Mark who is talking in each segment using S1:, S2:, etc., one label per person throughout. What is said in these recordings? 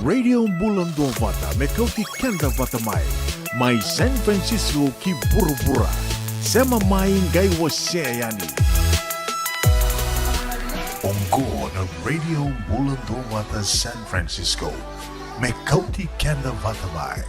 S1: Radio Bula Duavata, Kauti, Keda, Vata mai San Francisco ki Burubura. Sema mai ngai waseyani. Onko na Radio Bula Duavata, San Francisco, Kauti, Keda, Vata mai.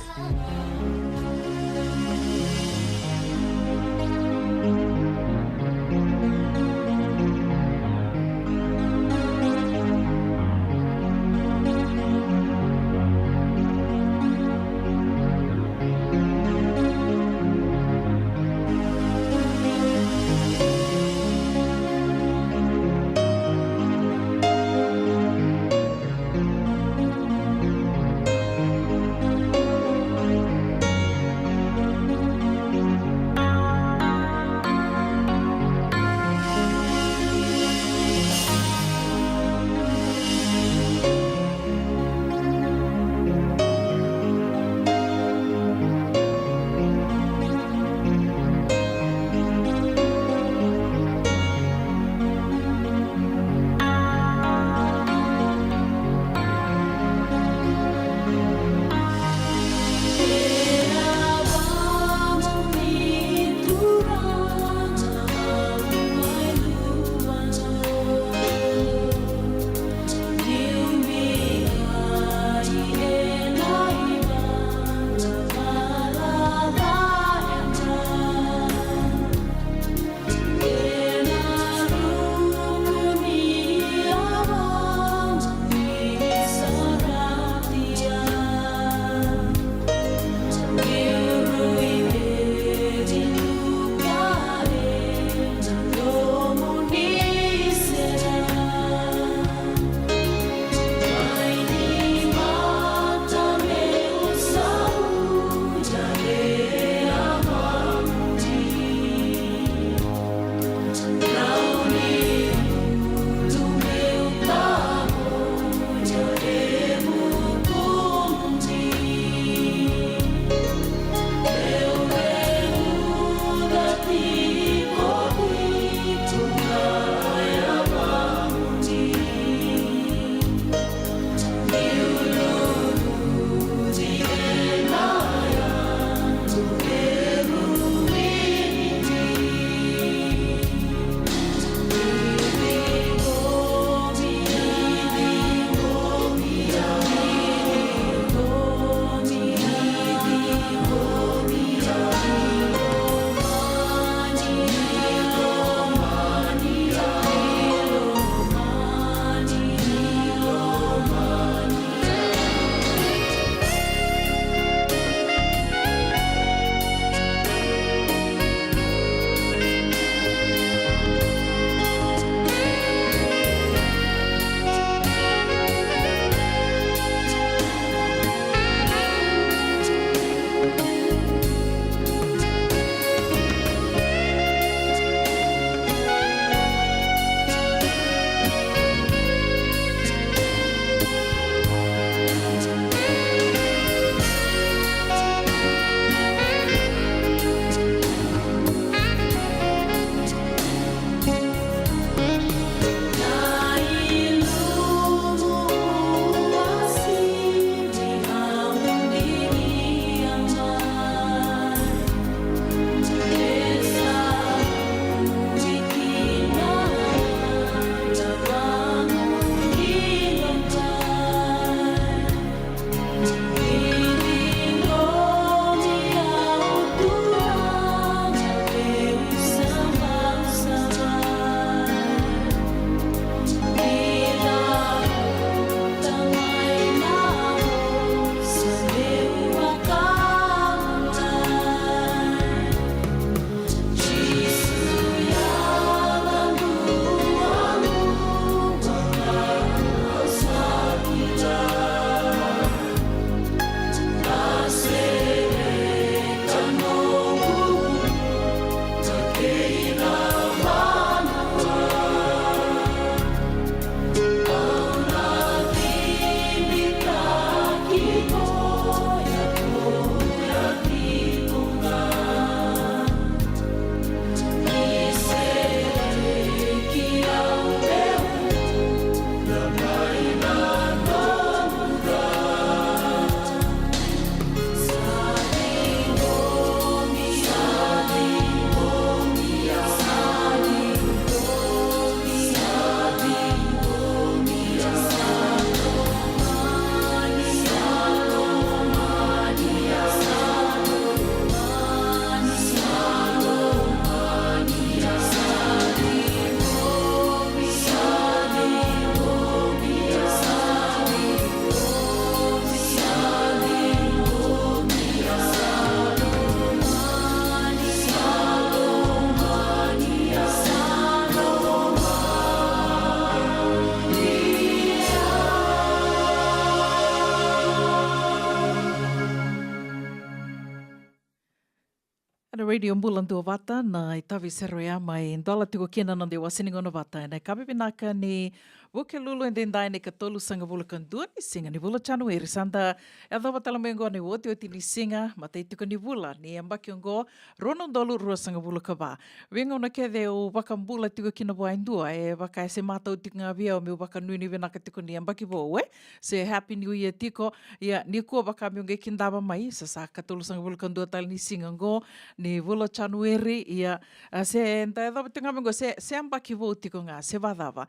S2: Radio Bula Duavata na itavi seroia mai ndola tiko kina na de wasini ngono vata na kabe binaka ni woke lulu and dai ni katolu sanga bula kandua ni singa ni bula January sanda ela watala mengo ni wote oti ni singa mata itiko ni bula ni ambaki ngo rono ndolu rua sanga bula kaba wengo na kede o waka bula tiko kina boa indua e waka se mata o tiko ngavia o me waka nui ni venaka tiko ni ambaki bo we se happy new year tiko ya ni ko waka mionge kindaba mai sa katolu sanga bula kandua tal ni singa ngo ni bula January ia se nda ela tinga mengo se ambaki bo tiko nga se vadava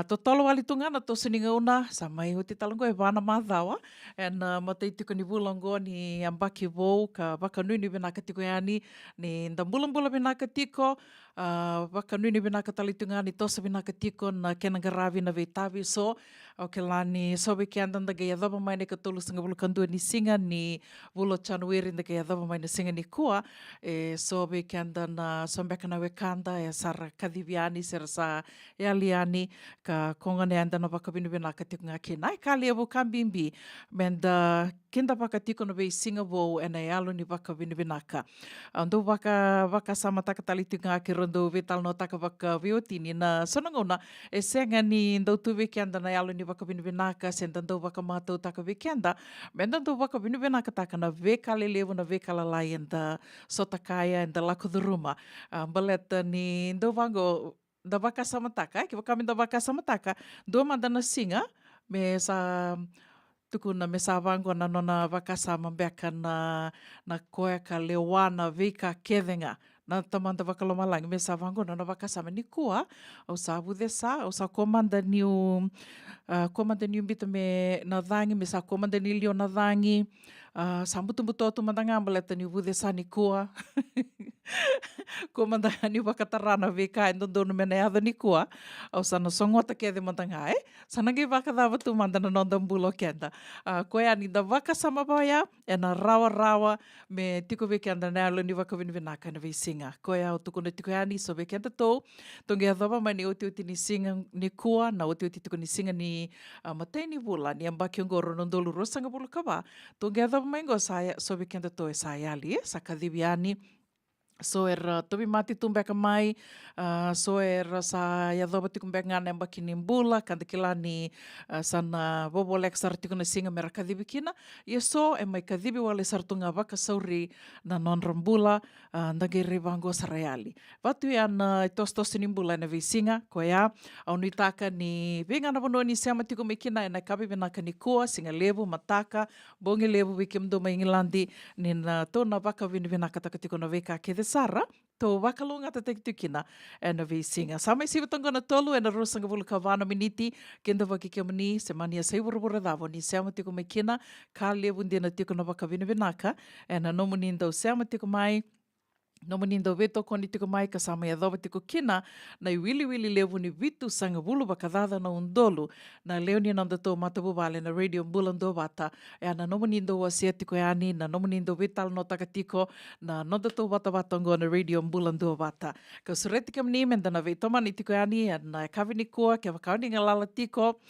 S2: totolo wali tungana to sininga una sa mai o te talango e vana madhawa and mata itiko ni bulango ni ambaki vou ka wakanui ni venaka tiko yani ni nda mbula venaka tiko wakanui ni venaka talitunga ni tosa venaka tiko na kenangaravi na veitavi so o ke lani sobe ke andan daga ia dhaba mai ne ka tolu sanga bulu kandua ni singa ni bula January daga ia dhaba mai na singa ni kua e sobe ke andan sombeka na wekanda e sara kadhiviani sera sa e aliani ka konga ne andan na wakabinu venaka tiko ngā kenai ka lea vo kambimbi menda kinda pakatiko na vei singa vo e nei alo ni wakabinu venaka ando waka samataka talitunga ke rondo vetal no taka waka veotini na sonangona e senga ni ndau tuwe ke andan na alo ni wakabinu venaka senda ndau waka mātou taka vekenda menda ndau wakabinu venaka taka na veka lelevo na veka lalai enda sotakaya enda lako dhuruma baleta ni ndau wango da waka samataka ke wakami da waka samataka do mandana singa me sa tukuna me sa wango na nona waka samambeka na koe ka lewana vika kevenga na tamanda wakalomalangi me sa wango na waka sama ni kua o sa vude sa o sa komanda niu mbita me na dhangi me sa komanda ni lio na dhangi sa mbutu atu mandanga ambaleta ni vude sa ni kua komanda ni wakatarana veka e ndondonu mena adha ni kua au sana songota kede mandanga sana ngi wakadhawa tu mandana nonda mbulo kenda koe ani da waka samabaya e na rawa me tiko vekenda na alo ni wakavini venaka na veisinga koe au tukuna tiko ani so vekenda tou tonge adhava mai ni oti ni singa ni kua na oti tiko ni singa ni matei ni bula ni ambaki ngoro nondolu rosanga bulu kaba tonge adhava mai ngo so vekenda tou e sa yali sa kadhiviani so tobi mati tumbeka mai so sa ya doba tikum beka ngana mbaki ni mbula kandikila ni sana bobo lek sartiko na singa mera kadhibi kina so mai kadhibi wale sartunga waka sauri na non rambula ndage rivango sarayali watu yan tos ni mbula na visinga koya au nitaka ni vengana bono ni sema tiko mekina na kabi benaka ni kua singa levu mataka bongi levu wikimdo mai ngilandi ni na to na waka vini venaka takatiko na veka kede sara to wakalunga te tektukina e na visinga. Samai siwatonga na tolu e na rosanga vulu kawana miniti kenda wakikemani se mania saiwurabura dhavo ni seama tiko mai kina ka lewundi na tiko na wakavina vinaka e na nomunindo seama tiko mai nomanindo veto koni tiko mai ka sama ya dhova tiko kina na wili levu ni vitu sanga vulu bakadhada na undolu na leo ni nanda to matabu vale na radio Bula Duavata e na nomanindo wasia tiko yani na nomanindo vital no takatiko na nanda to vata ngo na radio Bula Duavata ka sureti kam ni menda na veto mani tiko yani na kavini kua ke wakani ngalala tiko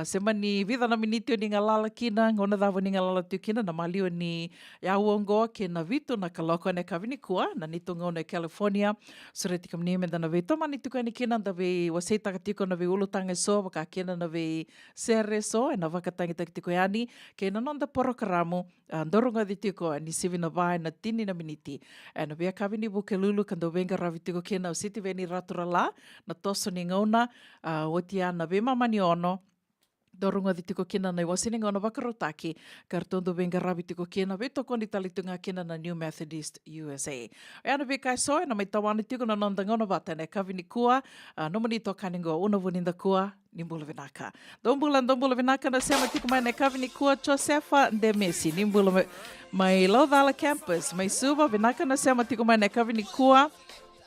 S2: semani vida na minitio ni ngalala kina ngona dhavo ni ngalala tiko kina na malio ni yauongo ke na vitu na kaloko ne kavini kua na nitunga o California sureti kam ni menda na ve toma ni tuka ni kina da ve wasei takatiko na ve ulutanga so waka kena na ve sere so e na wakatangi takatiko yani ke na nonda porokaramu ndorunga di tiko ni sivina vai na tini na miniti e na vea kavini buke lulu kando venga ravi tiko kena o siti veni ratura la na toso ni ngauna otia na ve mamani ono dorunga di tiko kina na wasini ngona wakarotaki kartondo venga rabi tiko kina veto koni talitunga kina na New Methodist USA. E ana veka so na mai tawana tiko na nonda ngona vata ne kavini kua no mani to kaningo una vuninda kua ni mbula vinaka. Dombula vinaka na sema tiko mai ne kavini kua Josefa de Messi ni mbula mai Laudala campus mai suba vinaka na sema tiko mai ne kavini kua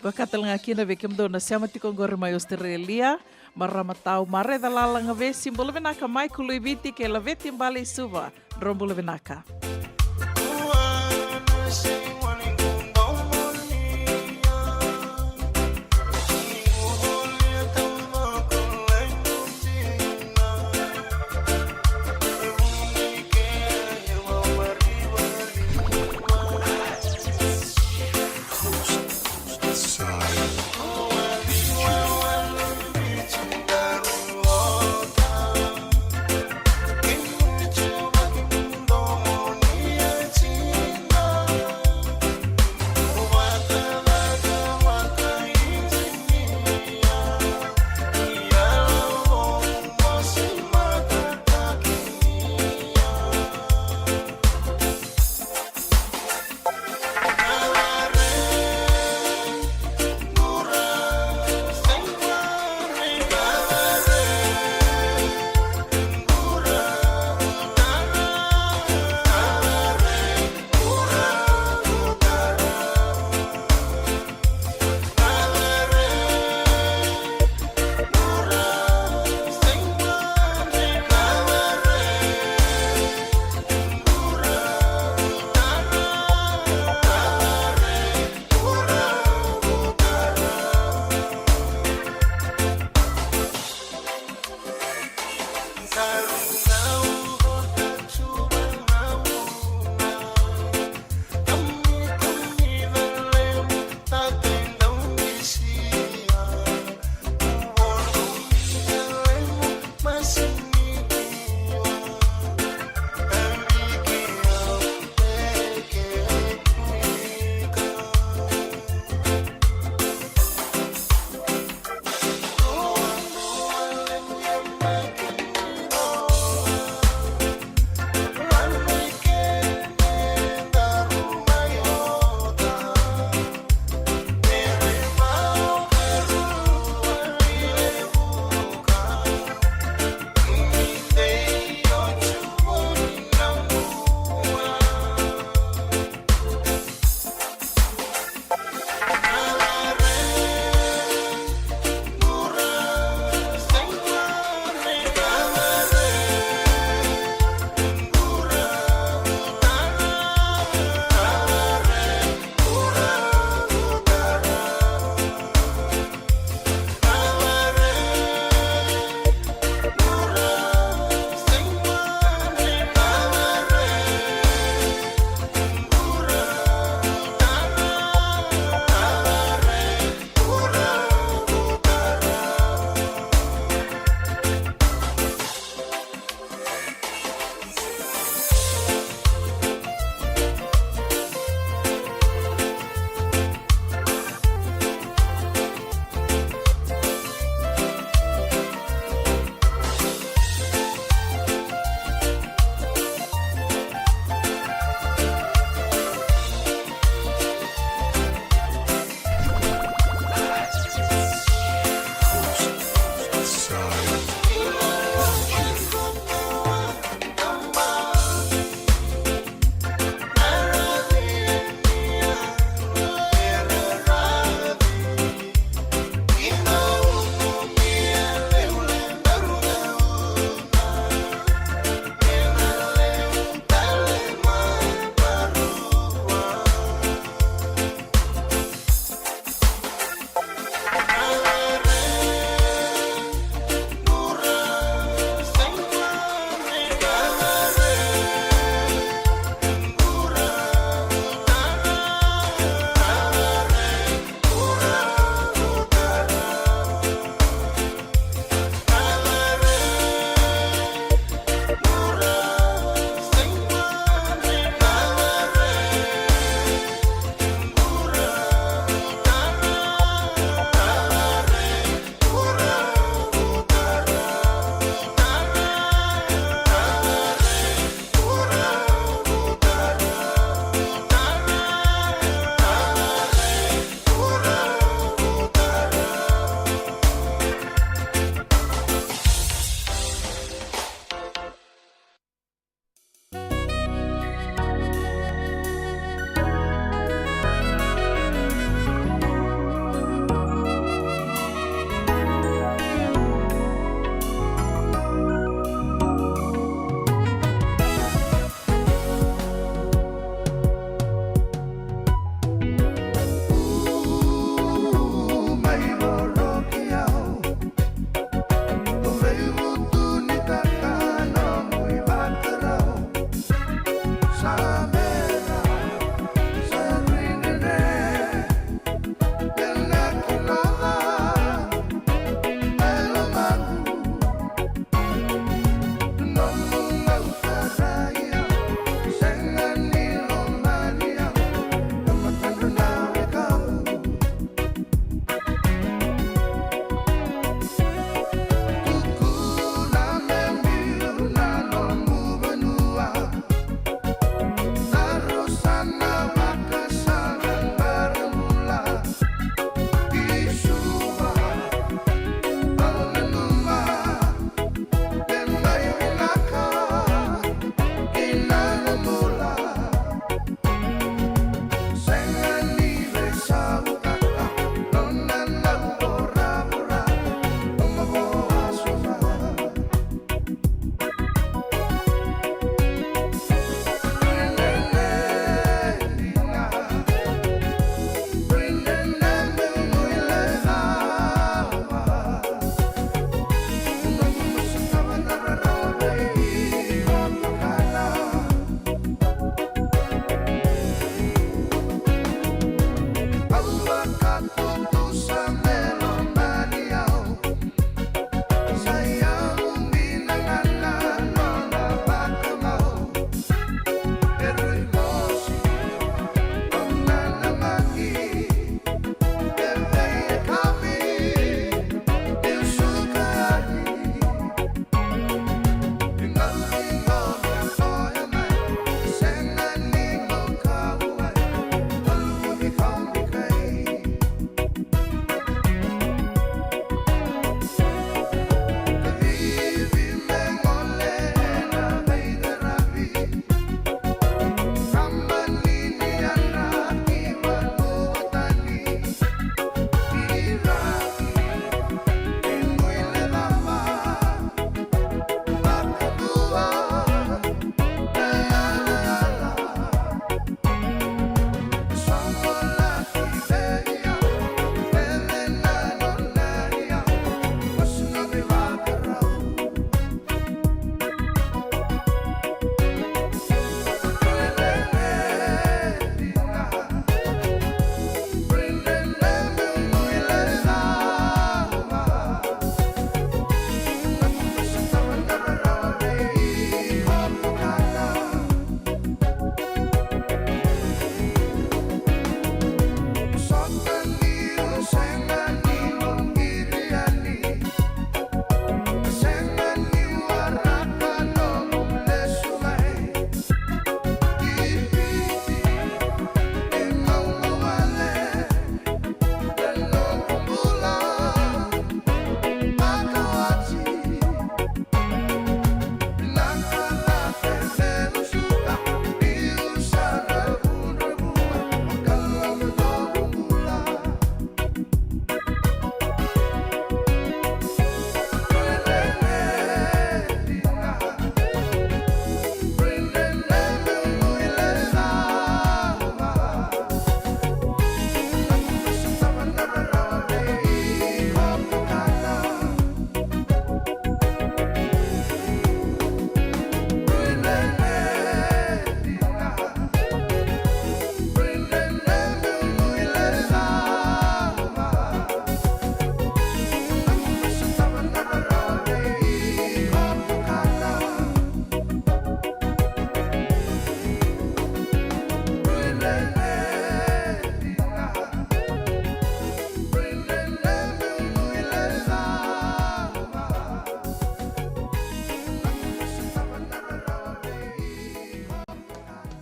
S2: wakatalanga kina vekimdo na sema tiko ngore mai Australia maramatau mare da lalanga ve simbolo venaka mai kului viti ke la veti mbale suva rombolo venaka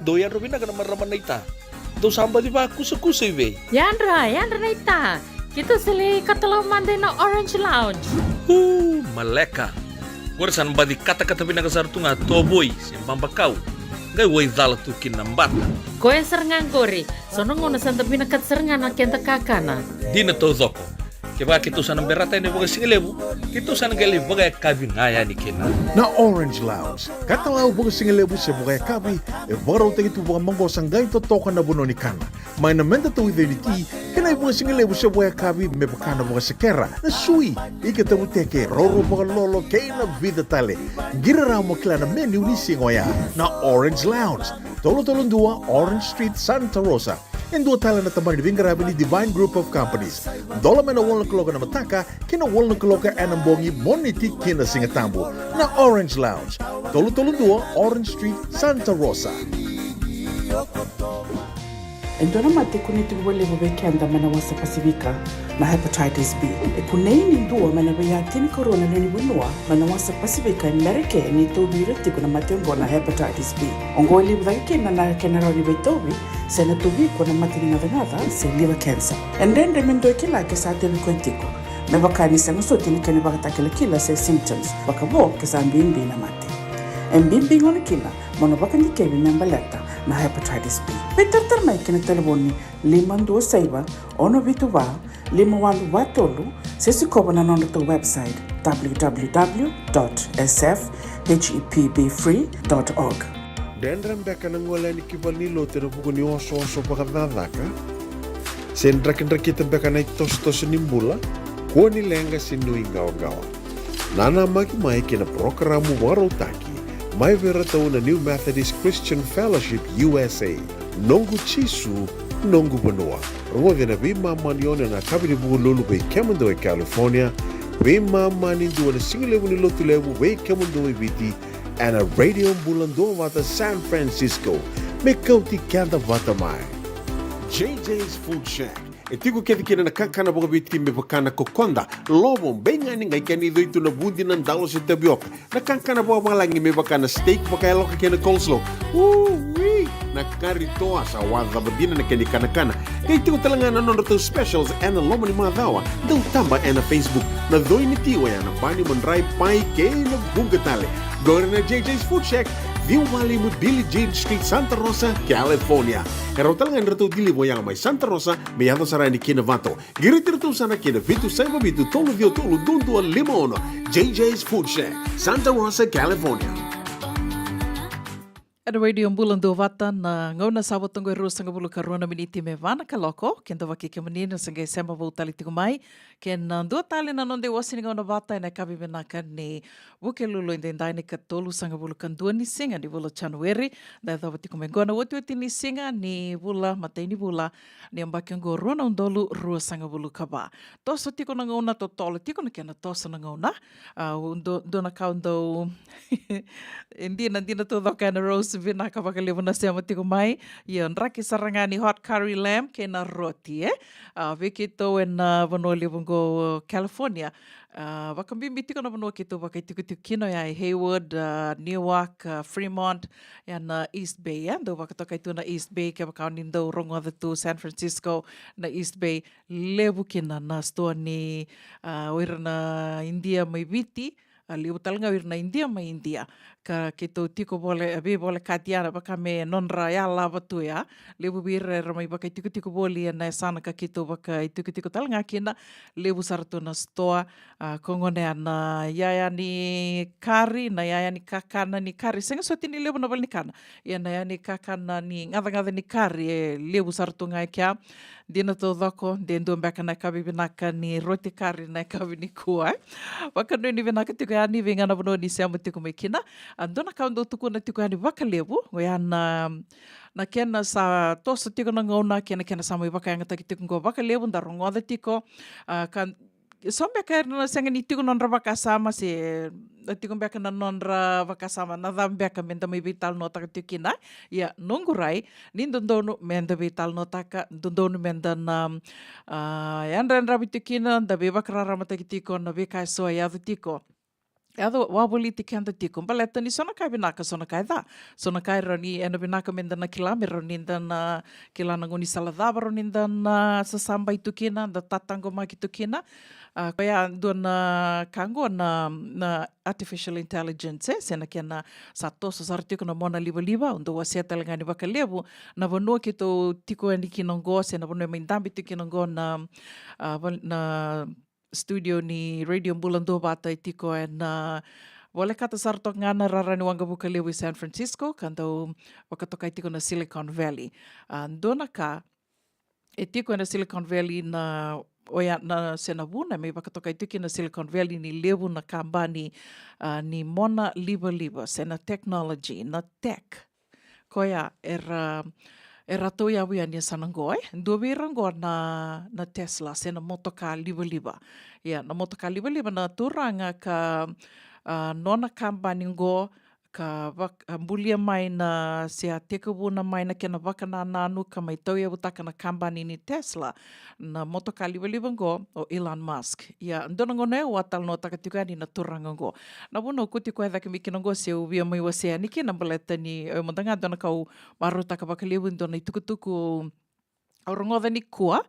S3: Do Yandra Vina kana Maramanita. Do Samba di ba kusa-kusa iwe.
S4: Yandra na ita. Kita sili katalau mande na Orange Lounge.
S3: Maleka. Gora san ba di kata-kata pinakasartunga toboy siyang pambakaw. Gay way dala tu kinambata.
S4: Koe serangan kori. Sono ngona santa pinakat serangan na kenta kakana.
S3: Di na to zoko. Kaya kita sana berata ini bagai singlebu, kita sana gali bagai kabin ngaya ni kena.
S1: Na Orange Lounge, katalau baga singelebu se baga kabi, barau tegi tu baga manggo sanggay to toka na buno ni kana. May na menda to ide ni ti, kena baga singelebu se baga kabi me bakana baga sekera. Na sui, ika tabu teke, roro baga lolo kei na vida tale. Gira ramo kila na menu ni singoya. Na Orange Lounge, tolo-tolong dua Orange Street, Santa Rosa. En dua tala na taman ni Vingarabi ni Divine Group of Companies. Dola mena wala kaloka na mataka, kina wala kaloka anambongi moniti kina singatambo. Na Orange Lounge. Tolo-tolo dua Orange Street, Santa Rosa.
S5: Endona mate kuniti wale wabekenda mana wasa Pasifika na hepatitis B. Kuneini ndua mana wayatini corona nini winua mana wasa Pasifika Amerike ni tobi riti kuna matembo na hepatitis B. Ongoli wabake na kenaroni betobi sena tobi kuna matini ngadangada se liver cancer. Endende mendo kila kesa tebi kwentiko. Mebakani sengu sotini kene bakatakila kila se symptoms. Bakabo kesa mbimbi na mate. Mbimbi ngoni kila mono bakandi kebi membaleta na hepatitis B. Peter mai kena telefoni 526 ono vituva 51watolu sesi kobo na nondo to website www.sfhepbfree.org.
S1: Dendram beka nangola ni kibali lo tero buku ni oso pakadadaka. Sendra kita beka na tos nimbula. Ko ni lenga sinui gawa. Nana maki mai kena programu warotaki. Mai vera tau na New Methodist Christian Fellowship USA. Nongu chisu, nongu banua. Rongo na bima manione na kabini buku lulu bei Kemando California. Bima mani dua na singilebu ni lotu lebu bei Kemando viti. And a radio Bula Duavata San Francisco. Me Kauti Keda Vata mai. JJ's Food Shack. E tiku kedi kena na kakana boga biti me bakana kokonda. Lobong benga ni ngai kani do itu na bundi nan dalo si tabioka. Na kakana boga malangi me bakana steak bakaya loka kena coleslaw. Wee! Na kari toa sa wadha badina na keni kana. Kaya tiku talanga na nondo to specials and na lomo ni mga dawa. Daw tamba na Facebook. Na doi ni tiwa ya na bani manray pai kaya na bungatale. Go na JJ's Food Shack. View Valley mo Billie Jean Street, Santa Rosa, California. Pero talagang rito dili mo yang may Santa Rosa, may yato saray ni Kinavato. Girit-rito sana Kinavitu, Saiba Vitu, Tolo Vio Tolo, Dundu, Limon, JJ's Food Shack, Santa Rosa, California.
S2: Ada radio Bula Duavata na ngauna sabot tunggu ru sanga bulu karuna miniti me vana kaloko kenda waki ke menina sanga sema voltali tikumai ken dua tali na nonde wasini ngauna vata na kabi benaka ni buke lulu inde ndai ka tolu sanga bulu kan dua ni singa di bulu Januari da da wati kumengona wati ni singa ni bula matei ni bula ni ambaki ngo rona undolu ru sanga bulu kaba toso tiko na ngauna to tolo tiko na kena toso na ngauna do na kaundo indina to dokana rose vina kapakalivu na siya matiko mai yon raki sarangani hot curry lamb kena roti vikito en vanolivu go California wakambimbi tiko na vanua kito wakai tiko kino ya Hayward Newark Fremont yan East Bay do wakatoka itu na East Bay kaya wakaunin do rongo tu San Francisco na East Bay levu kina na stoa ni wira na India may viti liu talanga wir na India mai India ka kito tiko bole katiana baka me nonra ya lava tu ya lebu bir ramai baka tiko boli na sana ka kito baka tiko talanga kina lebu sartu na stoa kongone na yaya ni kari na yaya ni kakana ni kari senga sotini lebu na bal ni kana ya na yaya ni kakana ni ngada ni kari lebu sartu ngai kya dina to dako dendo baka na kabi binaka ni roti kari na kabi ni kuai baka no ni binaka tiko ya ni vinga na bono ni sia mutiko me kina andona kaundo tuku na tiko yani waka lebu ngoyana na kena sa tosa tiko na ngona kena sa mo waka yang tiko ngo waka lebu ndarongo da tiko kan sombe ka na sanga ni tiko nonra waka sama si tiko beka na nonra waka sama na dam beka menda mai vital nota tikina ya nongurai nin dondono menda vital nota ka dondono menda na yan ran rabi tikina da be waka rara mata tiko na be ka so ya tiko Ado wawali ti kenda tiko baleta ni sona kai binaka sona kai da sona kai roni ena binaka mendana kilame roni dana kilana ngoni saladava roni dana sasamba itu kina da tatango maki tu kina kaya dona kango na artificial intelligence sena kena satoso sartiko na mona liba undo waseta ngani bakalevu na vanua kito tiko ani kinongo sena vanua mindambi tu kinongo na studio ni Radio Bula Duavata tiko na wale kata sartok ngana rarani wanga bukalewi San Francisco kanto wakatoka tiko na Silicon Valley. Dona ka tiko na Silicon Valley na oya na senabuna me wakatoka tiki na Silicon Valley ni lewu na kambani ni mona liba sena technology na tech. Koya era tau ia wia ni sanangoi. Dua rango na Tesla sena motoka liba. Ya, na motoka liba na turanga ka nona kambani ngo ka bulia mai na sea tekawuna mai na kena wakana nanu ka mai tau ia utaka na kambani ni Tesla na motoka liba ngo o Elon Musk. Ya, ndona ngo nea watal no takatukani na turanga ngo. Na wuna kuti koe dhaki mikina ngo se uwia mai wa sea niki na baleta ni mandanga dona kau maru taka wakalewu dona i tukutuku Aurongoda ni kua,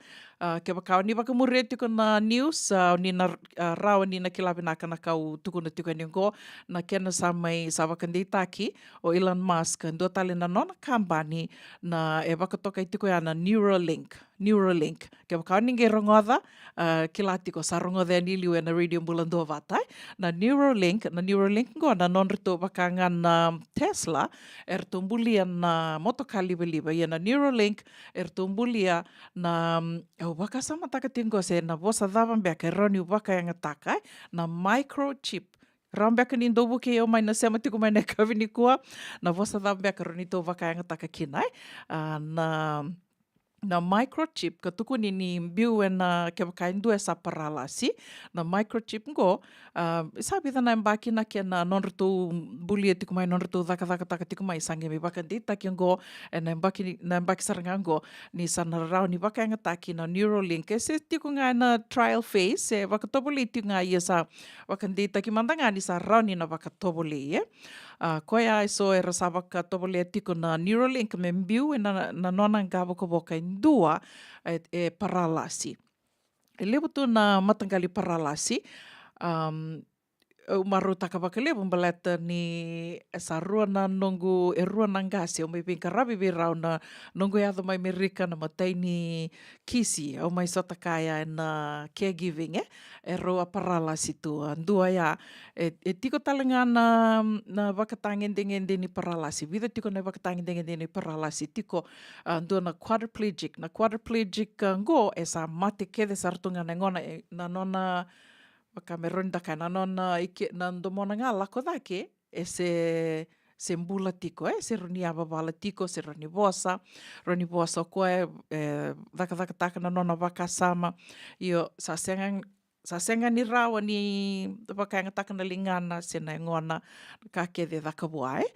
S2: ke wakau ni wakamure tiko na news, ni na rawa ni na kilabinaka na kau tuku na tiko ni ngo, na kena sa mai sa wakanditaki o Elon Musk, ndo tali na nona kambani na e wakatoka i tiko ya na Neuralink, ke wakau ni nge rongoda, kilatiko sa rongoda ni liwe na Radio Bula Duavata, na Neuralink ngo na nonrito wakanga na Tesla, tumbulia na motoka liba, ya na Neuralink, tumbulia na wakasama takatingo se na vosa dhavan beka roni waka yang ataka na microchip rambeka ni ndobu ke yo mai na sema tiku mai na kavini kua na vosa dhavan beka roni to waka yang ataka kinai na microchip ka tuku ni mbiu na ke wakaindu esa paralasi na microchip ngo sabi na mbaki na ke na nonrto bulia tiku mai nonrto dhaka tiku mai sange mi bakandita ki ngo na mbaki saranga ngo ni sanarao ni waka yang ataki na Neuralink se tiku nga na trial phase se wakatoboli tiku nga ia sa wakandita ki mandanga ni sa rao ni na wakatoboli koia so era sa wakatoboli tiku na Neuralink me mbiu na nona ngabo ko boka dua paralasi. Lepo tu na matangali paralasi, maru taka wakalepo baleta ni esa rua na nongu rua nangasi o mai pingkarabi virau na nongu yado mai Amerika na matai ni kisi o mai sotakaya na caregiving rua paralasi tu dua ya tiko talenga na wakatangende ni paralasi vida tiko na wakatangende ni paralasi tiko dua na quadriplegic ngo esa mate kede sartunga na ngona na nona Wakameron daka na nona na ndomona nga lako dake se mbula tiko se roni ababala tiko se roni vosa koe daka taka na nona wakasama io sa senga ni rawa ni wakanga taka na lingana se na ngona ka kede daka buai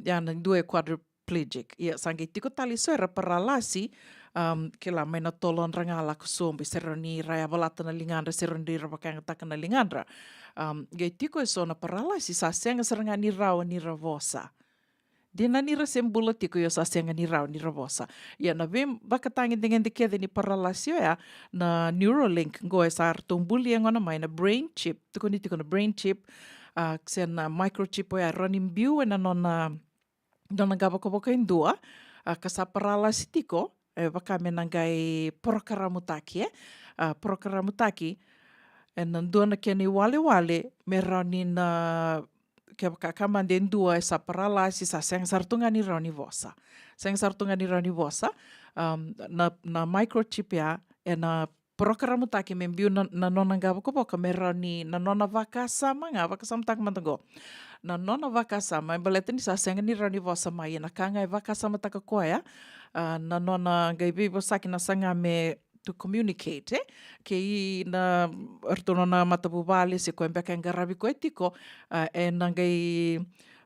S2: yana due quadriplegic ia sangi tiko tali so era paralasi kila mai na tolon rangala ku sombe seroni raya balata na lingandra seroni rabakanga taka na lingandra gai tiko so na paralasi sa senga seranga ni rawa ni ravosa dina ni resembula tiko yo sa senga ni rawa ni ravosa ya na vem bakatangi dengan dekede ni paralasi ya na Neuralink go esa tumbuli ngona mai na brain chip tiko na brain chip sen microchip ya running view na nona gaba ko boka indua kasa paralasi tiko wakamenangai prokaramutaki prokaramutaki nanduna keni wale me rani na ke wakamande ndua esa paralasi sa seng sartunga ni rani vosa na microchip ya na prokaramutaki me mbiu na nona ngaba ko boka me rani na nona wakasama tak mantango na nona wakasama baleta ni sa seng ni rani vosa mai na kanga wakasama taka koya na nona gaibi bosaki na sanga me to communicate ke I na artono na matabu vale se ko mbeka ngarabi ko etiko nangai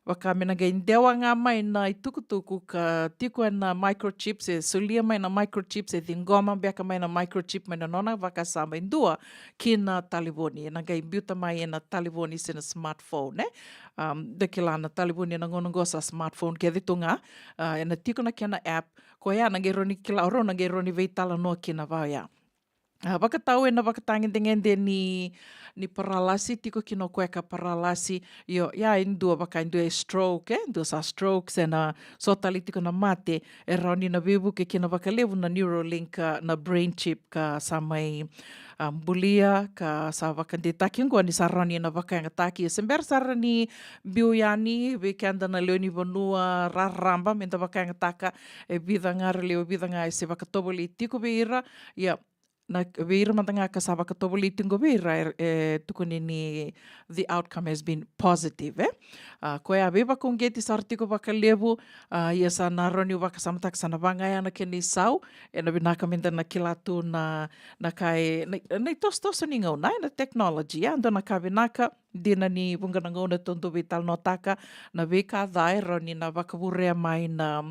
S2: Waka mena gai ndewa ngā mai na i tukutuku ka tiku na microchips e sulia mai na microchips e thingoma beaka mai na microchip mai na nona waka sama indua ki na talivoni. E na gai biuta mai e na talivoni se na smartphone. Deke la na talivoni e na ngonongo sa smartphone ke dhitunga. E na tiku na kia na app. Ko ea na gai roni kila oro na gai roni veitala noa ki na vaya. Wakatau e na wakatangende ni paralasi, tiko kino koe ka paralasi, ia indua waka indua e stroke, indua sa stroke, se na sotali tiko na mate, e rauni na vivu ke kina wakalevu na Neuralink na brain chip ka sa mai bulia, ka sa wakandetaki ngua ni sa rauni na wakangataki, e sember sa rani biuyani, wekenda na leoni vanua raramba, menta wakangataka, e bidanga leo bidanga e se wakatoboli tiko beira, ia, na veira matanga ka sa wakatoboli tingo veira tukuni ni the outcome has been positive koe a beba kongeti sa artiko wakalevu ia sa naroni waka samatak sa na vangai ana ke ni sau e na binaka minta na kilatu na kai na tos ni ngau na technology ando na ka binaka dina ni vungana ngona tonto vital no taka na veka dai roni na wakavurea mai na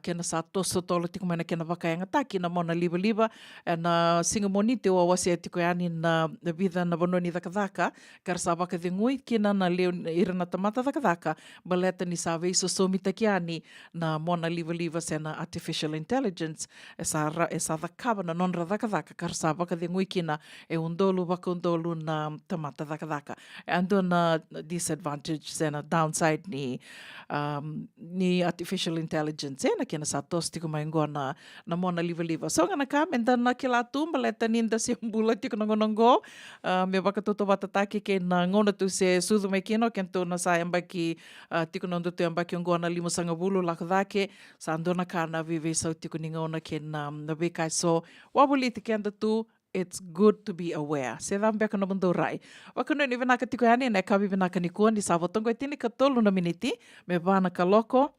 S2: kena sa toso tolo tiko mai na kena wakayanga taki na mona liva na singa moni te o wase tiko yani na vida na vononi dhaka kar sa wakadhingui kina na leo irana tamata dhaka baleta ni sa veiso somita kiani na mona liva se na artificial intelligence e sa dhakava na nonra dhaka kar sa wakadhingui kina e undolu wakundolu na tamata dhaka ando na disadvantage se na downside ni artificial intelligence na kena sa tos tiko mai ngoa na mona liva so ngana ka menda na kila tumba leta ninda se mbula tiko na ngonongo me wakatoto watataki ke na ngona tu se sudu mai kino kento na sa ambaki tiko na ndoto ambaki ngoa na limo sanga bulu lakadake sa andona ka na vive sau tiko ni ngona ke na bekai so wabuli tiki anda tu it's good to be aware. Se dam beka no mundo rai. Wakano ni venaka tiko yani na kavi venaka ni kuan di savotongo e tini ka tolu na miniti me vana ka loko.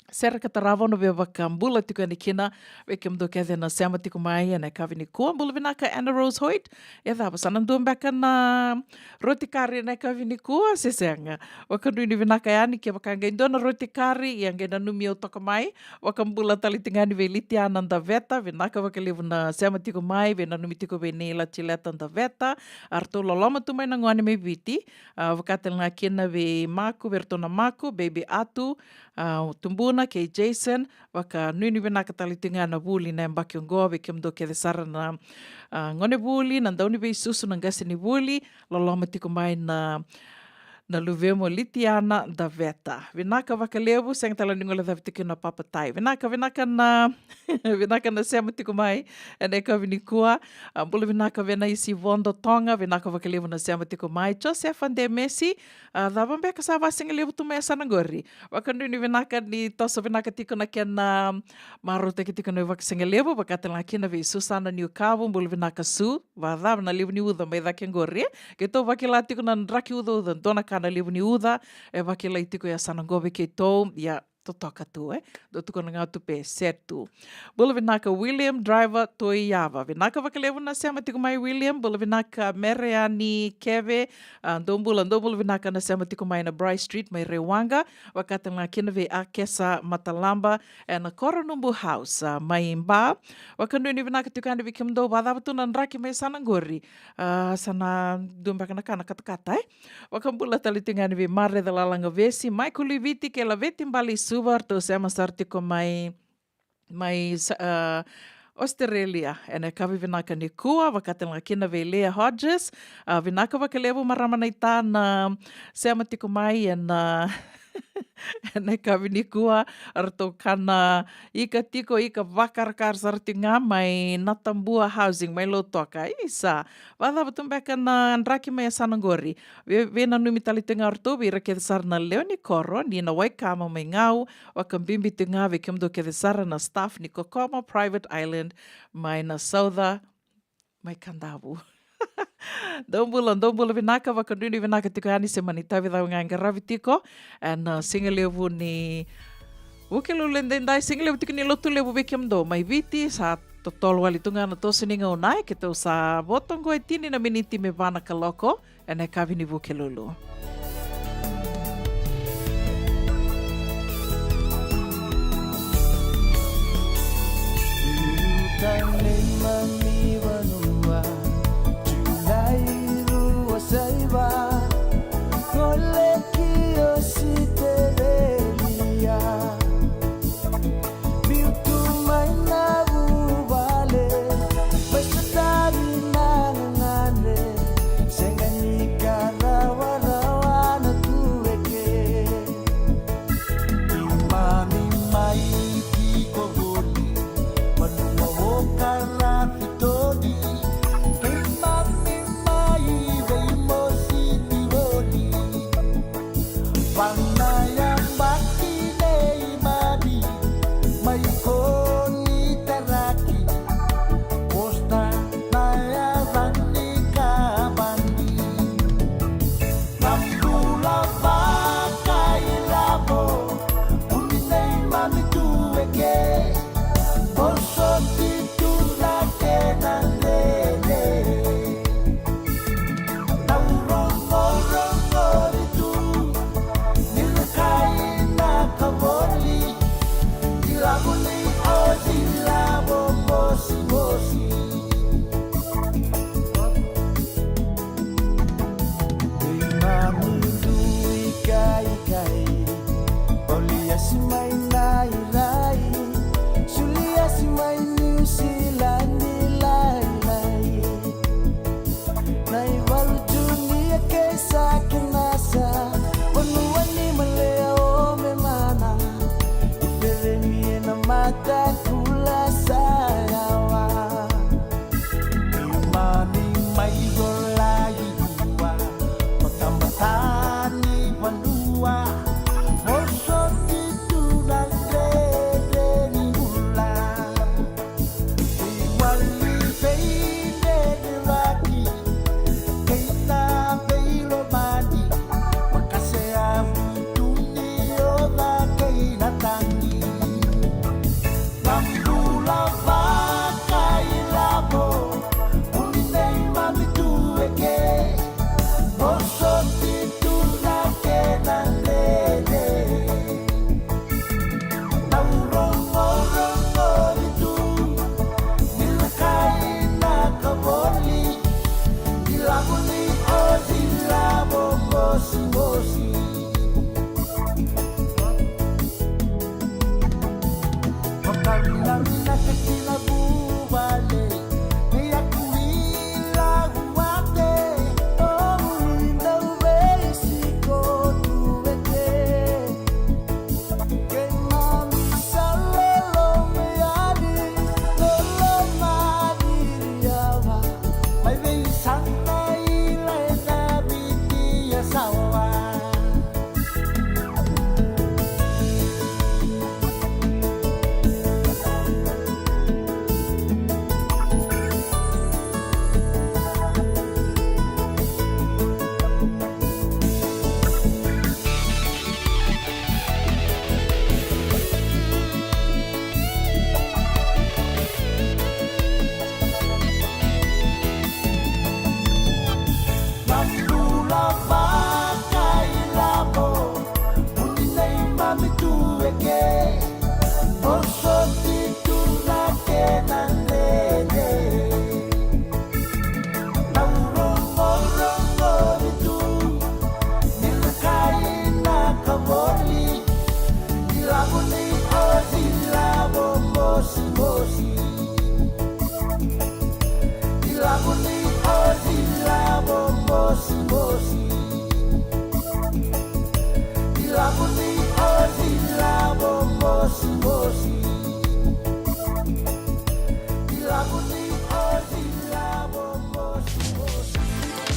S2: Sera ka tarava no ve waka mbula tiko yani kina weke mdo kethe na seama tiko mai na kavi ni kuan mbula venaka Anna Rose Hoyt. E dhaba sanan duan beka na roti kari na kavi ni kuan se senga. Wakano ni venaka yani ke waka ngai na roti kari i ngai na numi o toka mai. Waka mbula tali tingani ve liti ananda Vata venaka waka levu na seama tiko mai ve na numi tiko ve neila chileta anda Vata. Arto loloma tu mai na ngoane me viti. Wakatel nga kina ve maku, vertona maku, baby atu, tumbuna ke Jason, waka nuni venaka tali tingana vuli na mbaki ongoa ve kemdo ke sara na ngone vuli, na ndauni ve susu na ngasi ni vuli, loloma tiko mai na luvemo litiana da Vata. Venaka wakalevu, seng tala ningola thavitiki na papatai. Venaka na sema tiko mai, ene ka vinikua. Bula venaka vena isi vondo tonga, venaka wakalevu na sema tiko mai. Joseph ande Messi, dhavam beka sa vasinga levu tu mea sanangori. Wakanuni venaka ni toso venaka tiko na kena maruta ki tiko na wakasinga levu, wakatela kina ve susana ni ukavu, bula venaka su, vadhav na levu ni uda mai dhake ngori. Keto wakila tiko na nraki uda dona na levu ni uda, e wakila itiko ya sanangobe ke tau, ya totoka tu, do tuko na ngā tupe, setu. Bula vinaka William Driver toi yava. Vinaka wakalevu na sema tiko mai William, bula vinaka Mereani Keve, ndombula vinaka na sema tiko mai na Bryce Street, mai Rewanga, wakata ngā kina ve a kesa matalamba, e na Koronumbu House, mai Mba, wakanuni vinaka tiko ane vikimdo, wadhavatu na nraki mai sanangori, sana dumbaka na kana katakata, wakambula talitingani ve Mare de Lalanga Vesi, Michael Liviti, ke la veti mbali suvar to sema sartiko mai Australia, ene kavi vinaka ni kua, wakatela kina ve Lea Hodges, vinaka wakalevu maramana ita na sema tiko mai ene kavi ni kua, arto kana ika tiko ika wakarakar sartinga mai Natambua Housing, mai Lotoka, isa. Wadha batumbeka na nraki mai sanangori. Vena numi talitinga arto, vira ke sarna Leoni Koro, ni na waikama mai ngau, wakambimbi tinga ve kimdo ke sara na staff ni Kokoma Private Island, mai na Saudha, mai Kandavu. Dombula vinaka wakanduni vinaka tiko yani se manita vida nganga ravi tiko and singa levu ni ukelu lendendai singa levu tiko ni lotu levu bekemdo mai viti sa totolo wali tunga na tosu ninga unai keto sa botongo e tini na miniti me vana kaloko ene kavi ni vukelulu.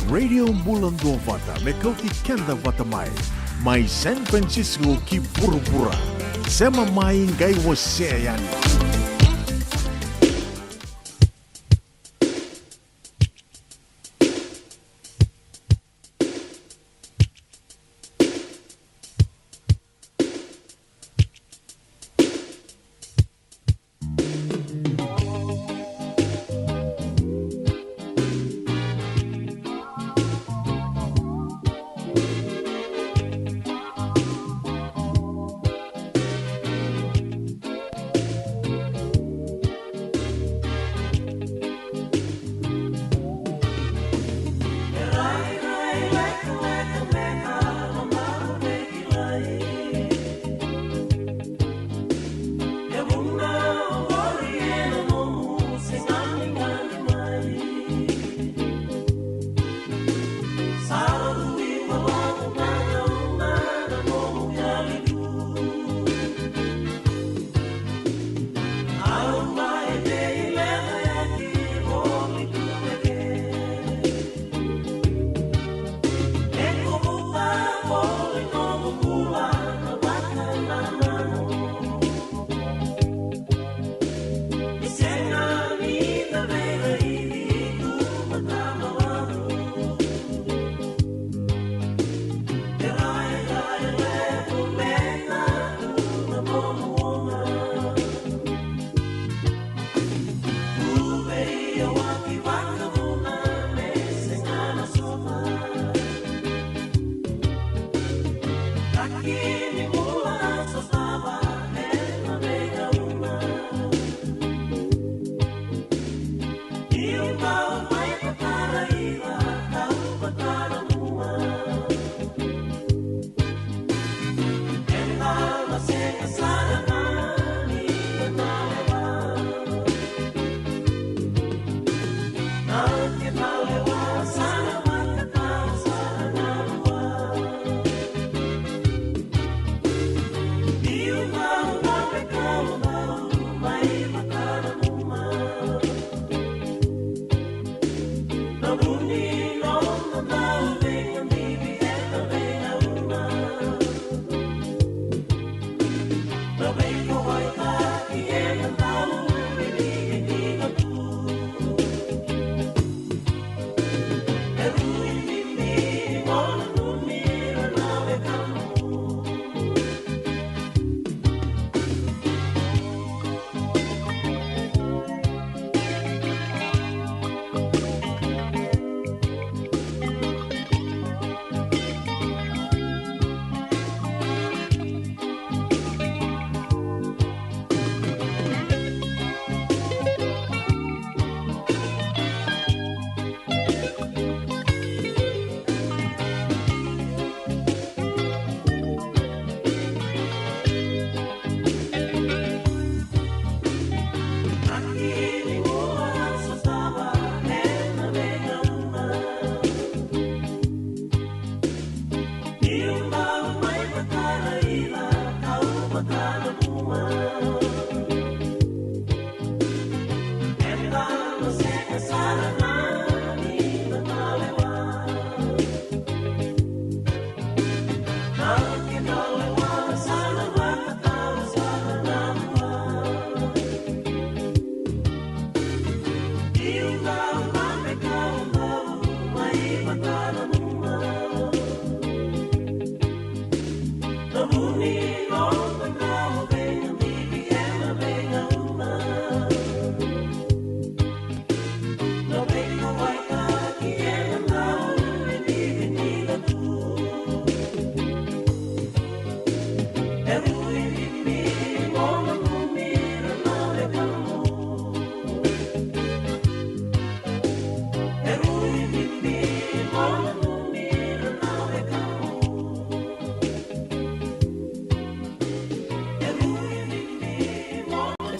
S1: Radio Bula Duavata me Kauti Keda Vata mai San Francisco ki pura-pura. Sema mai ngai você yani.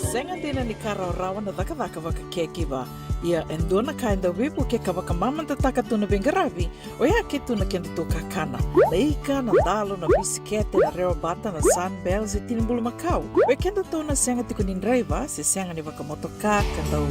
S2: Sengatina ni karaurawa na daka kekiva. Ia endona kainda wipu ke kawaka mamanta takatuna bengaravi. Oia ke tuna kenda to kakana. Leika na dalo na bisikete na reo bata na sunbells e tinimbulu makau. We kenda to na senga tiku ni driver se senga ni wakamotoka kandau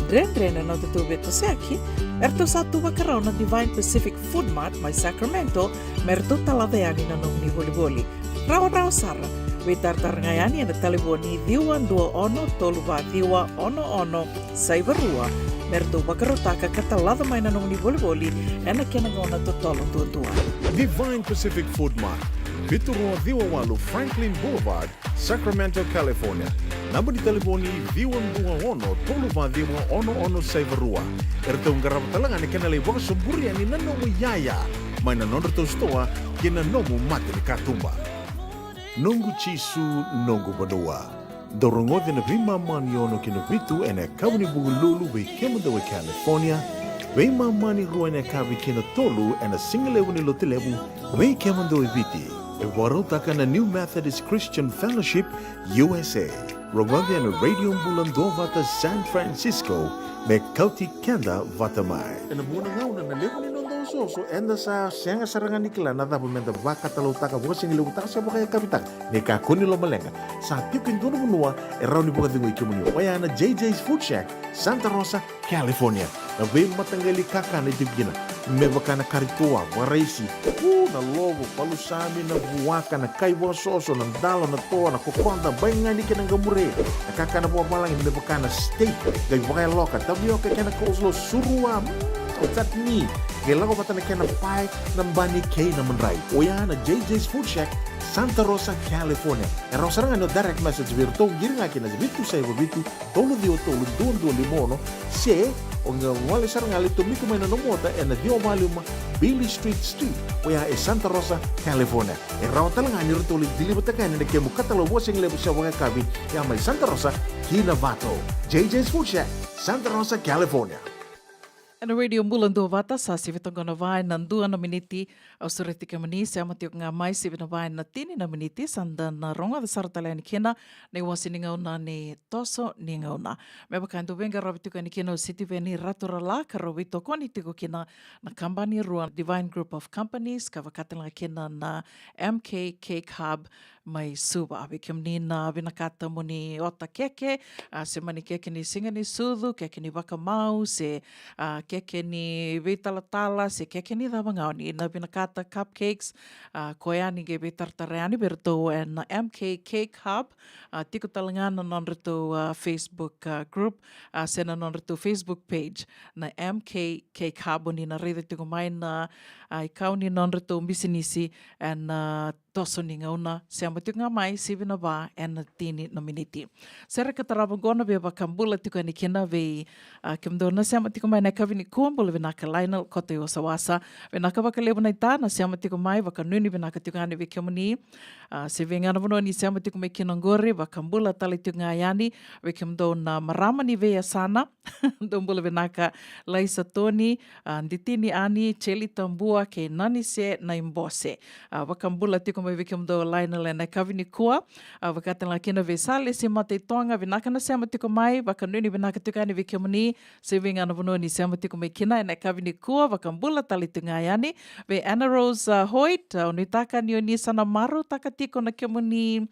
S2: Drendre na tutu beto seki. Erto satu wakarau na Divine Pacific Food Mart mai Sacramento. Merto taladeani na nung ni boli-boli. Rawa sara. We tartarangayani na taliboni diwa dua ono toluva diwa ono saivarua. Merto wakarotaka katalada mai na nung ni boli-boli. Ena kenangona totolo tua.
S1: Divine Pacific Food Mart, Viturua Diwawalu Franklin Boulevard, Sacramento, California. Namba di telefoni Viwan Dua Ono Toluva Diwa Ono Saivarua. Ertong garabatalangan ni kanalay waka suburi ani nanomu yaya. May nanondo to stoa kina nomu mati ni katumba. Nungu chisu nungu badua. Dorongo na vima maniono kina vitu ene kabuni bugululu we kemudawe California. We mani ruane kavi kina tolu ene singlewu ni lotilewu we kemudawe viti. E warotaka na New Methodist Christian Fellowship USA. Rogode na Radio Bula Duavata San Francisco me Kauti Keda Vata mai. Ena muna ngauna na lewu ni so enda sa senga sarangan nikla na dapat menda Vata talutaka bosing lewutaka sa bakaya kapitak ni kakuni lo malenga sa tipin dono munua erau ni buka dingo ikimuni waya na JJ's Food Shack Santa Rosa California na we matanggali kaka na dibgina me bakana karitoa waraisi na lobo palusami na buwaka na kaiwa soso na dalo na toa na kokonda bainga ni kinang gamure na kaka na buwa malang me bakana steak gai bakaya loka tabio ka kena kozlo surua otat ni kailangan ko na kena pai ng bani kay na manray. Oya na JJ's Food Shack, Santa Rosa, California. Erau sarang ano direct message virto giring akin na bitu sa bitu tolo dio tolo doon limono se o nga wala sarang ali tumiko may nanomota e na dio maluma Billy Street. Oya e Santa Rosa, California. Erau talang ani rito ulit dilibot ka na kemu katalo wasing lebo sa wanga kabi ya may Santa Rosa, Kinavato. JJ's Food Shack, Santa Rosa, California.
S2: Na Radio Bula Duavata sa sivitong vai na 2 na miniti au sureti kamani sa matiok nga mai sivitong vai na 3 na miniti sanda na ronga da sartala ni kena na iwasi ni ngauna ni toso ni ngauna. Meba kanto venga rabitu ka ni kena city veni raturala ka rabito ko ni tiko kena na company ruan Divine Group of Companies ka vakatan nga kena na MK Cake Hub mai suba abi kamni na binakata mo ni ota keke se mani keke ni singa ni sudu keke ni wakamau se keke ni vitalatala se keke ni dabangau ni na binakata cupcakes koya ni ge bitartareani berto en MK Cake Hub tiko talangan na nonreto Facebook group se na nonreto Facebook page na MK Cake Hub ni na rede tiko mai na ikaw ni nonreto bisinisi en toso ni ngauna se amatiok nga mai sivi na ba en tini na miniti. Sera katarabang gona beba kambula tiko ni kina ve kimdona se amatiok mai na kavini kuambula vinaka Lionel kote wasawasa vinaka baka lebo na ita na se amatiok mai baka nuni vinaka tiko ngani ve kimuni se vengana vono ni se amatiok mai kinangore baka kambula tali tiko nga yani ve kimdona marama ni ve sana dombula vinaka Laisa Toni nditini ani Cheli Tambua kua ke nani se na imbose. Wakambula tiko mai wiki mdo laina le na kawini kua. Wakatala kina ve sale se mate tonga vinakana se amatiko mai. Wakanuni vinaka tukani wiki mni. Se vinga na vanoni se amatiko mai kina na kawini kua. Wakambula tali tungayani. Ve Anna Rose Hoyt. Unitaka ni oni sana maru taka tiko na kemuni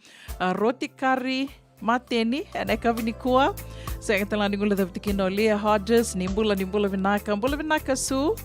S2: roti kari mateni na kawini kua. Se katala ni ngula taptikino Leah Hodges. Nimbula vinaka su.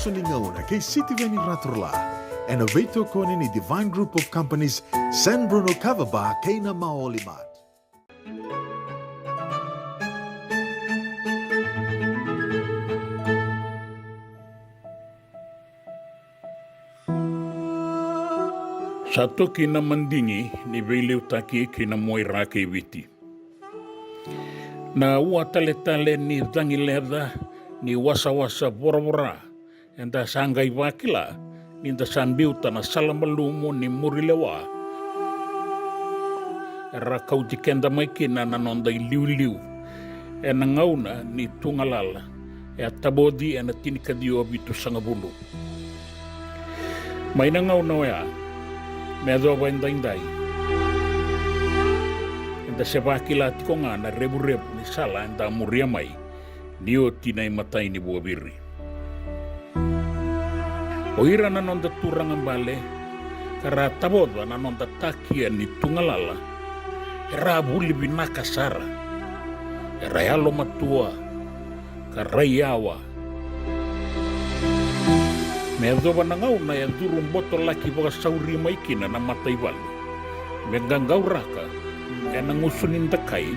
S1: tosoni ngauna kei City Veni Raturla. Innovator kone ni Divine Group of Companies San Bruno Kavaba keina maolimat.
S6: Sato kina mandingi ni veileu taki kina moira ke witi. Na ua tale ni dangi leda ni wasa bora enda sangai wakila ni da sambiuta na salamalumu ni murilewa. Era Kauti kenda maikina na nonda liu e na ngauna ni tungalala e tabodi e na tinikadio bitu sangabulu. Mai na ngauna wea me adoba indai. Enda se wakila tiko ngā na rebu ni sala enda muria mai ni o tina i matai ni buabiri. O ira na nonda turanga mbale kara taboda na nonda takia ni tungalala era buli binaka sara era yalo matua kara iawa me adoba na ngauna ya durum boto laki boga sauri maikina na matai walu. Me gangau raka e na ngusunin dakai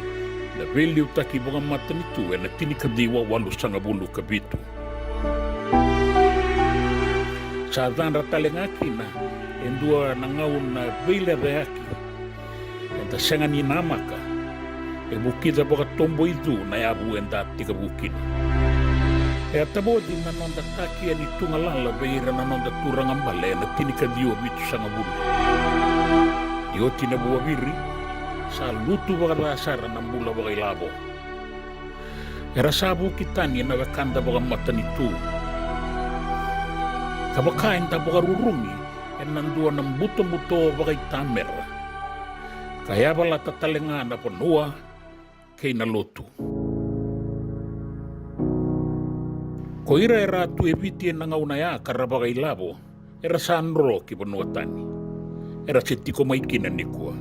S6: na veliu taki boga matanitu e na tinikadiwa walu sangabulu kabitu. Sa dhanra talengakina e ndua na ngauna veile reaki e da sengani namaka e bukida boga tombo idu na yabu enda tika bukina. E atabodi na nonda taki ni tungalala veira na nonda turanga mbale na tinikadio bitu sangabulu. Io tina buabiri sa lutu baga sara na mbula baga ilabo. Era sabu kitani na wakanda baga matanitu. Kabakain ta baga rurungi e nandua na mbuto baga itamera. Kaya bala tatalenga na panua kei na lotu. Ko ira era tu eviti na ngauna ya karabaga ilabo, era sanro ki panuatani. Era setiko maikina nikua.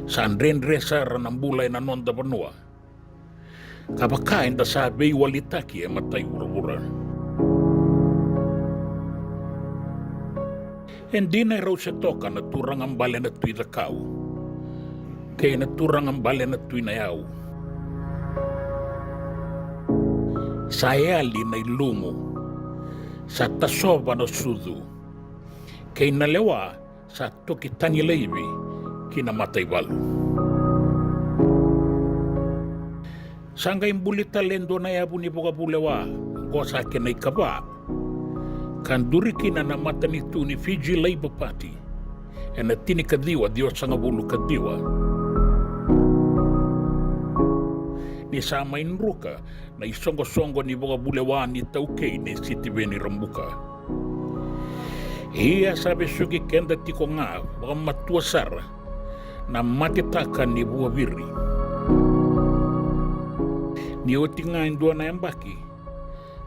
S6: Sanren resa ranambula na nonda panua. Kabaka enda sa bei walitaki e matai ura. Endina rau se toka na turang ambale na tui da kau. Kei na turang ambale na tui na yau. Sayali na ilumu sa tasoba no sudu kay nalewa sa toki tangileibi kina matay walu. Sangga imbulita lendo na yabu ni boga bulewa ko sa kenay kaba kanduri kina na mata nitu ni Fiji Labour Party e na tinikadiwa Diyos sa ngabulu kadiwa ni sama inruka na isongo-songo ni boga bulewa ni taukei ni City Veni Rambuka. Iya sabi sugi kenda tiko nga boga matua sara na matitaka ni buabiri. Ni oti nga indua na yambaki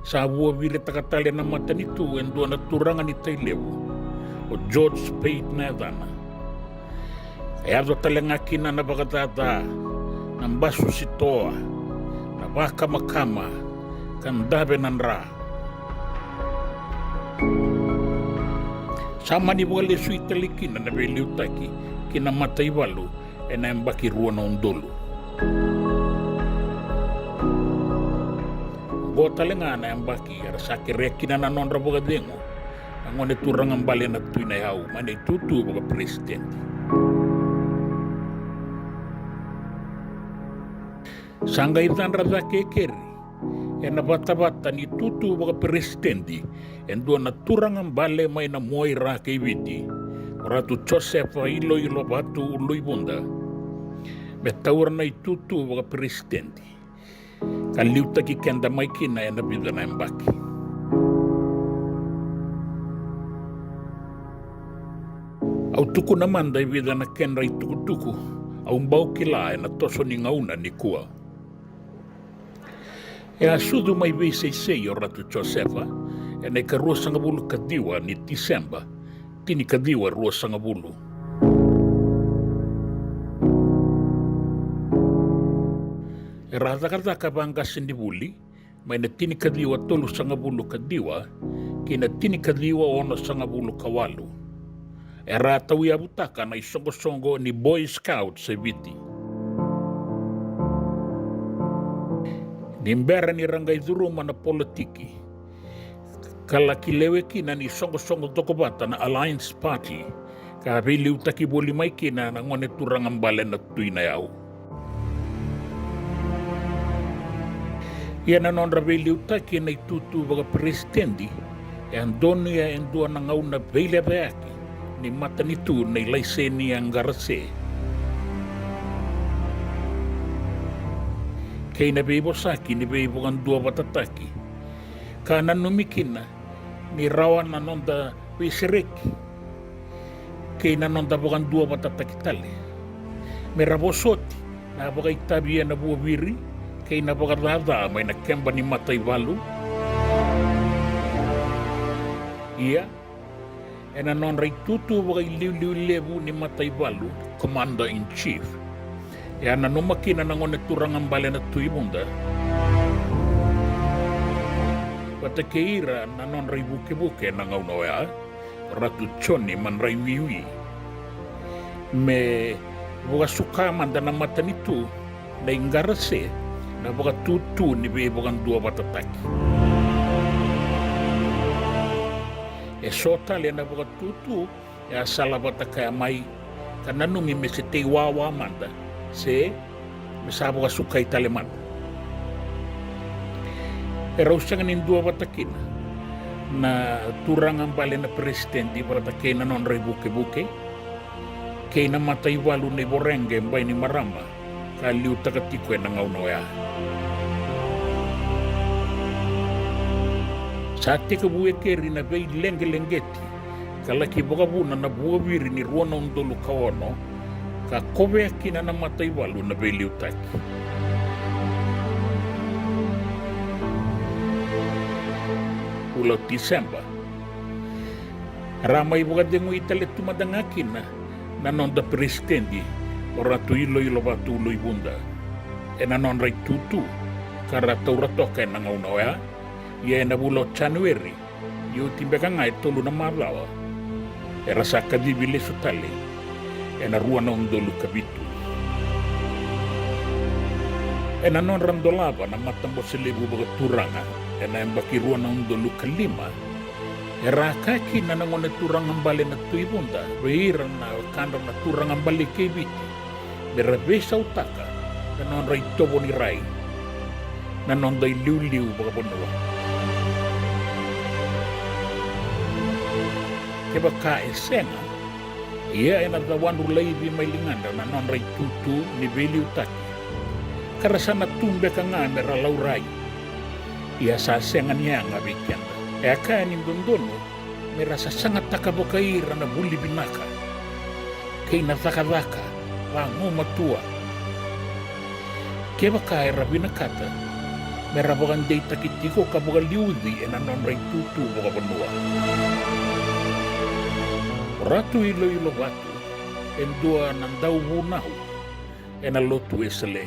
S6: sa buabiri takatali na mata nitu indua na turanga ni Tailewu o George Spade na yadana. Kaya do talengakina na bagadada ng baso sitoa na baka makama kandabe nanra. Sama ni buka lesu italikin na beliu taki kinamatay walu e na embaki ruwa na undolo. Go talenga na embaki ara sakirekin na nonra buka dengo ang one turang ang bali na tuy na yaw manay tutu buka presidente. Sangga itan rada kekeri e na bata ni tutu baga presidenti en dua na turang ang bale may na moira kay witi ratu Joseph ilo batu uloy bunda betawar na itutu baga presidenti kaliuta ki kenda may kina e na bida na embaki. Au tuku naman da bida na kenra ituku au mbau kila e na toso ni ngauna ni kua. E asudu mai VCC o ratu Josefa e nei ka rua sangabulu kadiwa ni Disemba tini kadiwa rua sangabulu. E rata-rata ka bangga sindibuli mai na tini kadiwa tolu sangabulu kadiwa, kina tini kadiwa ono sangabulu kawalu. E rā tau ia butaka na isongo-songo ni Boy Scout se viti. Ni mbera ni rangai dhuruma na politiki. Kala kilewe kina ni songo-songo toko Vata na Alliance Party. Ka vili utaki boli mai kina na ngone turangambale na tuina yau. Ia na nonra vili utaki na itutu baga presidendi. E andonu ya endua na ngauna vile veaki. Ni mata ni tu na ilaise ni angarase. Kei na beibo saki ni beibo kan dua watataki. Ka nanumikina ni rawa na nonda wisereki. Kei na nonda bukan dua watataki tale. Me rabosoti na baka itabia na buwa wiri. Kei na baka rada may na kemba ni mata iwalu. Ia. E na non rei tutu baka iliu levu ni mata iwalu. Commander-in-Chief. E ana numakina na ngone turangambale na tuibunda. Pata keira na non rei buke-buke na ngaunoea. Ratu choni man rei wiwi. Me buka suka manda na mata nitu. Na ingarase na buka tutu ni be bukan dua watataki. E sotale na buka tutu. E asala watakaya mai. Kananumi me se te wawa manda. Se mesabo ka sukai taleman. E rausangan in dua watakina. Na turangan bale na presidenti para kei na non rei buke-buke. Kei na mata iwalu na iborenge mbay ni marama. Ka liu takatiko e na ngaunoea. Sa te ka buwe keri na vei lenge-lengeti. Kalaki bukabuna na buwawiri ni ruana undolu kaono. Ka kowe kina na mata iwalu na vei liu taki. Ulau Disemba. Ramai bukadengu itale tumadangakina na nonda presidendi ora tu ilo batu ulo ibunda. E na non rai tutu kara taura toka na ngaunoea. Ia na bulo Januari. Yu timbeka ngai tolu na malawa. E rasa kadibile sutale. E na ruana undolu kabitu. E na non randolava na matambo selebu baga turanga. E na embaki ruana undolu kalima. E rakaki na nangone turangan bale na tuibunda. Veira na kanda na turangan bale kebiti. Berabesa utaka. Na non rai tobo ni rai. Na non dai liu-liu baga bonua. Keba ka esenga. Ia e na dawanu laivi mai linganda na non rai tutu ni veli utaki. Karasana tumbe ka nga mera laurai. Ia sa senga niya nga vikenda. E aka ni dondono mera sa sangat takabokaira na buli binaka. Kei na takadaka wa ngumatua. Keba ka e rabinakata mera bagan day takitiko ka baga liudi e na non rai tutu baga banua. Ratu ilo watu endua nandau bunau e na lotu esele.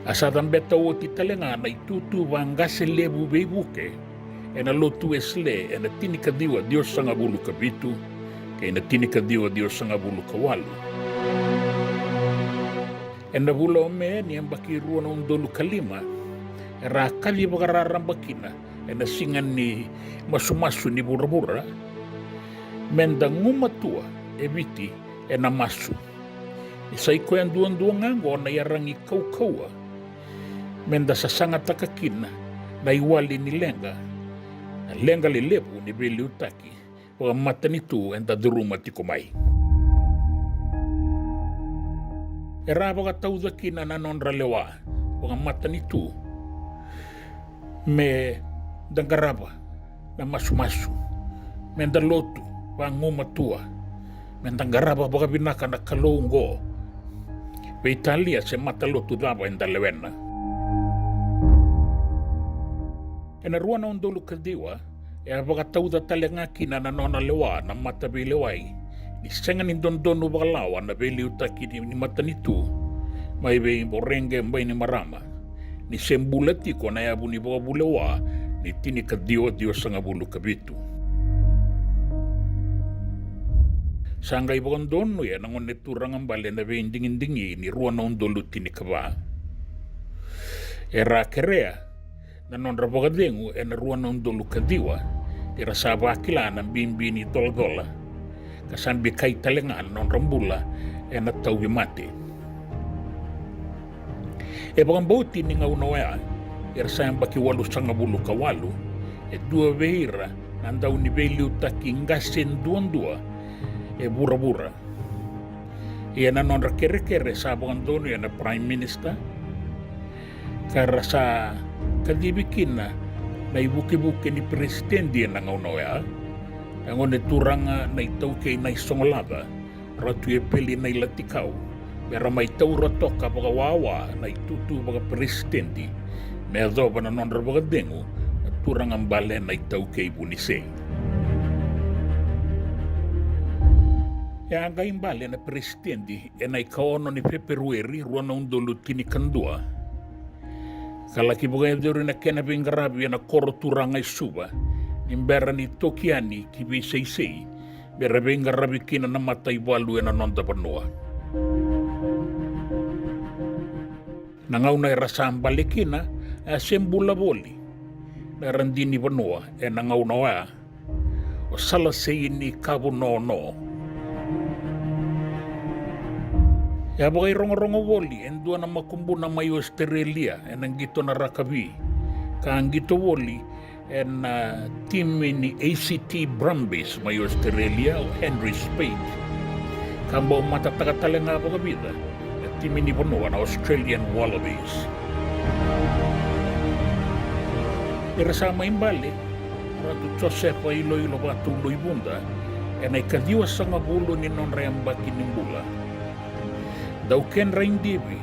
S6: Asatan beta o titalenga na itutu wangase lebu beibuke e na lotu esle e na tinikadiwa Dios sanga bulu kabitu e na tinikadiwa Dios sanga bulu kawalu. E na bula ome ni ambaki ruana undolu kalima e rakali bagararambakina e na singan ni masumasu ni burabura. Menda ngumatua e viti e na masu. Isai ko ang duang-duang ngo na yarangi kau-kaua. Menda sa sangat takakina na iwali ni lenga. Na lenga lilepu ni beli utaki. Wa mata nitu enda duruma tikumai. Eraba ka taudakina na nonra lewa. Wa mata nitu. Me dangaraba na masu-masu. Menda lotu. Pangumatua mentanggaraba baka binaka na kalongo pe Italia se matalotu daba endalewena ena ruana undolu kadiwa e baka tauda talengaki na nona lewa na mata bilewai ni sengan indondonu baka lawa na beli utaki ni matanitu mai be borenge mbai ni marama ni sembula tiko na yabu ni boka bule wa ni tini ka dio sanga bulu kabitu. Sanga ibon dono ya nangon ne turangan bale na dingin ni ruan na undolu tini kaba. Era kerea na non raboka dengu na ruan na undolu kadiwa ira saba kila na bimbini dolgola kasan bikai talengan non rambula na tauwi mate. Baka bauti ni nga unawaya ira sayang baki walu sanga bulu kawalu dua veira nandau ni veliu taki ngasen duan-dua bura-bura. Ia na non kere-kere sa abandono ya na Prime Minister kara sa kadibikin na ibuki-buki ni Presidente na ngaunawaya nangon turanga na itaw kay na isongolaba ratu peli na ilatikaw pero may tawro toka baka wawa na itutu baka Presidente may adoba na non baka dengo na turang ang bale na itaw kay bunise. Yang ang bale na Presidente na ikaono ni February ruan na undolo tinikandua kalaki baka yadoro na kenabing garabi na koro turang ay suba nimbera ni Tokiani kibisaysay berabing garabi kina na matay walu na non dapanua. Nangaw na irasang balikina sembula boli narandi ni Banua nangaw na wa o salasay ni Cabo no ya bagay rongo boli endua na makumbu na mayo Australia nang gito na rakabi kang gito boli team ni ACT Brumbies mayo Australia o Henry Spade kambo matatagatalang nga pagkabida team ni Banua na Australian Wallabies. Irasama imbali Ratu Joseph ay ilo batuloy bunda ay kadiwas sa mabulo ni non rayamba kinimbula. Daw ken raindibi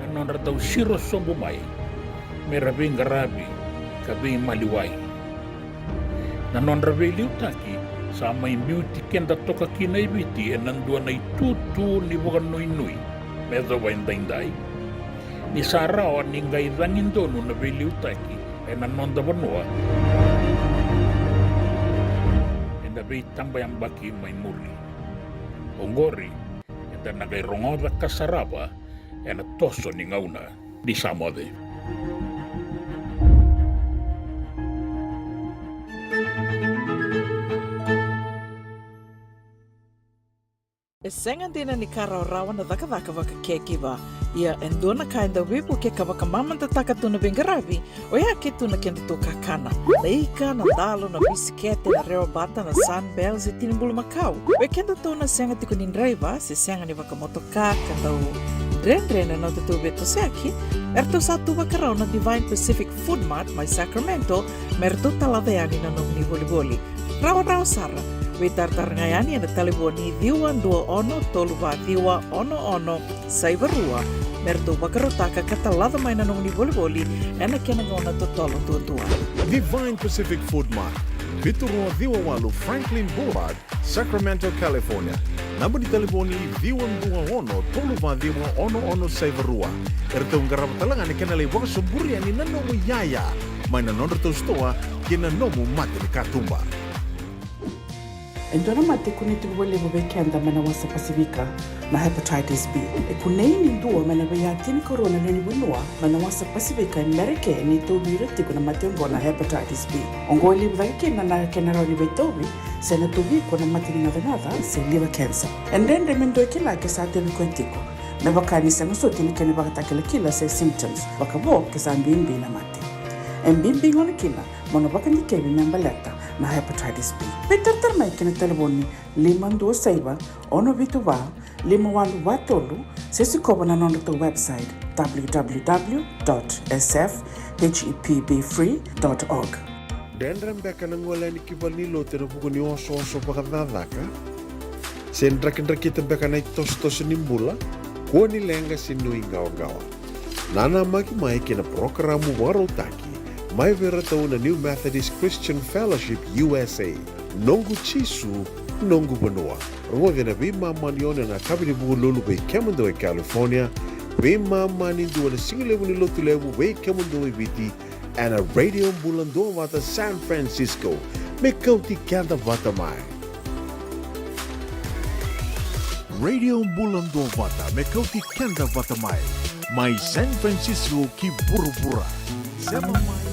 S6: non daw siro sombumay merabing garabi kabi maliway. Nanon rabi liutaki sama yung beauty kenda toka kinaibiti nandua na itutu ni bukan nui medo ba inday ni Sara o ningay dangin dono na biliutaki nanon da Banua nabi tambayang baki may muri ongori dan nagay rongoda kasaraba na toso ni ngauna di samode.
S2: Senga dina ni kara rawan na daka waka kekiwa. Ia endona kainda wipu ke kawaka mamanta takatuna bengarabi. Oya ketuna kenda to kakana. Leika na dalo na bisikete na reo bata na sunbells e tinimbulu makau. We kenda to na senga tikunin driver se senga ni waka motoka kanda Dren na tutu beto seki. Erto satu wakarao na Divine Pacific Food Mart my Sacramento. Merto talaveani na nung ni boli. Rawa sara. We tartarngayani na taliboni diwan 21 saibarua merto bakarotaka katalada may nanong ni boli na kinangona totolo tutua.
S1: Divine Pacific Food Mart, Biturua Diwawalu Franklin Boulevard, Sacramento, California. Namba di taliboni diwan 21 saibarua. Erto ngarap talangan ni kanalay waka suburia ni nanomu yaya. May nanonreto stoa kinanomu mati ni katumba.
S5: Endona mate kuniti wale kenda mana wasa Pasifika na hepatitis B. Kuneini ndua mana tini corona nini winua mana wasa Pasifika Amerike ni tobi retiku na matembo na hepatitis B. Ongoli wale na kenaroni betobi sena tobi kuna matini navengada se liver cancer. Endende mendo kila kesa tebi kwentiko. Na wakani sanguso tini kene wakata kila se symptoms. Wakabo kesa mbimbi na mate. Mbimbi ngoni kila mono wakani kebi membaleta na hepatitis B. Peter mai kena telefoni 52 521 sesi kobo na nondo to website www.sfhepbfree.org.
S1: Dendram beka nangola ni kibali lotero pukuni oso pakadadaka. Sendra kita beka na tos nimbula kuani lenga sinu ingawa. Nana mai kena programu warotaki. Mai vera tau na New Methodist Christian Fellowship USA. Nongu chisu, nongu Banua. Rongo na bima manione na kabini bugu lulu bei Kemando e California. Ve mamani dua na singilewu ni lotu lewu we kamundo viti and a radio Bula Duavata San Francisco. Me Kauti Keda Vata mai.
S7: Radio Bula Duavata me Kauti Keda Vata mai. Mai San Francisco ki bura-bura. Sama mai.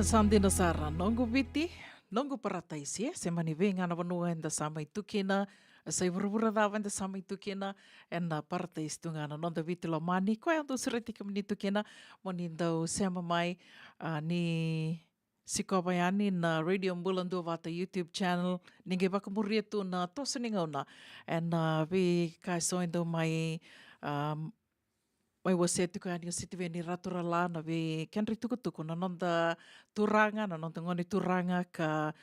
S2: Sandina Sara, nongo viti, nongo parataisi, se mani venga na vanua enda sama itukina, sa iwurawura dawa enda sama itukina, enda parataisi tungana nonda viti lo mani, koe andu seretika mani tukina, moni ndau sema mai, ni Sikawayani na Radio Bula Duavata YouTube channel, ninge wakamuria tu na tosa ni ngauna, and vi kai soindo mai, mai ua se tuku ani o City Veni ratura la na ve kenri tukutuku na nonda turanga, na nonda ngoni turanga ka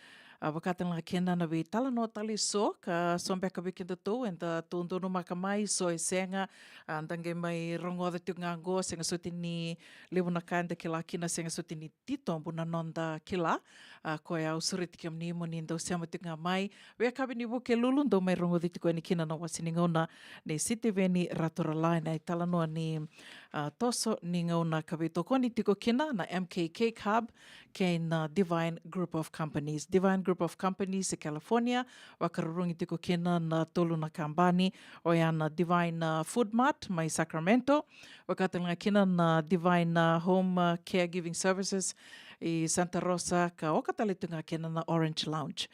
S2: wakatanga kena na ve tala no tali so ka sombeka weekend to and the tono maka mai so e senga andange mai rongo da tunga go senga sotini lewuna kanda kila kina senga sotini tito buna nonda kila ko ya usuriti kam ni moni ndo sema tunga mai we ka bini buke lulu ndo mai rongo di tuku ni kina na wasini ngona ne City Veni ratura la na tala no ni toso ni ngauna ka be tokoni tiko kina na MKK Hub ke na Divine Group of Companies. Divine Group of Companies e California, wakarurungi tiko kina na tolu na kambani o ia na Divine Food Mart mai Sacramento, wakatalanga kina na Divine Home Caregiving Services i Santa Rosa ka okatalitunga kina na Orange Lounge.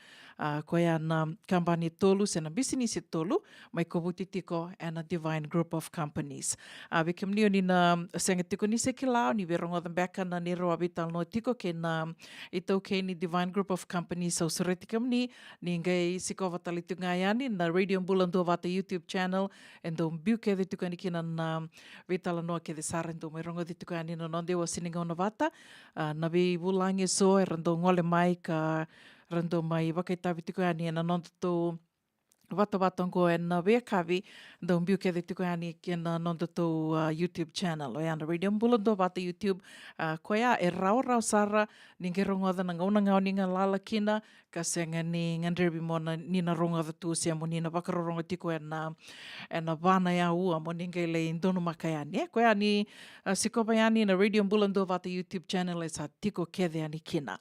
S2: Ko ia na kambani tolu se na business tolu mai kobuti tiko and a Divine Group of Companies. Vikim nio ni na senga tiko ni se kilao ni verongo the beka na ni roa vital no tiko ke na itau ke ni Divine Group of Companies so suretikam ni ngai siko vatalitunga yani na Radio Bula Duavata YouTube channel and do biuke de tiko ni kina na vital no ke de sarendo mai rongo de tiko yani no nonde wa sininga no vata na vi bulange so e rando ngole mai ka rando mai wakaitavi tiko yani na nonto to Vata ko e na wekavi da umbiu ke de tiko yani ke na nonto to YouTube channel o yana Radio Bula Duavata YouTube ko ia e rau sara ninge rongo da nga una ngau ninga lala kina ka senga ni ngandrebi mona nina rongo da tu sia mo nina wakarorongo tiko e na vana ya ua mo ninge le indonu makayani ko ia ni sikopa yani na Radio Bula Duavata YouTube channel e sa tiko kede yani kina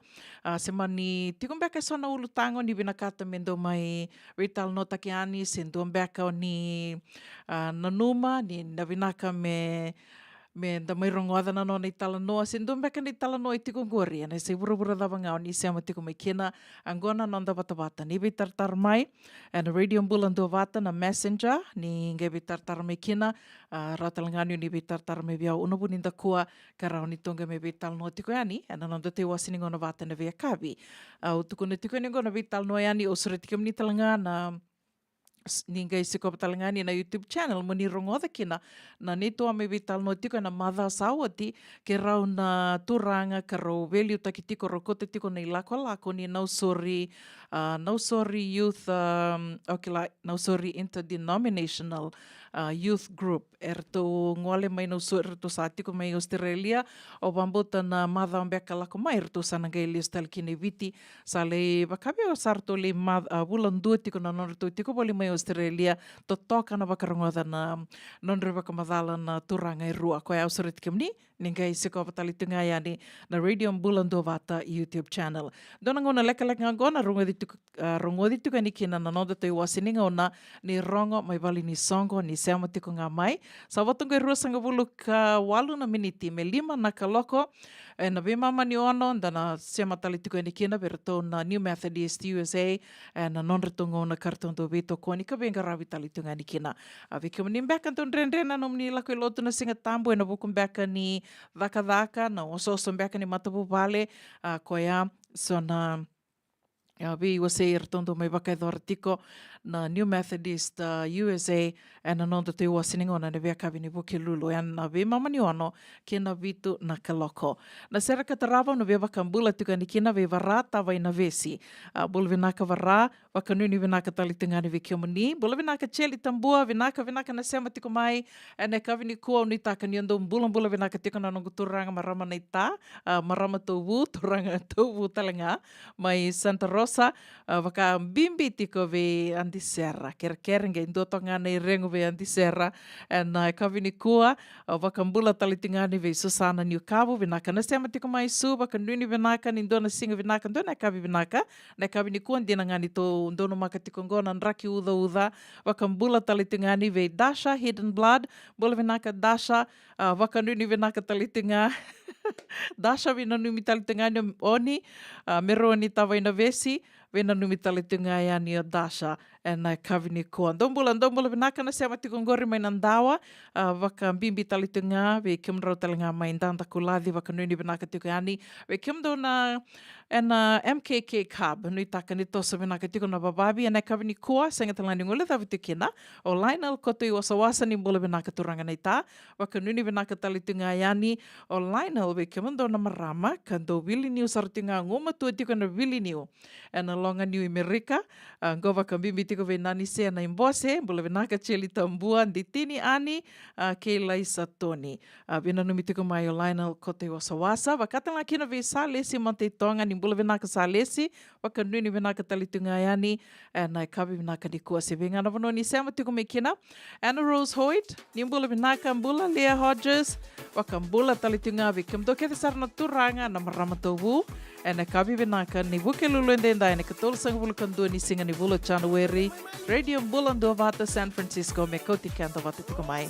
S2: se mani tiko mbeka sona ulu tango ni binakata mendo mai vital nota ki ani sen dombeka ni nanuma ni navinaka me da mai rongoada na no nei tala noa sen dombeka ni tala noa i tiko ngori ane se vura da vangao ni se ama tiko mai kena angona nonda vata ni vitartar mai and Radio Bula Duavata na Messenger ni nge vitartar mai kena ratalangani ni vitartar mai via unobu ni kua karao ni tonga me vital noa tiko yani and nonda te wasini ngona vata na via kavi au tuku ni tiko ni ngona vital noa yani o sura tiko ni talanga na ningai siko patalangani na YouTube channel muni rongoda kina na neto ame vital no tiko na mother sawati ke rau na turanga ka ro value taki tiko ro kote tiko nei lako ni no sorry youth no sorry interdenominational youth group erto ngole mai no sorry to sa tiko mai Australia o bambota na mother ambeka lako mai erto sanangai listal kine viti sale bakabe o sarto le bulan dua tiko na norto tiko boli mai Australia to toka na wakarongoda na nonre wakamadhala na turanga i rua koe ausarit kimni ningai siko patalitunga yani na Radio Bula Duavata YouTube channel. Dona ngona leka ngona rongo ditu ni kina na noda te wasininga ona ni rongo mai vali ni songo ni seama tiko ngā mai. Sa watunga i rua sanga bulu ka walu na miniti me 5 na ka loko e na ve mama ni ono dana seama talitiko ni kina verato na New Methodist USA e na nonretonga ona kartonto vito koni ka venga ravi talitunga ni kina. Vika mani mbeka ton renrena no mani lako i lotu na singa tambo e na vuku mbeka ni dhaka na oso mbeka ni matapu vale koia so na vi wase irtondo mai wakai tiko na New Methodist USA e na nonto te ua sininga ona ne vea kawini vuki lulu e na ve mamani ono ke na vitu na kaloko. Na sera katarawa no vea wakambula tuka ni kina ve vara tawa ina vesi. Bula vinaka vara, wakanuni vinaka talitingani ve kiomani, bula vinaka cheli tambua, vinaka na sema tiko mai, e ne kawini kua unitaka ni ondo bula vinaka tiko na nongo turanga marama na ita, marama tovu, turanga tovu talenga, mai Santa Rosa, waka bimbi tiko ve Andi Serra, kere indotonga nei rengo ve Andi Serra, na kawini kua, wakambula talitingani ve Susana Niukavu, vinaka na sema tiko mai su, wakanuni vinaka, nindona singa vinaka, ndona kavi vinaka, na kawini kua ndina ngani to ndono maka tiko ngona nraki uda, wakambula talitingani ve Dasha, Hidden Blood, bula vinaka Dasha, wakanuni vinaka talitinga, Dasha vina numi talitingani oni, mero ni tawa ina vesi, vena numi talitunga yani o Dasha e nai kawini kua. Ndombula binaka na sema tikongori mai nandawa, waka bimbi talitunga, we kimrau talinga mai ndanta kuladi, waka nuni binaka tikuyani, we kimdo na MKK Cub, nui taka ni tosa binaka tiko na bababi, e nai kawini kua, senga talani ngule tawi tikina, o Lionel koto I wasawasa ni mbula binaka turanga nei tā, waka nuni binaka talitunga yani, o Lionel we kimdo na marama, kando wili niu saratunga ngoma tua tiko na wili niu, e na longa niu Amerika, go waka bimbi tiko we nani se na imbose, mbula binaka cheli tambua, nditini ani, ke laisa toni. Vina numi tiko mai o Lionel koto I wasawasa, wakatanga kina we sa lesi mante tonga ni mbula binaka sa lesi, waka nuni binaka talitunga yani, e nai kawi binaka ni kua se venga na wano ni sema tiko me kina, Anna Rose Hoyt, ni mbula binaka mbula Leah Hodges, waka mbula talitunga we kimdo ke te sarana turanga na marama tohu, e nai kawi binaka ni wuke luluende ndai ne katolo sanga vulu kandua ni singa ni vulu January, Radio Bula Duavata, San Francisco, me Kauti Keda Vata tiko mai.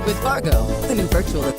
S8: With Fargo, the new virtual...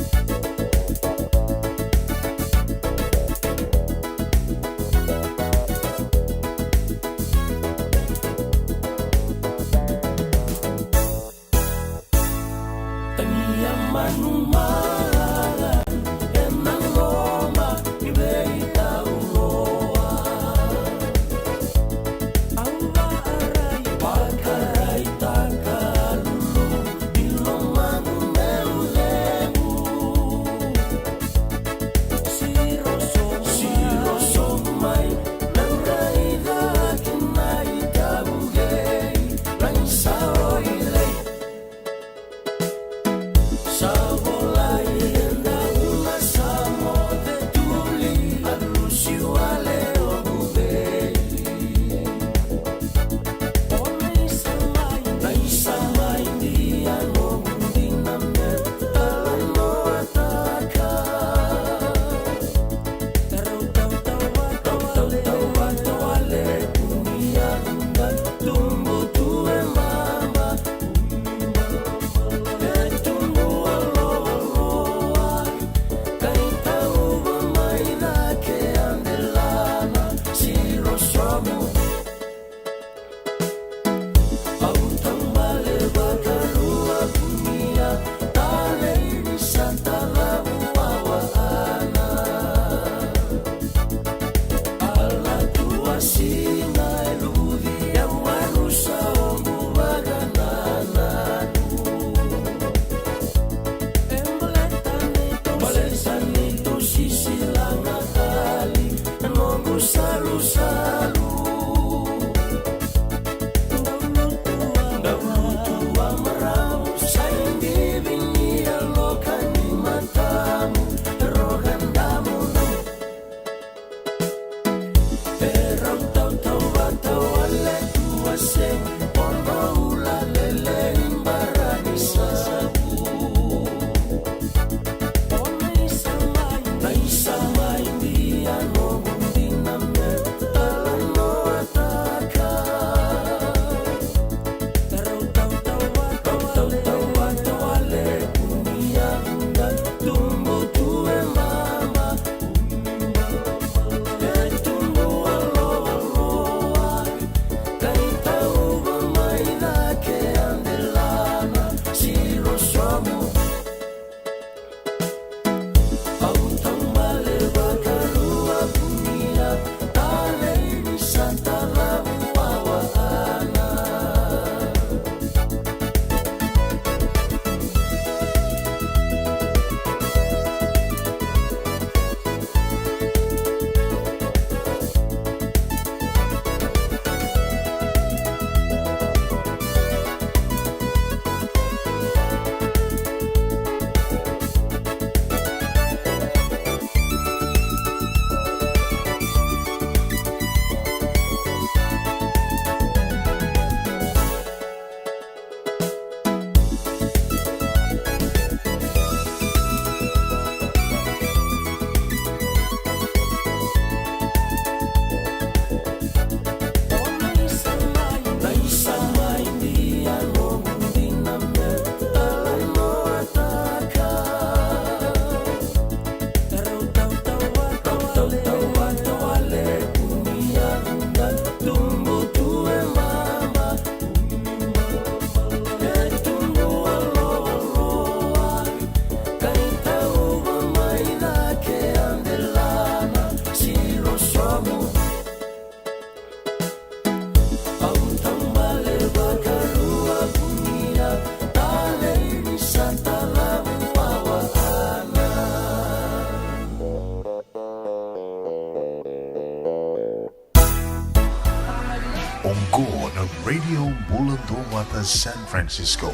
S7: Radio Bula Duavata, San Francisco.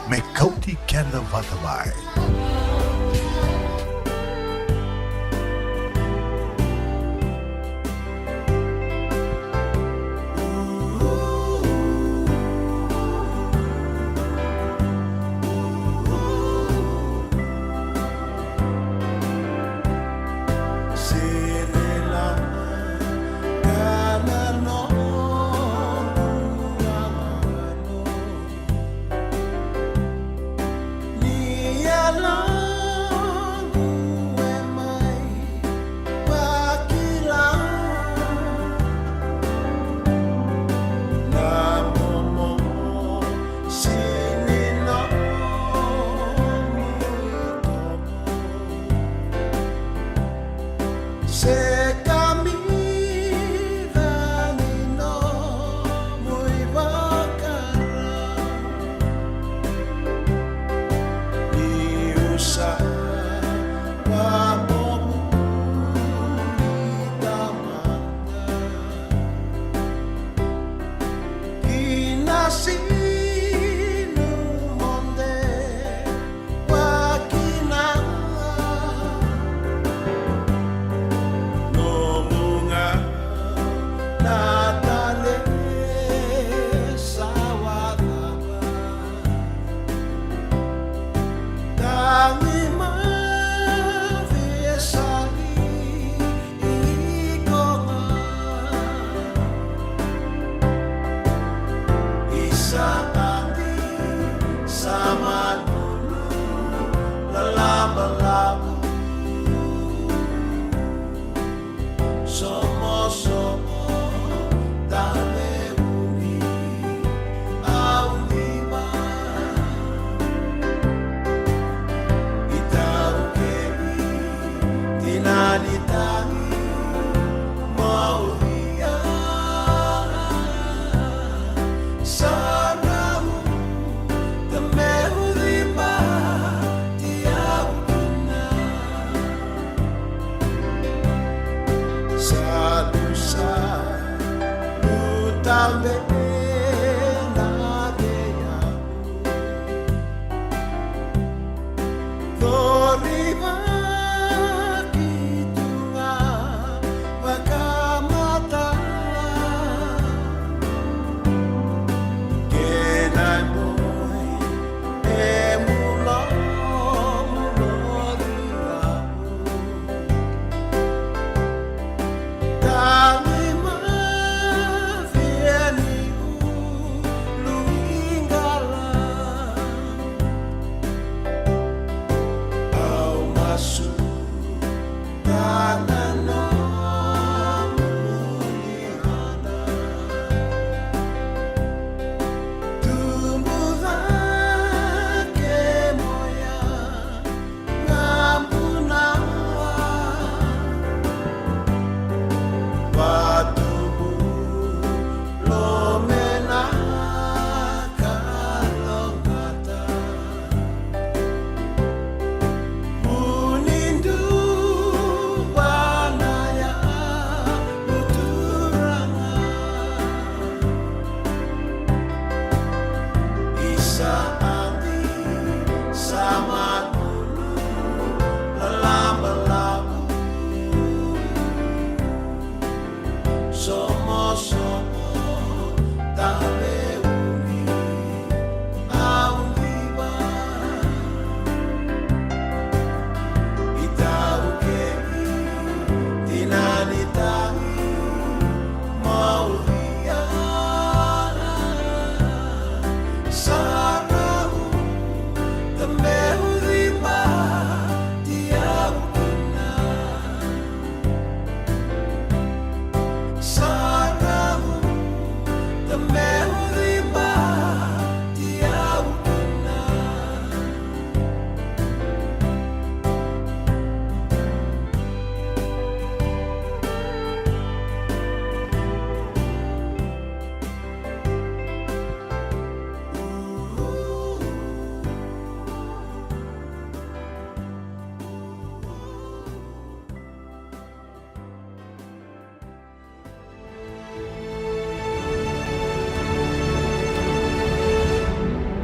S7: May Kauti, Keda, Vata.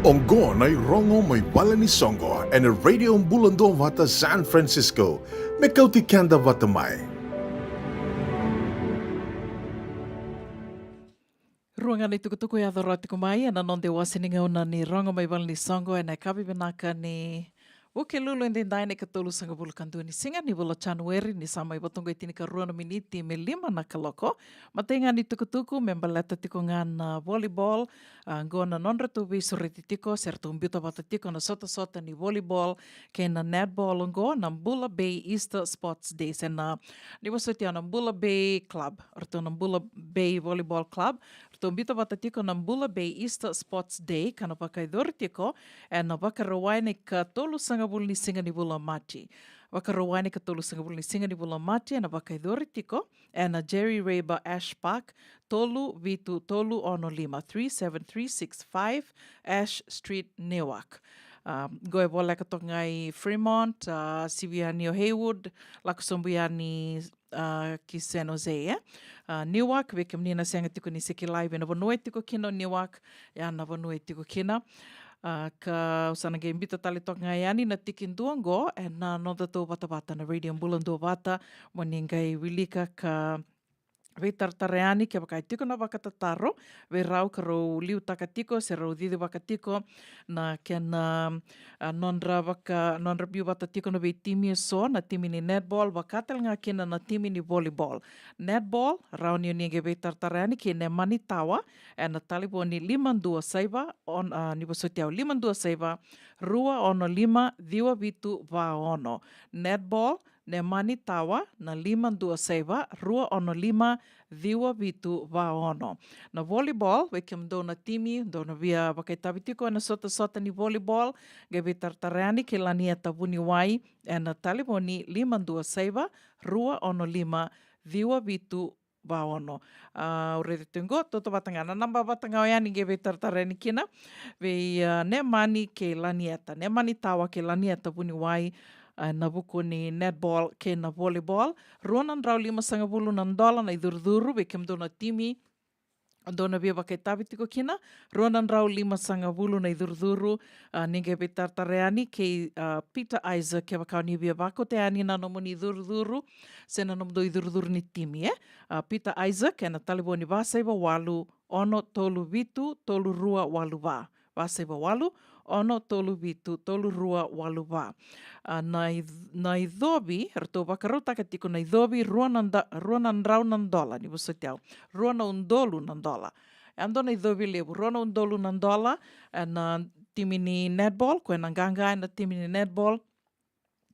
S7: Ongon ay rongo may bala ni Songo and a radio Bula Duavata, San Francisco. Me Kauti Keda Vata mai.
S2: Ruanga ni tukutuku ya dharati kumai ana nonde wasininga una ni rongo mai bala ni Songo and I kabi benaka ni Uke lulu and then daine katolu sanga bulu kandu ni singa ni bula Januari ni sama i botongo itini ka ruana miniti me 5 na kaloko. Matenga ni tukutuku membalata tiko ngana volleyball. Ngona nonra tu vi suriti tiko serta umbiuta bata tiko na sota ni volleyball ke na netball ngo na Bula Bay Easter Sports Days and ni wasoti na Bula Bay Club orto na Bula Bay Volleyball Club. Orto umbiuta bata tiko na Bula Bay Easter Sports Day kana pakaidor tiko and na wakarawai ka tolu sanga bulu ni singa ni bula mati. Wakarawani ka tolu sanga bulu ni singa ni bula mati na wakaidori tiko and na Jerry Reba Ash Park tolu vitu tolu ono lima 37365 Ash Street Newark. Goe bola ka tongai Fremont, Siviani o Haywood, Lakasombuiani ki San Jose, Newark, veke mnina senga tiko ni seki live na vanue tiko kina Newark, ya na vanue tiko kina. Ka usana ge imbita tali toka ngai ani na tikin duango e na nonda tō Vata na Radio Bula Duavata mo ni ngai wilika ka Vei tartareani ke wakai tiko na wakatataro, vei rau ka rau liu takatiko, se rau didi wakatiko, na ke na nonra biu watatiko na vei timi so, na timi ni netball, wakatel ngā kena na timi ni volleyball. Netball, rau ni nge vei tartareani ke ne manitawa, e na talipo ni 52 saiva, ni wasotiau 52 saiva, 215 diwa vitu va ono. Netball, ne manitawa na 52 saiva, 215 diwa vitu va ono. Na volleyball, wekem do na timi, do na via wakaitawitiko na sota ni volleyball, gawe tartareani ke lani e tawuni wai, e na taliboni 52 saiva, 215 diwa vitu va ono. Ure te tungo, toto watanga. Na namba watanga o yani gawe tartareani kina, vei ne mani ke lani eta, ne manitawa ke lani e tawuni wai, na buku ni netball ke na volleyball. Ruanan rau $5.50 na idurduru, wekem do na timi Dona bia wakai tabi tiko kina, ruanan rau 5 sanga wulu nei dhurudhuru, ninge be tartareani kei Peter Isaac ke wakauni bia wako te ani na nomo ni dhurudhuru, sena nomo doi dhurudhuru ni timi, Peter Isaac, ena talibo ni Vasaiwa walu, ono tolu vitu, tolu rua walu wā. Vasaiwa walu, ono tolu vitu, tolu rua walu wā. Na idhobi, rato wakarau taka tiko na idhobi, ruanan rau nan dola, ni waso te au, ruana undolu nan dola. Ando na idhobi lewu, ruana undolu nan dola, na timi ni netball, koe na nganga na timi ni netball,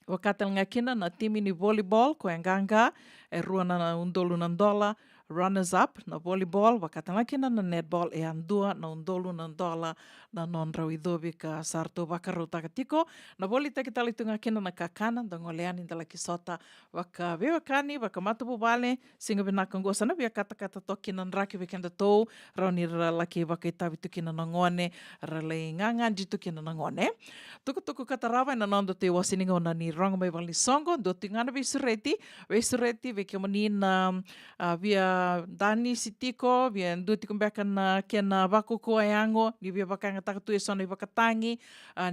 S2: wakatalanga kina na timi ni volleyball, koe nganga, ruana undolu nan dola, runners up na volleyball, wakatalanga kina na netball, andua na undolu nan dola, na non rau idhobi ka sarto wakarau taka tiko. Na voli take talitunga kina na kakana, da ngoleani da laki sota, waka vewakani, waka matapu vale, singa vinaka ngosana, via kata toki na nraki wikenda tou, rauni laki waka itavitu kina na ngone, rale nganganji tu kina na ngone. Tuku katarawa na nondo te wasininga ona ni ronga mai wali songo, do tingana visureti, veke mani na via dani sitiko, via nduti kumbeka na kena waku kua yango, ni via wakanga takatu e sona i wakatangi,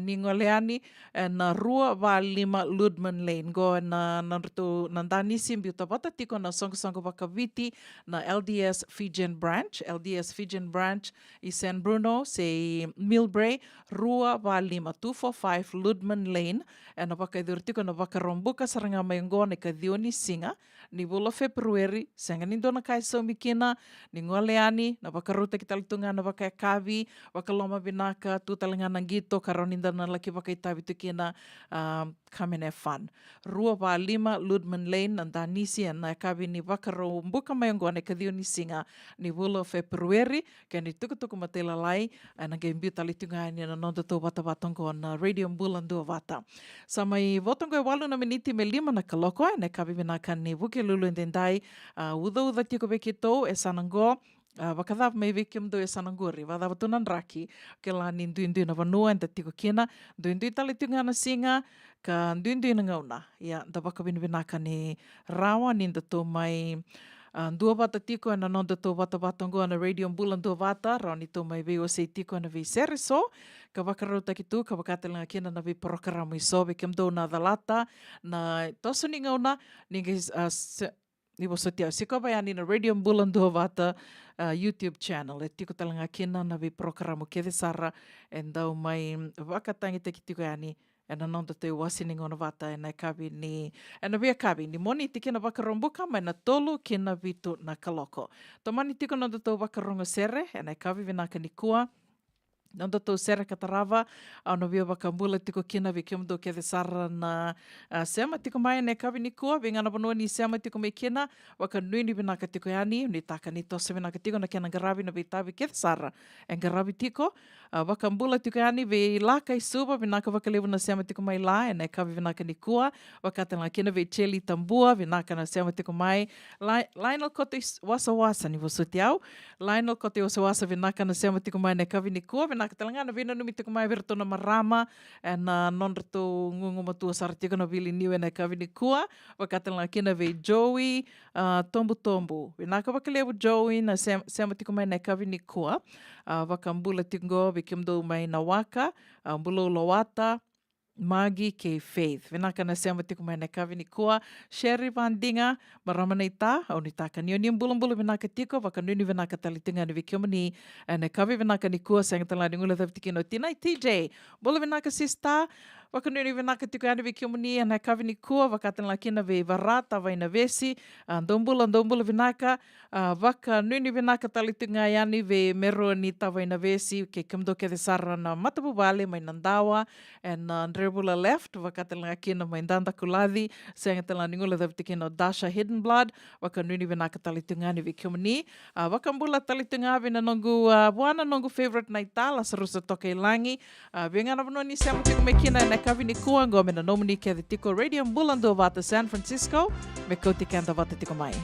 S2: ni ngoleani, na rua wa 5 Ludman Lane, go na rutu na dani simbi utawata tiko na songo wakaviti, na LDS Fijian Branch, i San Bruno, se Millbrae, rua wa 5, 245 Ludman Lane, na wakaidhuru tiko na wakarombuka saranga maiongo na kadhioni singa, ni wula February, senga ni dona kai somikina, ni ngoleani, na wakaruta ki talitunga na wakakavi, wakaloma vinaka, tutalanga nangito, karoninda na laki wakaitavi tukina, come and have fun. Rua wa 5 Ludman Lane, na danisi, na kavi ni wakarombuka maiongo na kadhioni singa, ni wula February, ka ni tukutuku matela lai, na gaimbiu talitunga ni na nonda tō watawatongo na Radio Bula Duavata. Sa mai votongo e walu na miniti me 5 na kaloko, na kavi vinaka ni wuke lulu endendai, uda tiko veki tō e sanango, wakadhav mai veki mdo e sananguri, wadhawa tunan raki, ke la ni nduindui na vanua enda tiko kina, nduindui talitunga na singa, ka nduindui na ngauna. Ia, da wakawini vinaka ni rawa, ni nda tō mai Duavata tiko na nonda tō watawatongo na Radio Bula Duavata, raoni tō mai VOC tiko na vi seriso, ka wakarau taki tū, ka wakatelanga kina na vi porokaramu iso, vi kem dō na dhalata, na tosu ni ngauna, ni wasotia, siko vai ani na Radio Bula Duavata YouTube channel, e tiko talanga kina na vi porokaramu kede sara, e ndau mai wakatangi taki tiko ani, e na nonda te wasininga ona wata, e na kavi ni, e na via kavi, ni moni te kina wakarombuka, mai na tolu kina vitu na kaloko. To mani tiko nonda tō wakarongo sere, e na kavi vinaka ni kua, nonda tō sere katarawa, au na via wakambula tiko kina vi kiamdo ke de sara na sema tiko mai ne kavi ni kua, vi ngana vanua ni sema tiko mai kina, waka nui ni vinaka tiko yani, ni taka ni tosa vinaka tiko na kena ngaravi na vi tavi ke de sara, e ngaravi tiko, wakambula tiko yani, vi laka i suba, vinaka wakalevu na sema tiko mai la, e ne kavi vinaka ni kua, wakatanga kina vi cheli tambua, vinaka na sema tiko mai, Lionel kote wasa ni wasuti au, Lionel kote wasa vinaka na sema tiko mai ne kavi ni kua, vinaka talangana vina numi tiko mai vira tona marama, e na nonra tō ngungu matua sara tiko na vili niwe ne kavi ni kua, wakatalanga kina vi Joey Tombu, vinaka wakalevu Joey na sema tiko mai ne kavi ni kua, wakambula tiko vi kimdo mai na waka, Bula Duavata, Magi ke Faith. Vinaka na sema tiko mai na kavi ni kua, Sherry Vandinga, marama nei tā, au ni taka ni onion bulambula vinaka tiko, waka nuni vinaka talitunga ni vikiomani, na kavi vinaka ni kua, senga talani ngula thavtiki no tinai TJ, bula vinaka sista, waka nuni vinaka tiko yani vikiomani, na kavi ni kua, waka tala kina vi varata, vai na vesi, ndombula vinaka, waka nuni vinaka talitunga yani vi mero ni tawai na vesi, ke kimdo ke de sara na matapu vale, mai nandawa, and Bula left, wakatala kina mai ndanda kuladi, senga tala ningula thavtiki no Dasha Hidden Blood, waka nuni vinaka talitunga ni vikiomani, wakambula talitunga vina nongu, buana nongu favorite naita, la sarusa toke ilangi, vingana vanua ni sema tiko me kina na kavi ni kua, ngo me na nomuni ke de tiko Radio Bula Duavata San Francisco, me Kauti Keda Vata tiko mai.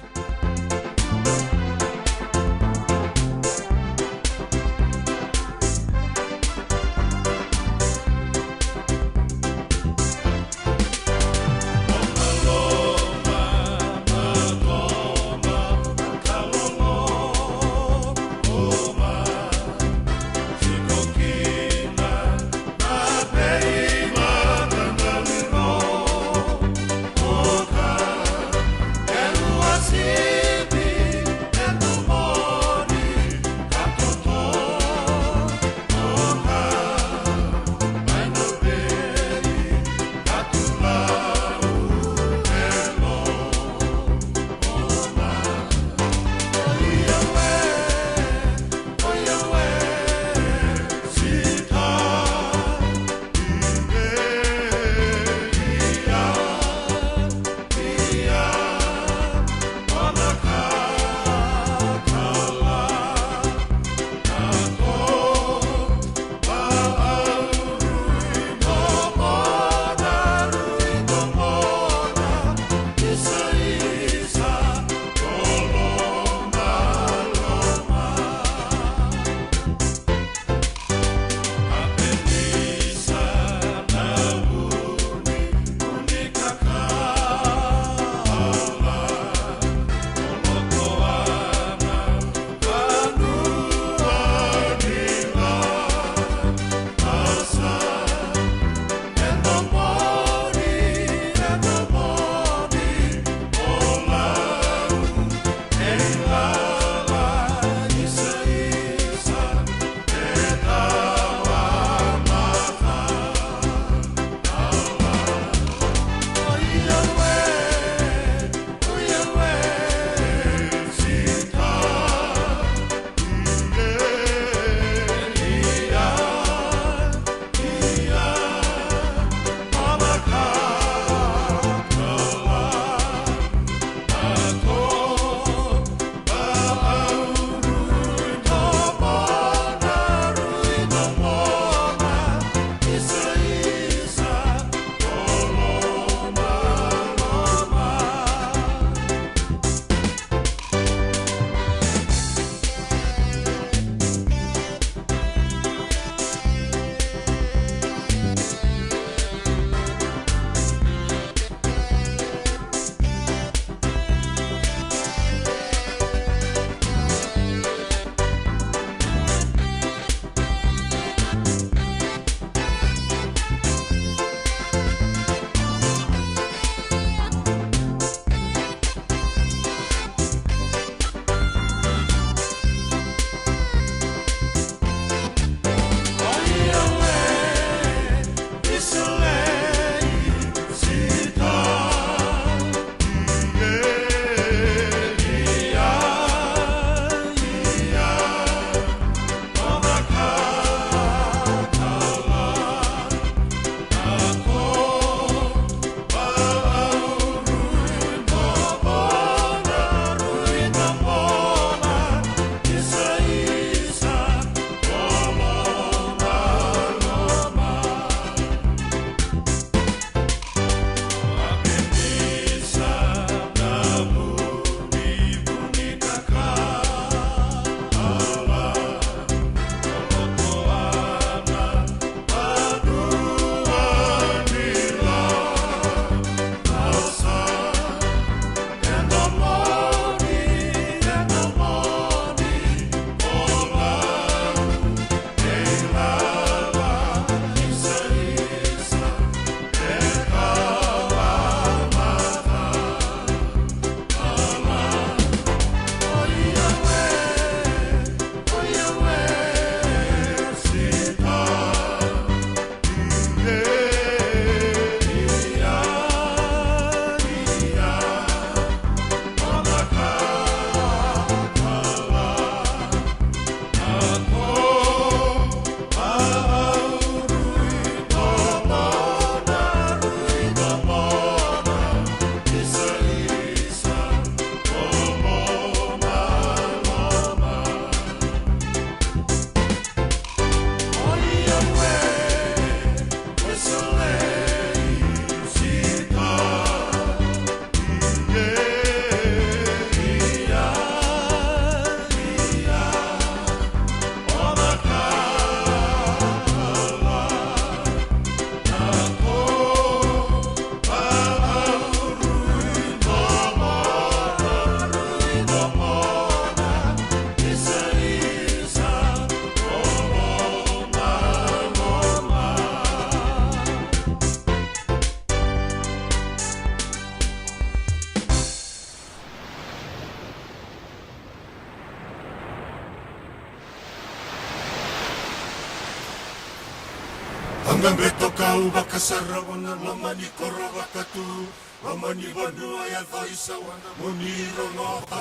S9: Angambeto kau bakasarawana mamani korowakatu mamani banua ya voisa wana moniro ngota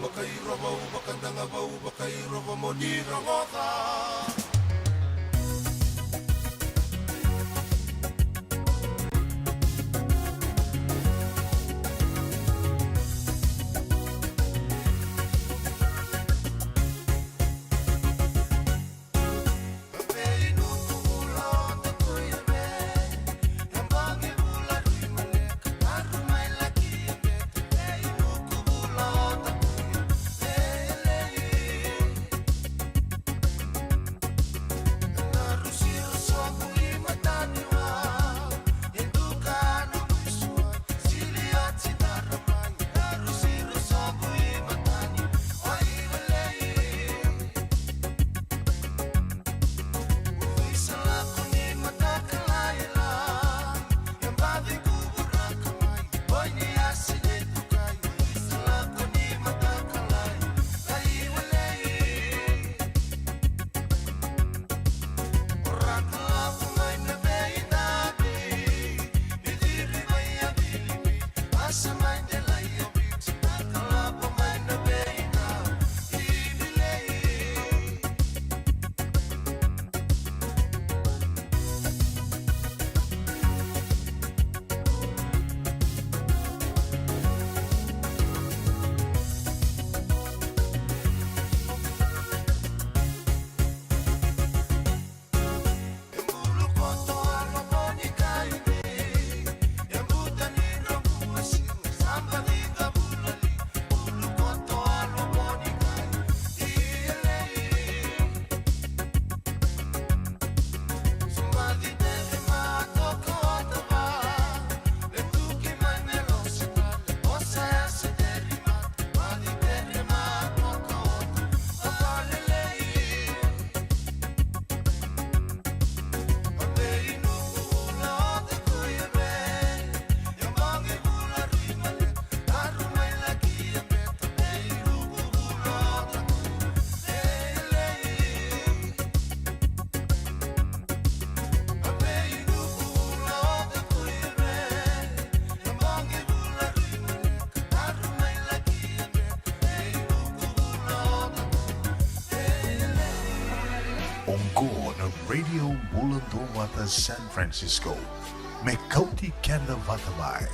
S9: bakairo bau bakandanga bau bakairo moniro ngota.
S7: Radio Bula Duavata, San Francisco. May Kauti, Keda, Vata.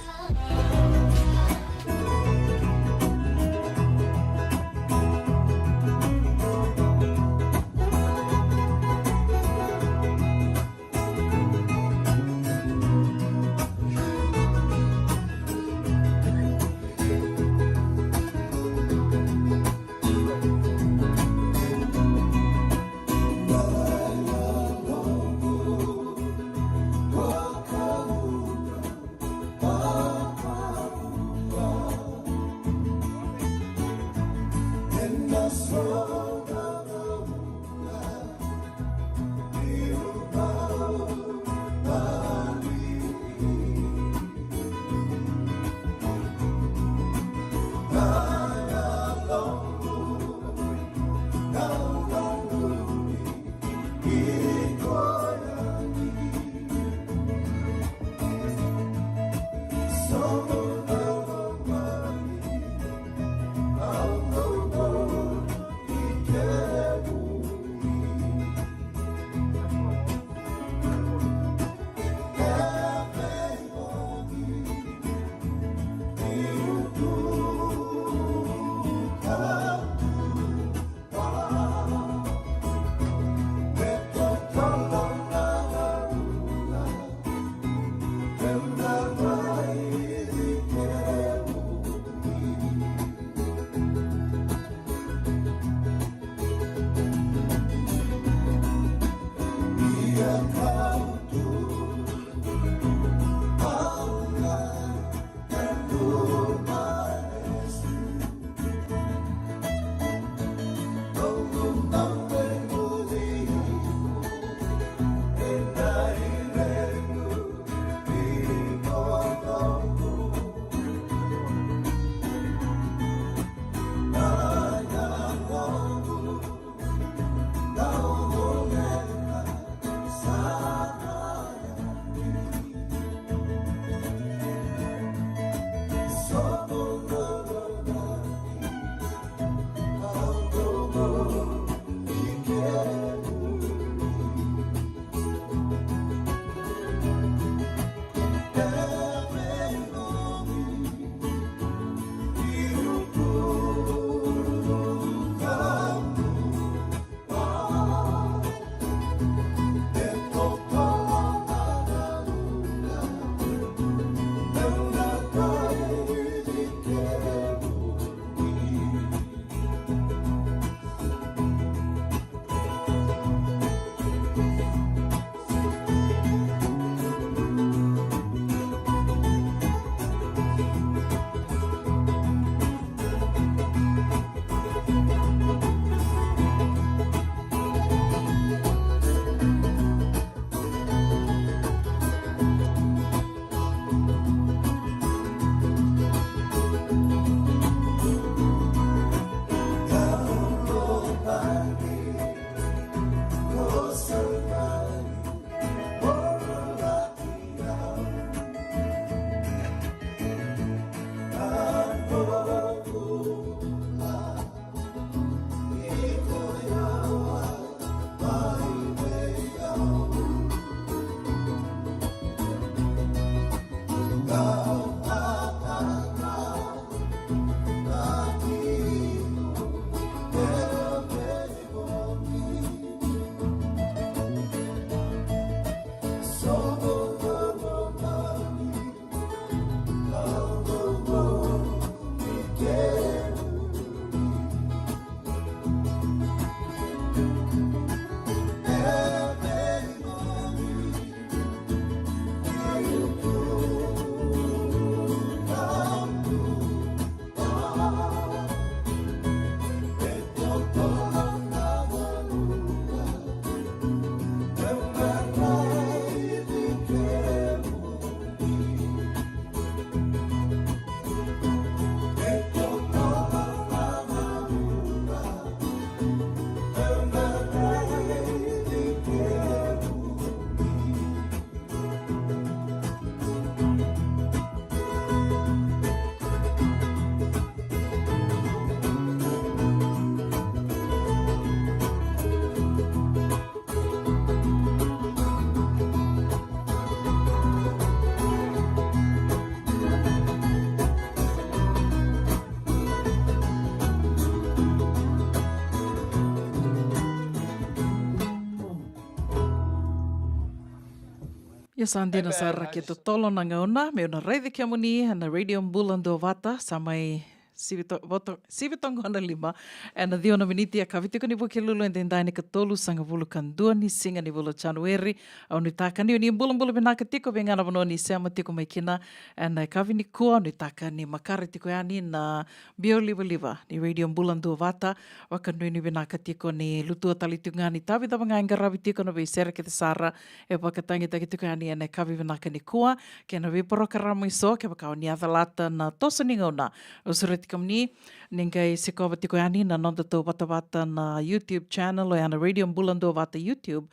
S2: Ia sandina sa rake to tolo na ngauna, me ona reide kia muni, na Radio Bula Duavata, sa mai sivitongo ana lima, e na diona miniti a kawitiko ni buke lulu en dendai ni ka tolu sanga vulu kan dua ni singa ni vulu Januari, au ni taka ni mbula benaka tiko vengana vano ni seama tiko mai kina, e na kawi ni kua, ni taka ni makara tiko yani na bio liva ni Radio Bula Duavata, waka nui ni benaka tiko ni lutua talitunga ni tawi tawanga ngarawi tiko na vei sere ke te sara, e wakatangi taki tiko yani e na kawi benaka ni kua, ke na viporoka ramu iso, ke wakao ni athalata na tosa ni ngauna, usura tika mni, ningai se kova tiko yani na nonda tō Vata na YouTube channel o ana Radio Bula Duavata YouTube,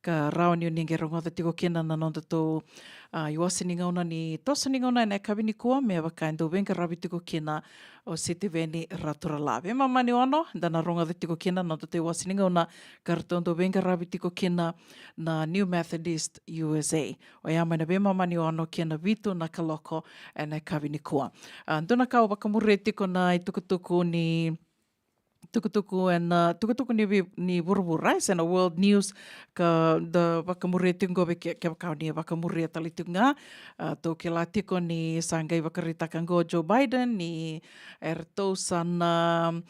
S2: ka rao ni o ningai rongoda tiko kena na nonda tō iwasi ni ngauna ni tosa ni ngauna e kawi ni kua, mea wakain tō venga rawi tiko kena o se te veni ratura la. Ve mamani ono, dana rongoda tiko kena nonda tō iwasi ni ngauna, ka raton tō venga rawi tiko kena na New Methodist USA. O ia maina ve mamani ono kena vitu na kaloko e na kawi ni kua. Dona kau wakamure tiko na i tukutuku ni tukutuku ni burubura sa na world news ka the wakamure tingo ke wakau ni wakamure talitunga to ke la tiko ni sangai wakaritaka ngo Joe Biden ni erto sana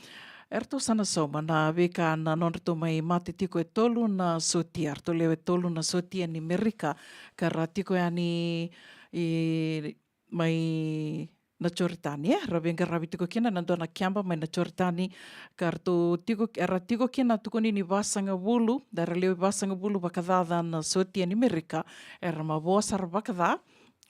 S2: soma na veka na nonreto mai mate tiko e tolu na sotia to leo e tolu na sotia ni Amerika ka ra tiko yani mai na Choritani, ravenga ravi tiko kena na dona kiamba mai na Choritani, karto tiko kena tukoni ni vasanga wulu, dara leo vasanga wulu wakadada na sotia ni Amerika, era ma voasar wakada,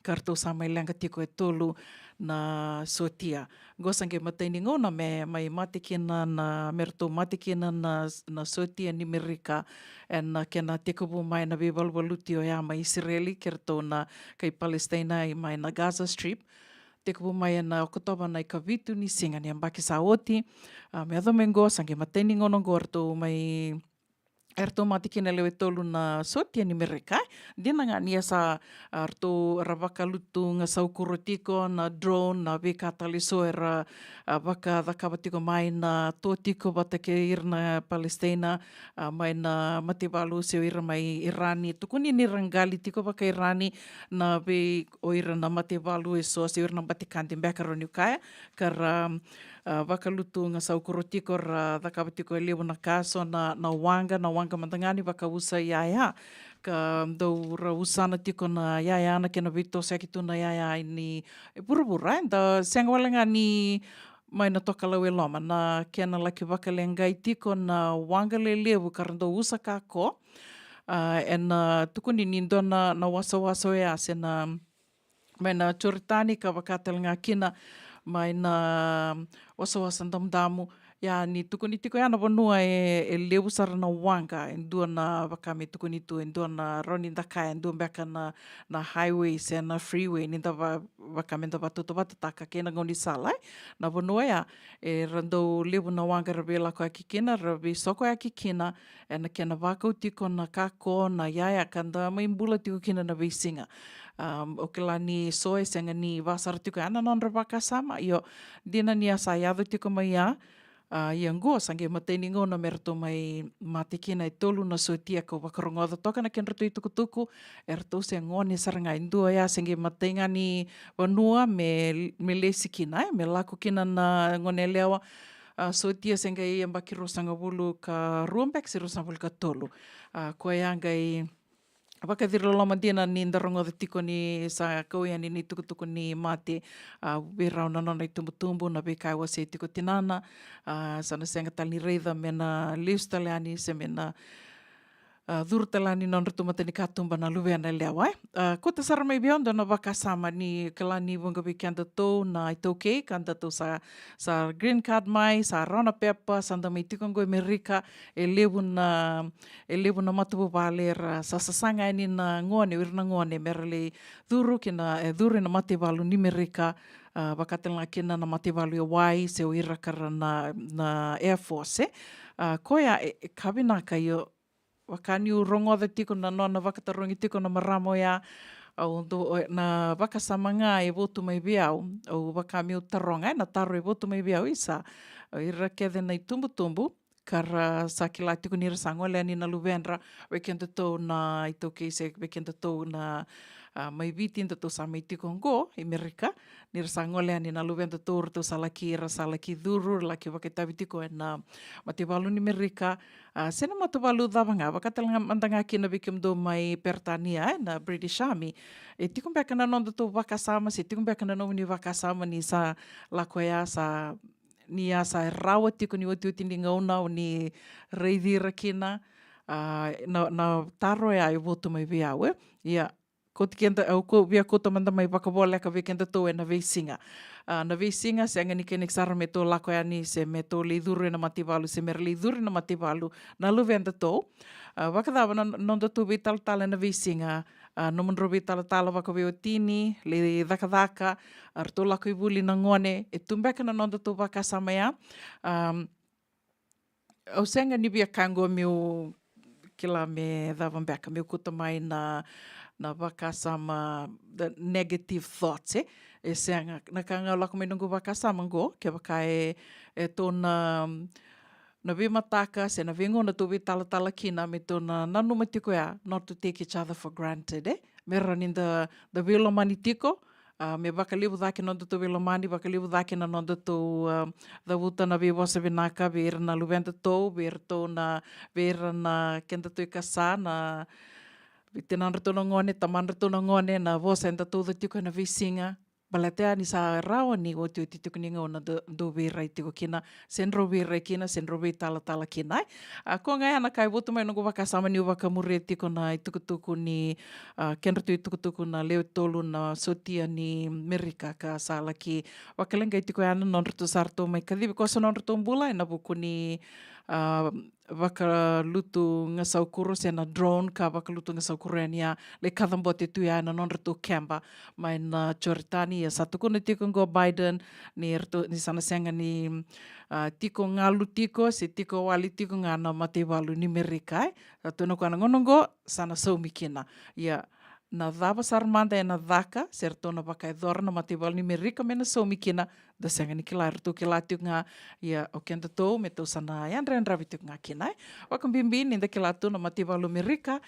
S2: karto sa mai langa tiko e tolu na sotia. Gosange mataini ngona me mai mate kena na merto mate kena na sotia ni Amerika, en kena tiko bu mai na vivalvaluti o ya mai Israeli, kerto na kai Palestina i mai na Gaza Strip, te kupu mai na okotowa nei ka vitu ni singa ni ambaki sa oti. Me adho mengo, sange mateni ngono ngo arto mai erto matikina leo e tolu na sotia ni Amerika. Dina nga nia sa arto rawaka lutu nga saukuro tiko na drone na veka taliso era waka dhakawa tiko mai na tō tiko wata ke irna Palestina mai na matiwalu seo ira mai Irani. Tukuni ni rangali tiko waka Irani na ve o ira na matiwalu e so seo ira na batikandi mbekaro ni ukaya. Kara wakalutu nga saukuro tiko ra dhakawa tiko e leo na kaso na wanga matangani wakausa iaia. Ka dau ra usana tiko na iaia ana kena vito sekitu na iaia ni burubura. Da sengawalenga ni mai na tokalau e loma. Na kena laki wakalengai tiko na wanga le lewu karando usa kako. E na tukuni nindo na wasa e ase na mai na Choritani ka wakatelenga kina mai na wasa ndamdamu. Ya ni tukuni tiko yana vanua e lewu sara na wanga en dua na wakame tukuni tu en dua na roni ndaka en dua mbeka na highways e na freeway ni da wakame da watuto watataka kena ngoni sala na vanua ya e rando lewu na wanga rabe lako aki kena rabe soko aki kena e na kena wakau tiko na kako na yaya kanda mai mbula tiko kena na veisinga. O ke la ni soe senga ni wasara tiko ana non rawaka sama yo dina ni asa yadu tiko mai ya ia ngoa sange mateni ngona merto mai matikina e tolu na sotia ko wakarongoda toka na kenrato i tukutuku e rato se ngone saranga indua ya sange matenga ni wanua me lesi kina me lako kina na ngone lewa sotia senga i ambaki rosanga wulu ka ruambek si rosanga wulu ka tolu ko yanga i wakadhiro loma dina ni ndarongoda tiko ni sa kauia ni tukutuku ni mate wirau na nona i tumbutumbu na bekai wase tiko tinana sana senga tali reida mena liustaleani se mena dhurtalani non rutumatani katumba na luveana lewa. Kota sara mai biondo na wakasama ni kalani wungawi kanda tau na itokei kanda tau sa green card mai, sa rona pepa, sanda mai tikongo Amerika e lewu na matupu valera sa sasanga ini na ngone, wirna ngone, merale dhuru kina dhuru na mativalu ni Amerika wakatela kina na mativalu ya wai se o irakara na Air Force. Koia kawinaka yo wakani u rongoda tiko na nona wakatarongi tiko na maramo ya na wakasamanga e votu mai biau o wakami u taronga na taro e votu mai biau isa o ira kede na i tumbutumbu kara sa ki lai tuku ni rasanga le ani na luvenra weken tatou na i tau keise weken tatou na mai vitin tatou sa mai tiko ngo i Amerika ni rasanga le ani na luven tatou ratou salaki rasalaki dhuru laki wakatavi tiko na mativalu ni Amerika sena mativalu dhavanga wakatalanga mandanga kina wikim do mai pertania na British Army e tiko mbeka na non tatou wakasama se tiko mbeka na non ni wakasama ni sa lakoia sa ni asa e rawa tiko ni oti ni ngauna o ni reidhira kina na taro e ai voto mai via we ia ko te kenta au ko via ko manda mai wakawole ka vekenda to e na veisinga na veisinga se anga ni kenek sara me to lako ani se me to liduru na mativalu se mer liduru na mativalu na luvenda to wakadawa non to vital tala na veisinga no mon robi tala wakaweo tini le daka arto lako ibuli na ngone e tumbeka na non to wakasama ya au senga ni via kango meu kila me dava mbeka meu kuta mai na wakasama the negative thoughts e senga na kanga lako mai nungu wakasama ngo ke waka e tona na we mataka se na vengo na tobi tala kina me tona nanu matiko ya not to take each other for granted mera ni the velo mani tiko me wakalivu dhake non to velo mani wakalivu dhake na non to the vuta na we wasa vinaka ver na luventa to ver to na ver na kenda to ikasa na Vitenan rato na ngone, taman rato na ngone, na vosa enda todo tiko na visinga. Balatea ni sa rawa ni o tio tiko ni ngona do vera i tiko kina. Senro vera kina, senro vera tala kina. Ko ngai ana kai votu mai nungu wakasama ni waka mure tiko na i tukutuku ni kenratu i tukutuku na leo tolu na sotia ni Amerika ka sa laki. Wakalenga i tiko ana non rato sarto mai kadibi kosa non rato mbula ina buku ni wakalutu nga saukuro se na drone ka wakalutu nga saukuro ania le kadambo te tuia na non rato kemba mai na choritani ya satu kuna tiko ngo Biden ni rato ni sana senga ni tiko ngalu tiko se tiko wali tiko nga na mate walu ni Amerika rato na kuna ngonongo sana saumikina ya na dhava sarmanda e na dhaka se rato na waka e dhora na mate walu ni Amerika me na saumikina da senga ni kila rato kila tiko nga ya o kenda tau me tau sana yandra tiko nga kina wakambimbi ni da kila tu na mate walu Amerika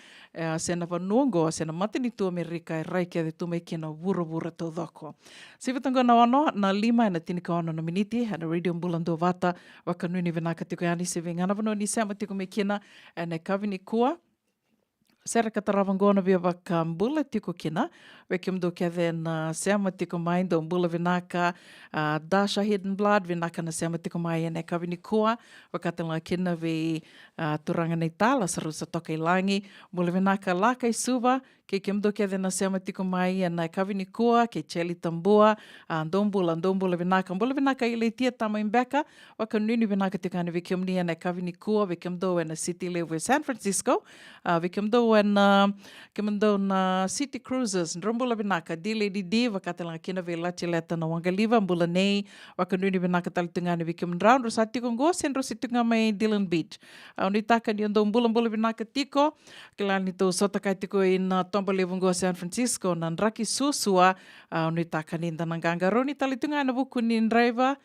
S2: se na vanungo se na mate ni tu Amerika e rai kia de tu me kina vura tau dhoko sivatango na ono na 5 na tinika ono na miniti na Radio Bula Duavata wakanuni venaka tiko yani se vengana vano ni sema tiko me kina ane kavini kua Sera kataravangona via waka mbula tiko kina. Wekim do keve na sema tiko mai do mbula vinaka dasha hidden blood vinaka na sema tiko mai ene kavini kua. Wakatanga kina vi turanga nei tala sarusa toka ilangi. Mbula vinaka laka i suva. Ke kim do keve na sema tiko mai ene kavini kua. Ke cheli tambua. Ndombula vinaka. Mbula vinaka ile tia tama imbeka. Waka nuni vinaka tiko ane vikim ni ene kavini kua. Vikim do ene city level San Francisco. Vikim do kemando na city cruises nrombula binaka dile di wakatala kina vela chileta na wangaliva mbula nei wakanuni binaka talitungani vikim round rosati kongo senro situnga mai Dillon Beach unitaka ni ndo mbula binaka tiko kilani to sotaka tiko in tomba levungo San Francisco na raki susua unitaka ni ndananganga roni talitungana buku ni driver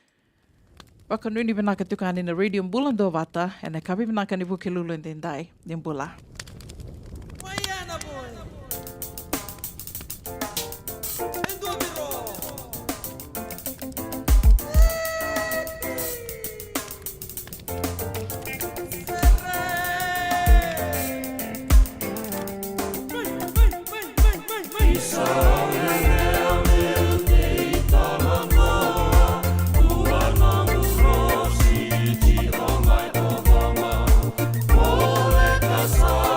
S2: wakanuni binaka tukani na Radio Bula Duavata ene kabi binaka ni buki lulu ndendai nimbula
S9: Song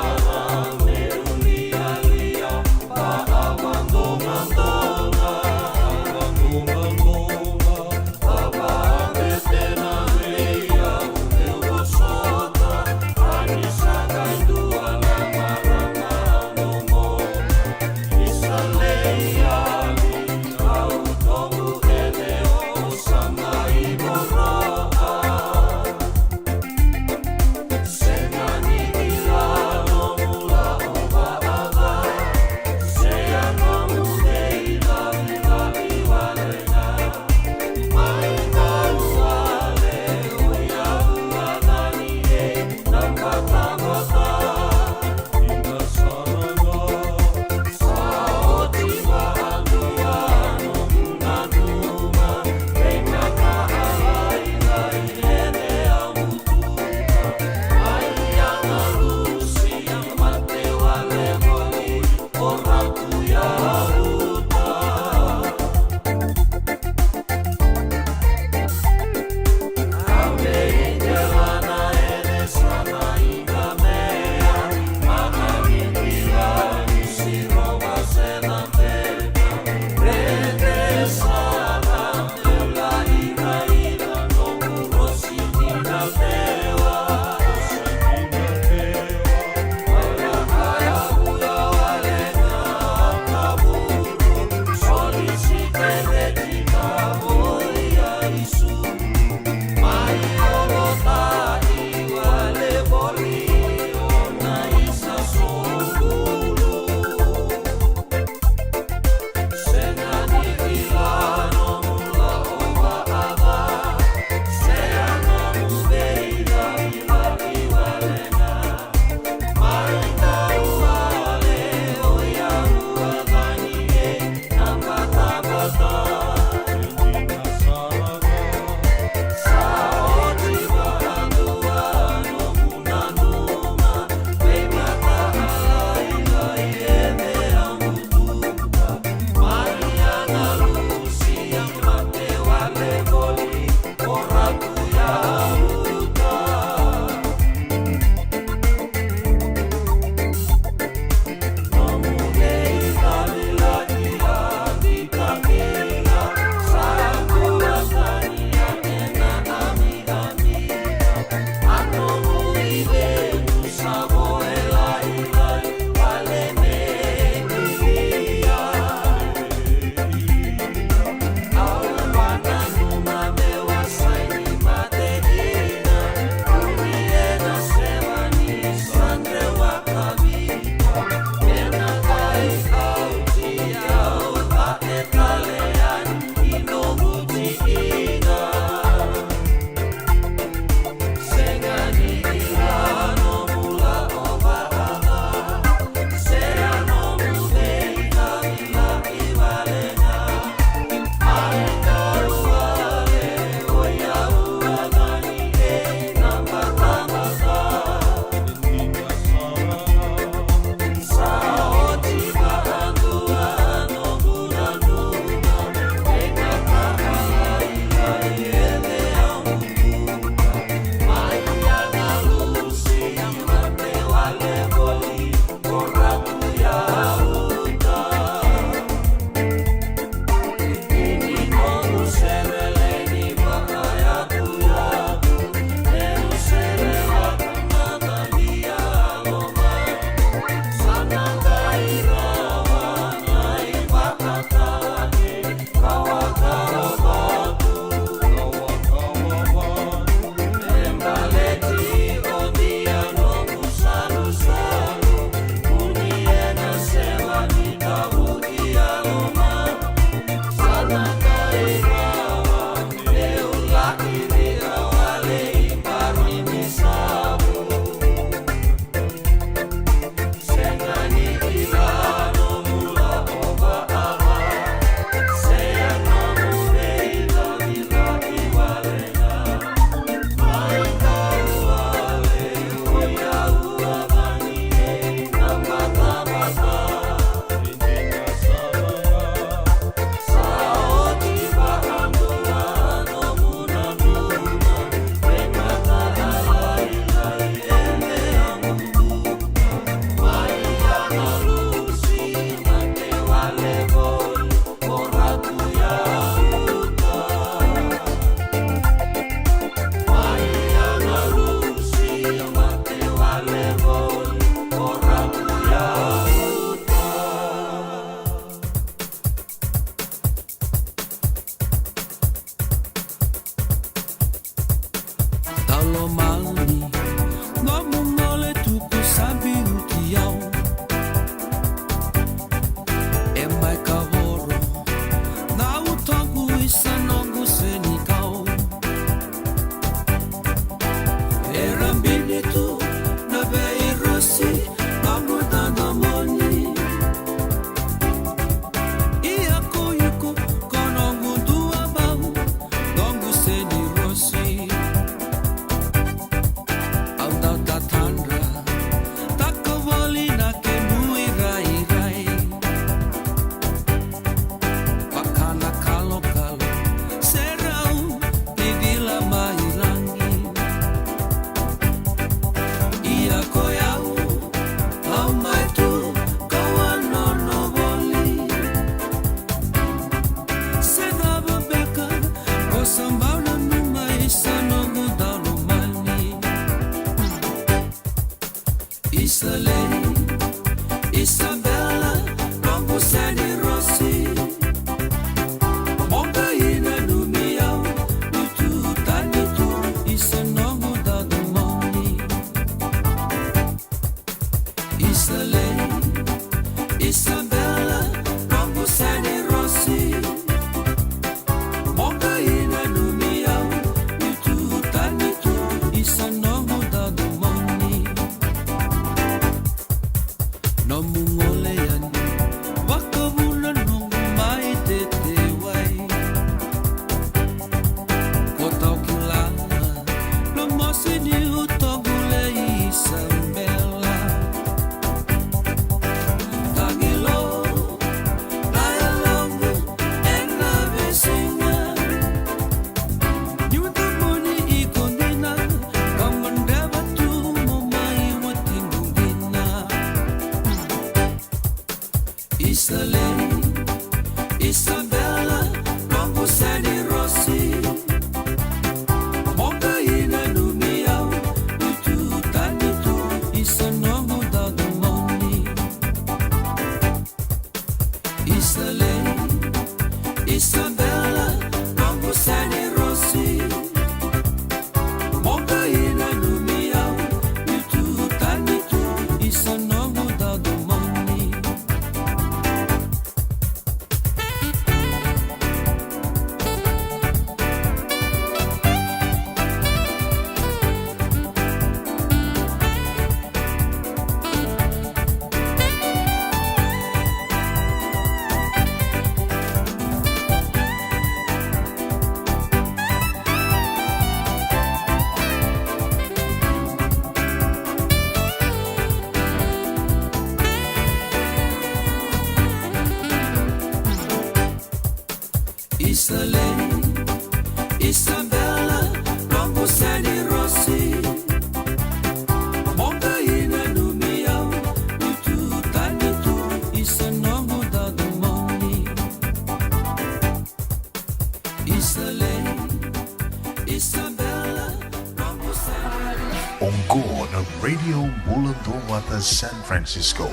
S7: Radio Bula Duavata, San Francisco.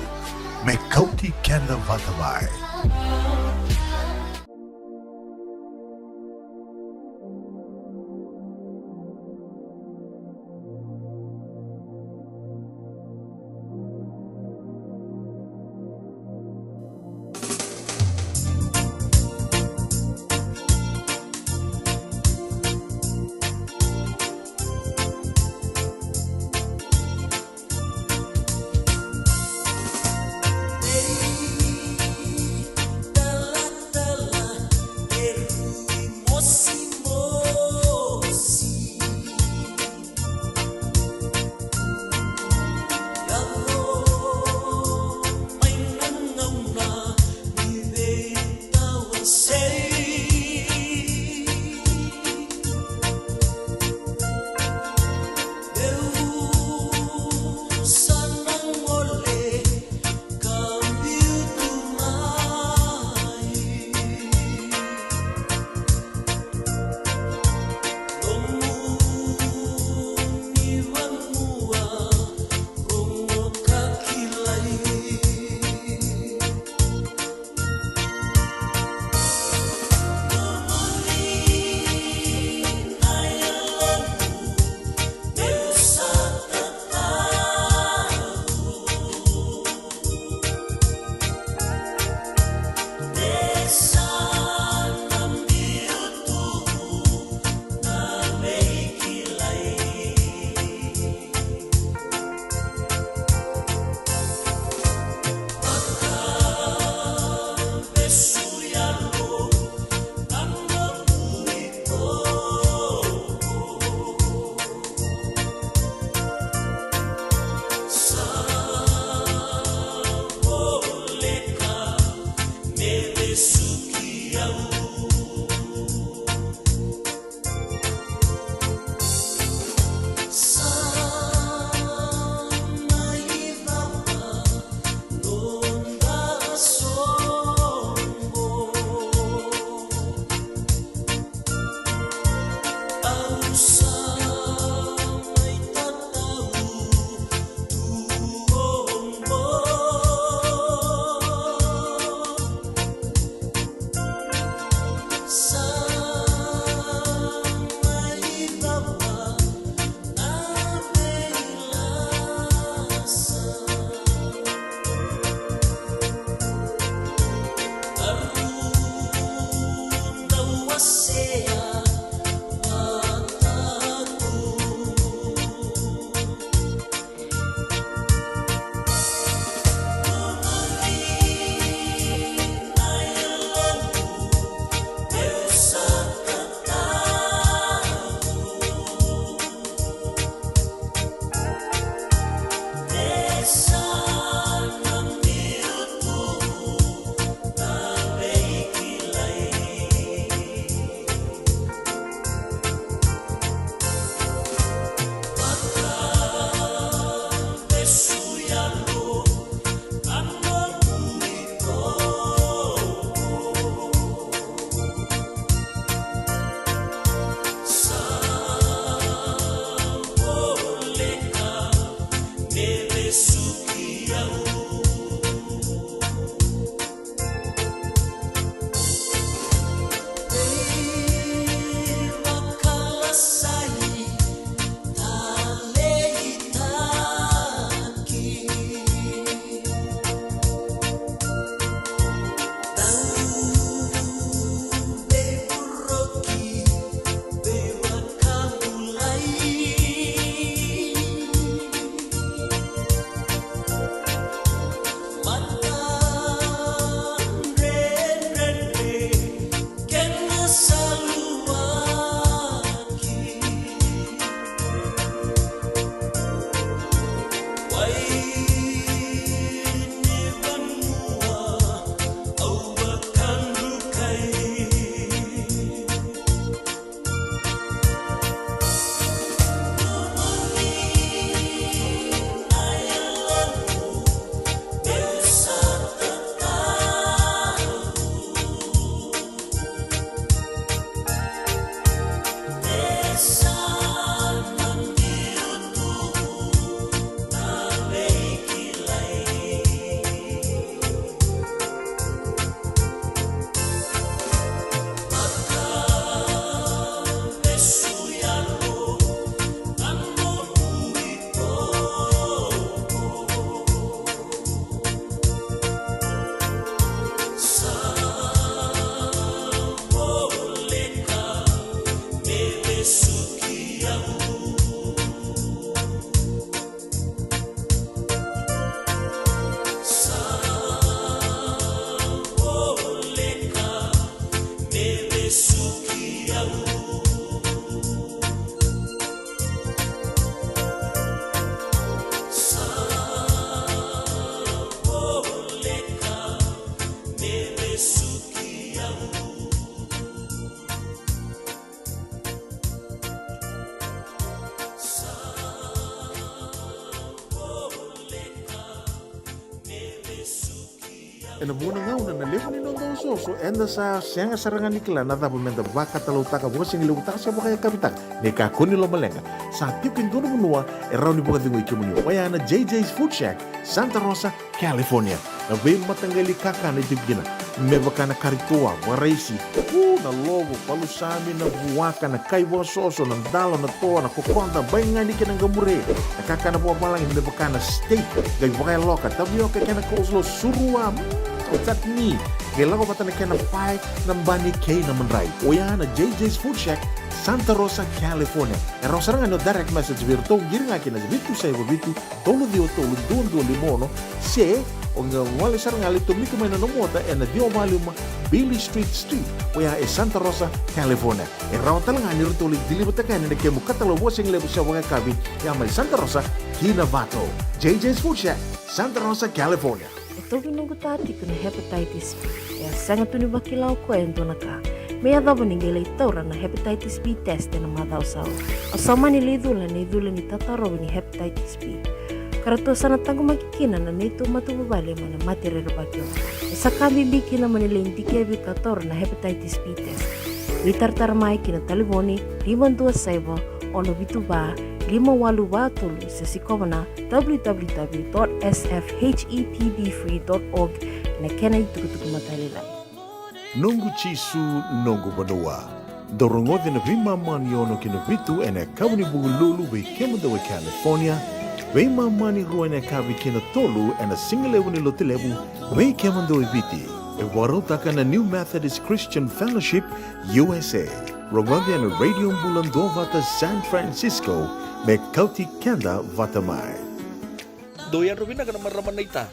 S7: May Kauti, Keda, Vata.
S1: na buona ngauna na levo ni nondo soso enda sa sianga sarangan nikla na da momento vaka talutaka bo sing lutaka sa baka kapitak ne ka kuni lo malenga sa tipin dono bunua e rauni boka dingo ikimuni waya na JJ's Food Shack Santa Rosa California na veio matangali kaka na tibgina me baka na karitoa waraisi na lobo palusami na buwaka na kaiwa soso na dalo na toa na kokonda bayangani kinang gamure na kaka na buwa malang me baka na steak gai baka loka tabioka kena coleslaw surua Otat ni, kailangan ko pa na pai ng bani kay na manray. O yan na JJ's Food Shack, Santa Rosa, California. E rosarang ano direct message virto, giring akin na vitu sa iba vitu, tolo dio tolo duon limono, se, o nga wali sarang alito miko may nanomota, e na dio maluma Billy Street, o yan e Santa Rosa, California. E raw talang ani rito ulit dilibutakan na kaya mukatalo wasing lebo sa mga kabi, yan may Santa Rosa, Kinavato. JJ's Food Shack, Santa Rosa, California.
S10: Toki nungu tati kuna hepatitis B. Ya sanga tuni wakilau ko endo naka. Mea dhabo ningele itaura na hepatitis B test na madhaw sao. Asama ni lidula ni tataro ni hepatitis B. Karato sana tangu makikina na nito matubabali mana matirero bakyo. Sakabi biki na manila indike bikator na hepatitis B test. Litartar mai kina taliboni 527 ono bituba 582 sa sikomana www.sfhetbfree.org na kenay tukutuk matalilay.
S7: nungu chisu nungu banua. Dorongo de na vima mani ono kina vitu ene kawani bugululu we kemunda we California. Vima mani ruene kavi kina tolu ene singalewu ni lotilewu we kemunda we viti. E warotaka na New Methodist Christian Fellowship USA. Rongondi ene Radio Bula Duavata San Francisco me Kauti Keda Vata mai.
S3: Doyan Robina ka naman ramanaita.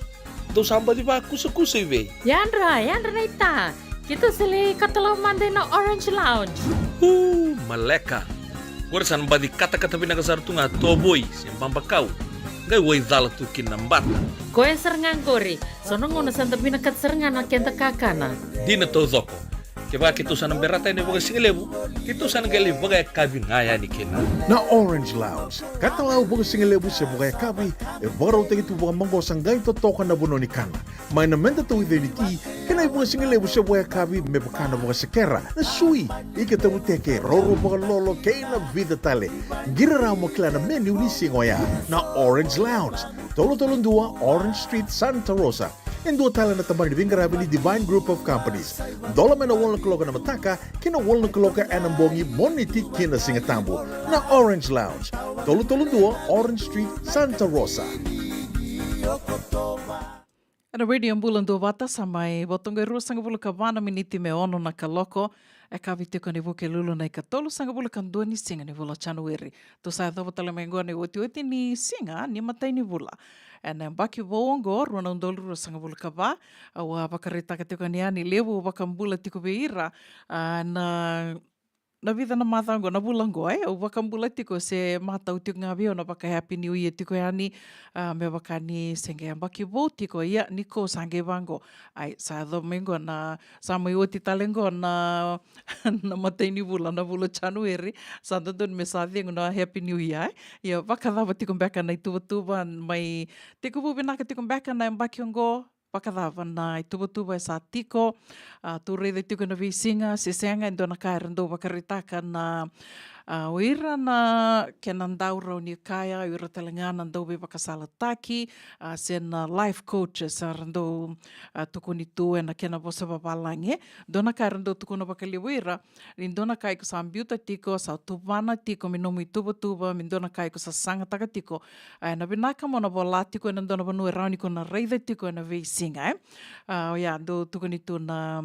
S3: Do samba di ba kusa-kusa iwe?
S4: Yandra naita. Kita sili katalaw Monday na Orange Lounge.
S3: Maleka. Warasan ba di kata-kata pinakasartunga toboy siyang pambakaw. Ngay way dala tu kinambata.
S4: Koe serengan kori. Sonong ngona santa pinakat serengan na kenta kakana.
S3: Di na to zoko. Kaya kita sana berata ini bagai singalebu, kita sana gali bagai kabin ngaya ni kena.
S7: Na Orange Lounge, katalaw baga singalebu sa baga kabi, e baraw tayo ito baga manggo sanggay totokan na buno ni kana. May namenda to ideniti, kanay baga singalebu sa baga kabi, may baka na baga sakera, na sui, ikatabu teke, roro baga lolo, kaya na vida tale. Giraraw mo kila na menu ni singoya, na Orange Lounge, tolo-tolong dua, Orange Street, Santa Rosa. En dua tala na taman ni Vingarabi ni Divine Group of Companies. Dola mena wala kaloka na mataka, kina wala kaloka anambongi moniti kina singatambo na Orange Lounge. Tolo-tolo dua, Orange Street, Santa Rosa.
S2: Ana Radio Bula Duavata samai botonga rua sanga bula kawana miniti me ono na kaloko. E kavi teko ni vuke lulu na ikatolu sanga bula kandua ni singa ni vula January. Tu sa dhava tala mengoa ni oti ni singa ni matai ni vula. Ena baki voongo rua na undolu rua sanga bula kava. Awa wakaritaka teko ni ani lewu wakambula tiko beira. Na vida na matango na bulango o wakambula tiko se matau tiko ngavio na baka Happy New Year tiko yani me baka ni senge ambaki vo tiko ia niko sange bango ai sa domingo na sa mai oti talengo na na mateni bula na bula January sa don me sa dingo na Happy New Year ia baka dava tiko baka na tuba mai tiko bubina ka tiko baka na ambaki ngo pakadava na tuba sa tiko tu rei tiko na visinga se senga ndo na kaira ndo wakaritaka na oira na kenandau rau ni kaya oira talengana ndo be pakasala taki sen life coaches ndo tuku ni tu na kena bosa babalange ndo na kaira ndo tuku na bakali oira ndo na kai ko sa ambiuta tiko sa tubana tiko minomu tuba ndo na kai ko sa sanga taka tiko na binaka mo na bola tiko ndo na banu rauni ko na reida tiko na visinga ya ndo tuku ni tu na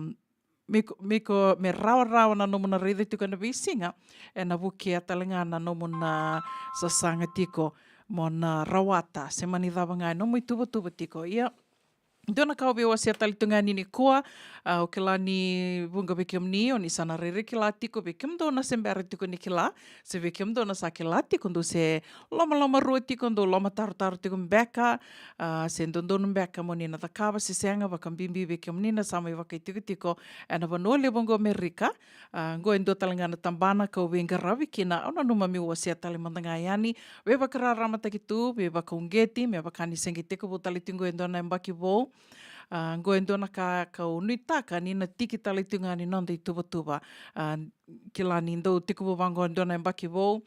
S2: me rawa na nomo na reida tiko na visinga e na vuke atalenga na nomo na sasanga tiko mo na rawata se mani dava ngai nomo i tuba tiko ia Dona kau bewa se talitunga ni kua o ke la ni bunga bekem ni o ni sana rere ke la tiko bekem dona sembera tiko ni ke la se bekem dona sa ke la tiko ndo se loma rua tiko ndo loma taru tiko mbeka se ndondo mbeka mo ni na takava se senga wakam bimbi bekem ni na sama i wakai tiko ana vanua le bunga Amerika ngo endo talangana tambana kau benga ravi kina ona numa mi wa se talimandanga yani we wakararama takitu we wakaungeti me wakani sengi tiko bo talitungo endo na mbaki bo ngoe ndona ka unitaka ni na tiki talitunga ni nonda i tuba ki la ni ndo tikubu wango ndona mbaki vo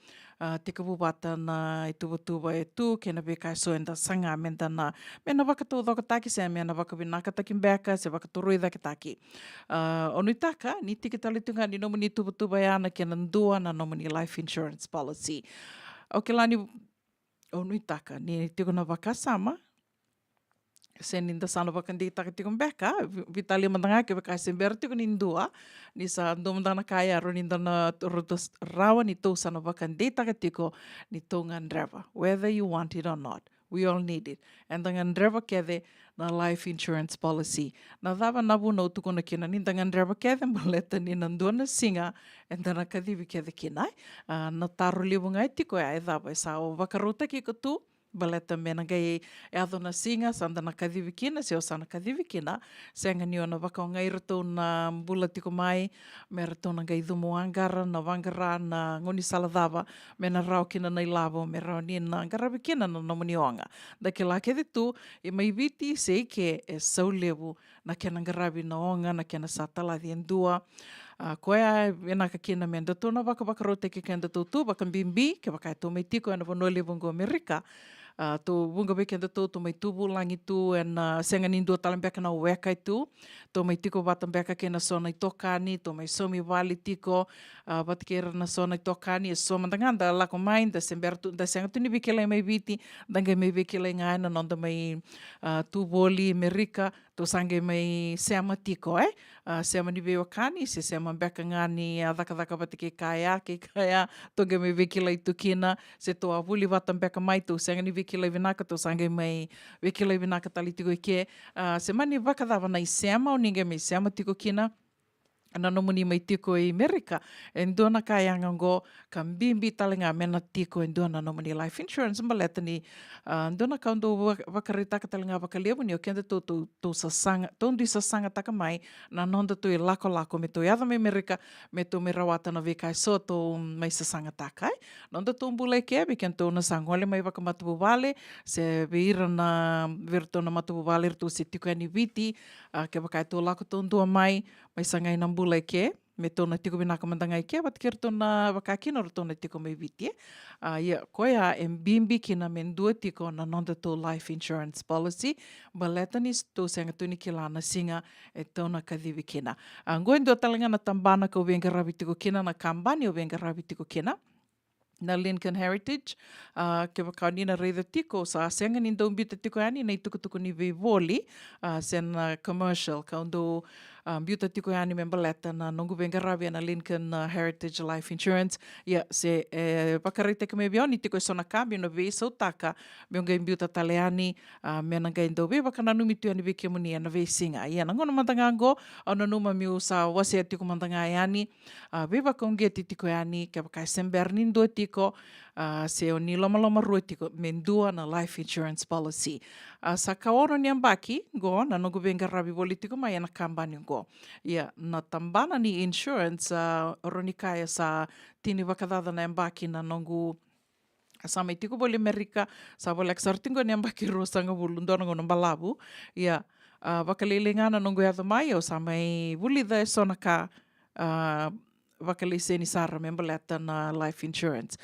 S2: tikubu Vata na i tuba e tu kena beka so enda sanga menda na mena wakatu dhoka taki se mena wakabinaka taki mbeka se wakatu ruida ki taki unitaka ni tiki talitunga ni nomu ni tuba yana kena ndua na nomu ni life insurance policy o ki la ni unitaka ni tiko na wakasama sen inda sana bakan di tak tikum beka vitali mandanga ke beka sember tiku nindua ni sa ndom dana kaya ro ninda na rotos rawa ni to sana bakan di tak tiko ni tongan driver whether you want it or not we all need it and dangan driver kede na life insurance policy na dava nabu no tuko na kina ni dangan driver kede maleta ni nandua na singa and dana kadivi kede kinai na taru libungai tiko ya dava sa o vakarota ki ko tu baleta mena gai e ado na singa sanda na kadhivikina se o sana kadhivikina senga ni ona waka o ngai rato na bula tiko mai me rato na gai dhumu angara na wangara na ngoni saladava me na rao kina na ilavo me rao ni na angaravikina na nomoni onga da ke la kede tu e mai viti se ke e sau levu na kena ngaravi na onga na kena satala di endua koea ena ka kina me nda tona waka rote ke kenda tutu waka mbimbi ke waka e tome tiko ena vanua levu ngo Amerika Tō wunga weekend tō mai tubu langi tū and senga nindua talambeka na weka i tū. Tō mai tiko watambeka ke na sona i tokani, tō mai somi wali tiko, watikera na sona i tokani, e soma tanganda lako mai, da senga tuni wikela i mai viti, danga mai wikela i ngaina, nonda mai tūboli, Amerika, tō sange mai seama tiko, seama ni veo kani, se seama beka ngani dhaka watike kaya, tōnga mai wikela i tukina, se tō avuli watambeka mai, tō senga ni wikela i vinaka, tō sange mai wikela i vinaka tali tiko i ke, se mani wakadhawa na i seama, o ninge mai seama tiko kina, ana no muni mai tiko i Amerika, e ndona kai angango ka mbimbi talinga mena tiko e ndona no muni life insurance mbaleta ni ndona ka ndo wakarita ka talinga wakalebu ni o kenda tō sasanga, tō ndi sasanga taka mai na nonda tō i lako me tō iadha me Amerika me tō me rawata na vekai so tō mai sasanga taka nonda tō mbula i kea biken tō na sangole mai wakamatubu wale se veira na verto na matubu wale rto se tiko ani viti ke wakai tō lako tō ndua mai sangai na mbula i ke, me tōna tiko winaka mandanga i ke, watikera tōna wakakina ro tōna tiko mai viti. Koia e mbimbi kina me ndua tiko na nonda tō life insurance policy, baletani tō senga tūni ki lana singa e tōna kadhiwi kina. Ngoe ndua talinga na tambana ka uwenga rawi tiko kina, na kambani uwenga rawi tiko kina, na Lincoln Heritage, ke wakau nina reida tiko, sa senga ni ndau mbita tiko ani, na i tukutuku ni vivoli, sen commercial, ka ndo mbita tiko ani me mbaleta na nongu venga rawi na Lincoln Heritage Life Insurance, se wakareite ka me bioni tiko e sona kambi, no vei sau taka, me onga mbita tale ani, me nanga ndau vei wakana numitu ani veke muni ana vei singa. Na ngona mandanga ango, ana numa miu sa wase tiko mandanga ani, vei wakaungia tiko ani, ke wakai sember ni ndua tiko, se o ni loma rua tiko, me ndua na life insurance policy. Sa kaoro ni ambaki, go, na nongu venga rawi woli tiko mai ana kambani go. Na tambana ni insurance, ronikaya sa tini wakadada na ambaki na nongu sa mai tiko boli Amerika, sa boli aksartingo ni ambaki rosanga bulu ndona ngona mbalabu. Wakalilingana nongu yadha mai, o sa mai wuli da e sona ka wakalise ni sara membaleta na life insurance.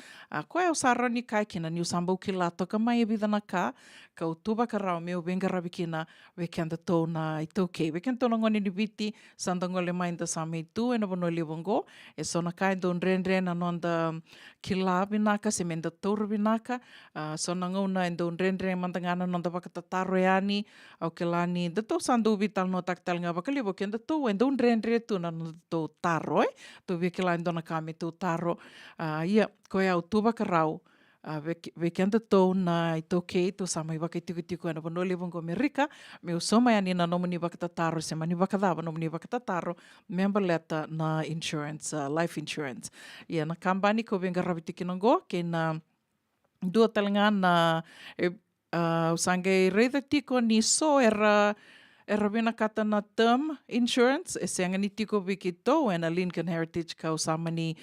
S2: Koe o sara ni kai kina ni usamba ukila toka mai e vidana ka utuba ka rao me o venga rawi kina wekenda tōna i tōkei. Wekenda tōna ngoni ni viti, sanda ngole mai nda sa mei tu e na wano liwango, e sona kai ndon renre na nonda kila vinaka, se menda tōru vinaka, sona ngauna e ndon renre mandangana nonda wakatataro e ani, au ke lani, da tō sanda uvital no taktal ngā wakaliwo, kenda tō e ndon renre tu na nonda tō taro, tō ke lai ndona ka me tō taro. Koe au tuba ka rau, wekenda tō na i tō kei, tō sa mai wakai tiko ana wano lewongo Amerika, me o soma ani na nomani wakatataro, se mani wakadawa nomani wakatataro, member letter na insurance, life insurance. Na kambani ko venga rawi tikinongo, ke na dua talinga na usange reida tiko ni so era wina kata na term insurance, e senga ni tiko wiki tō e na Lincoln Heritage ka usama ni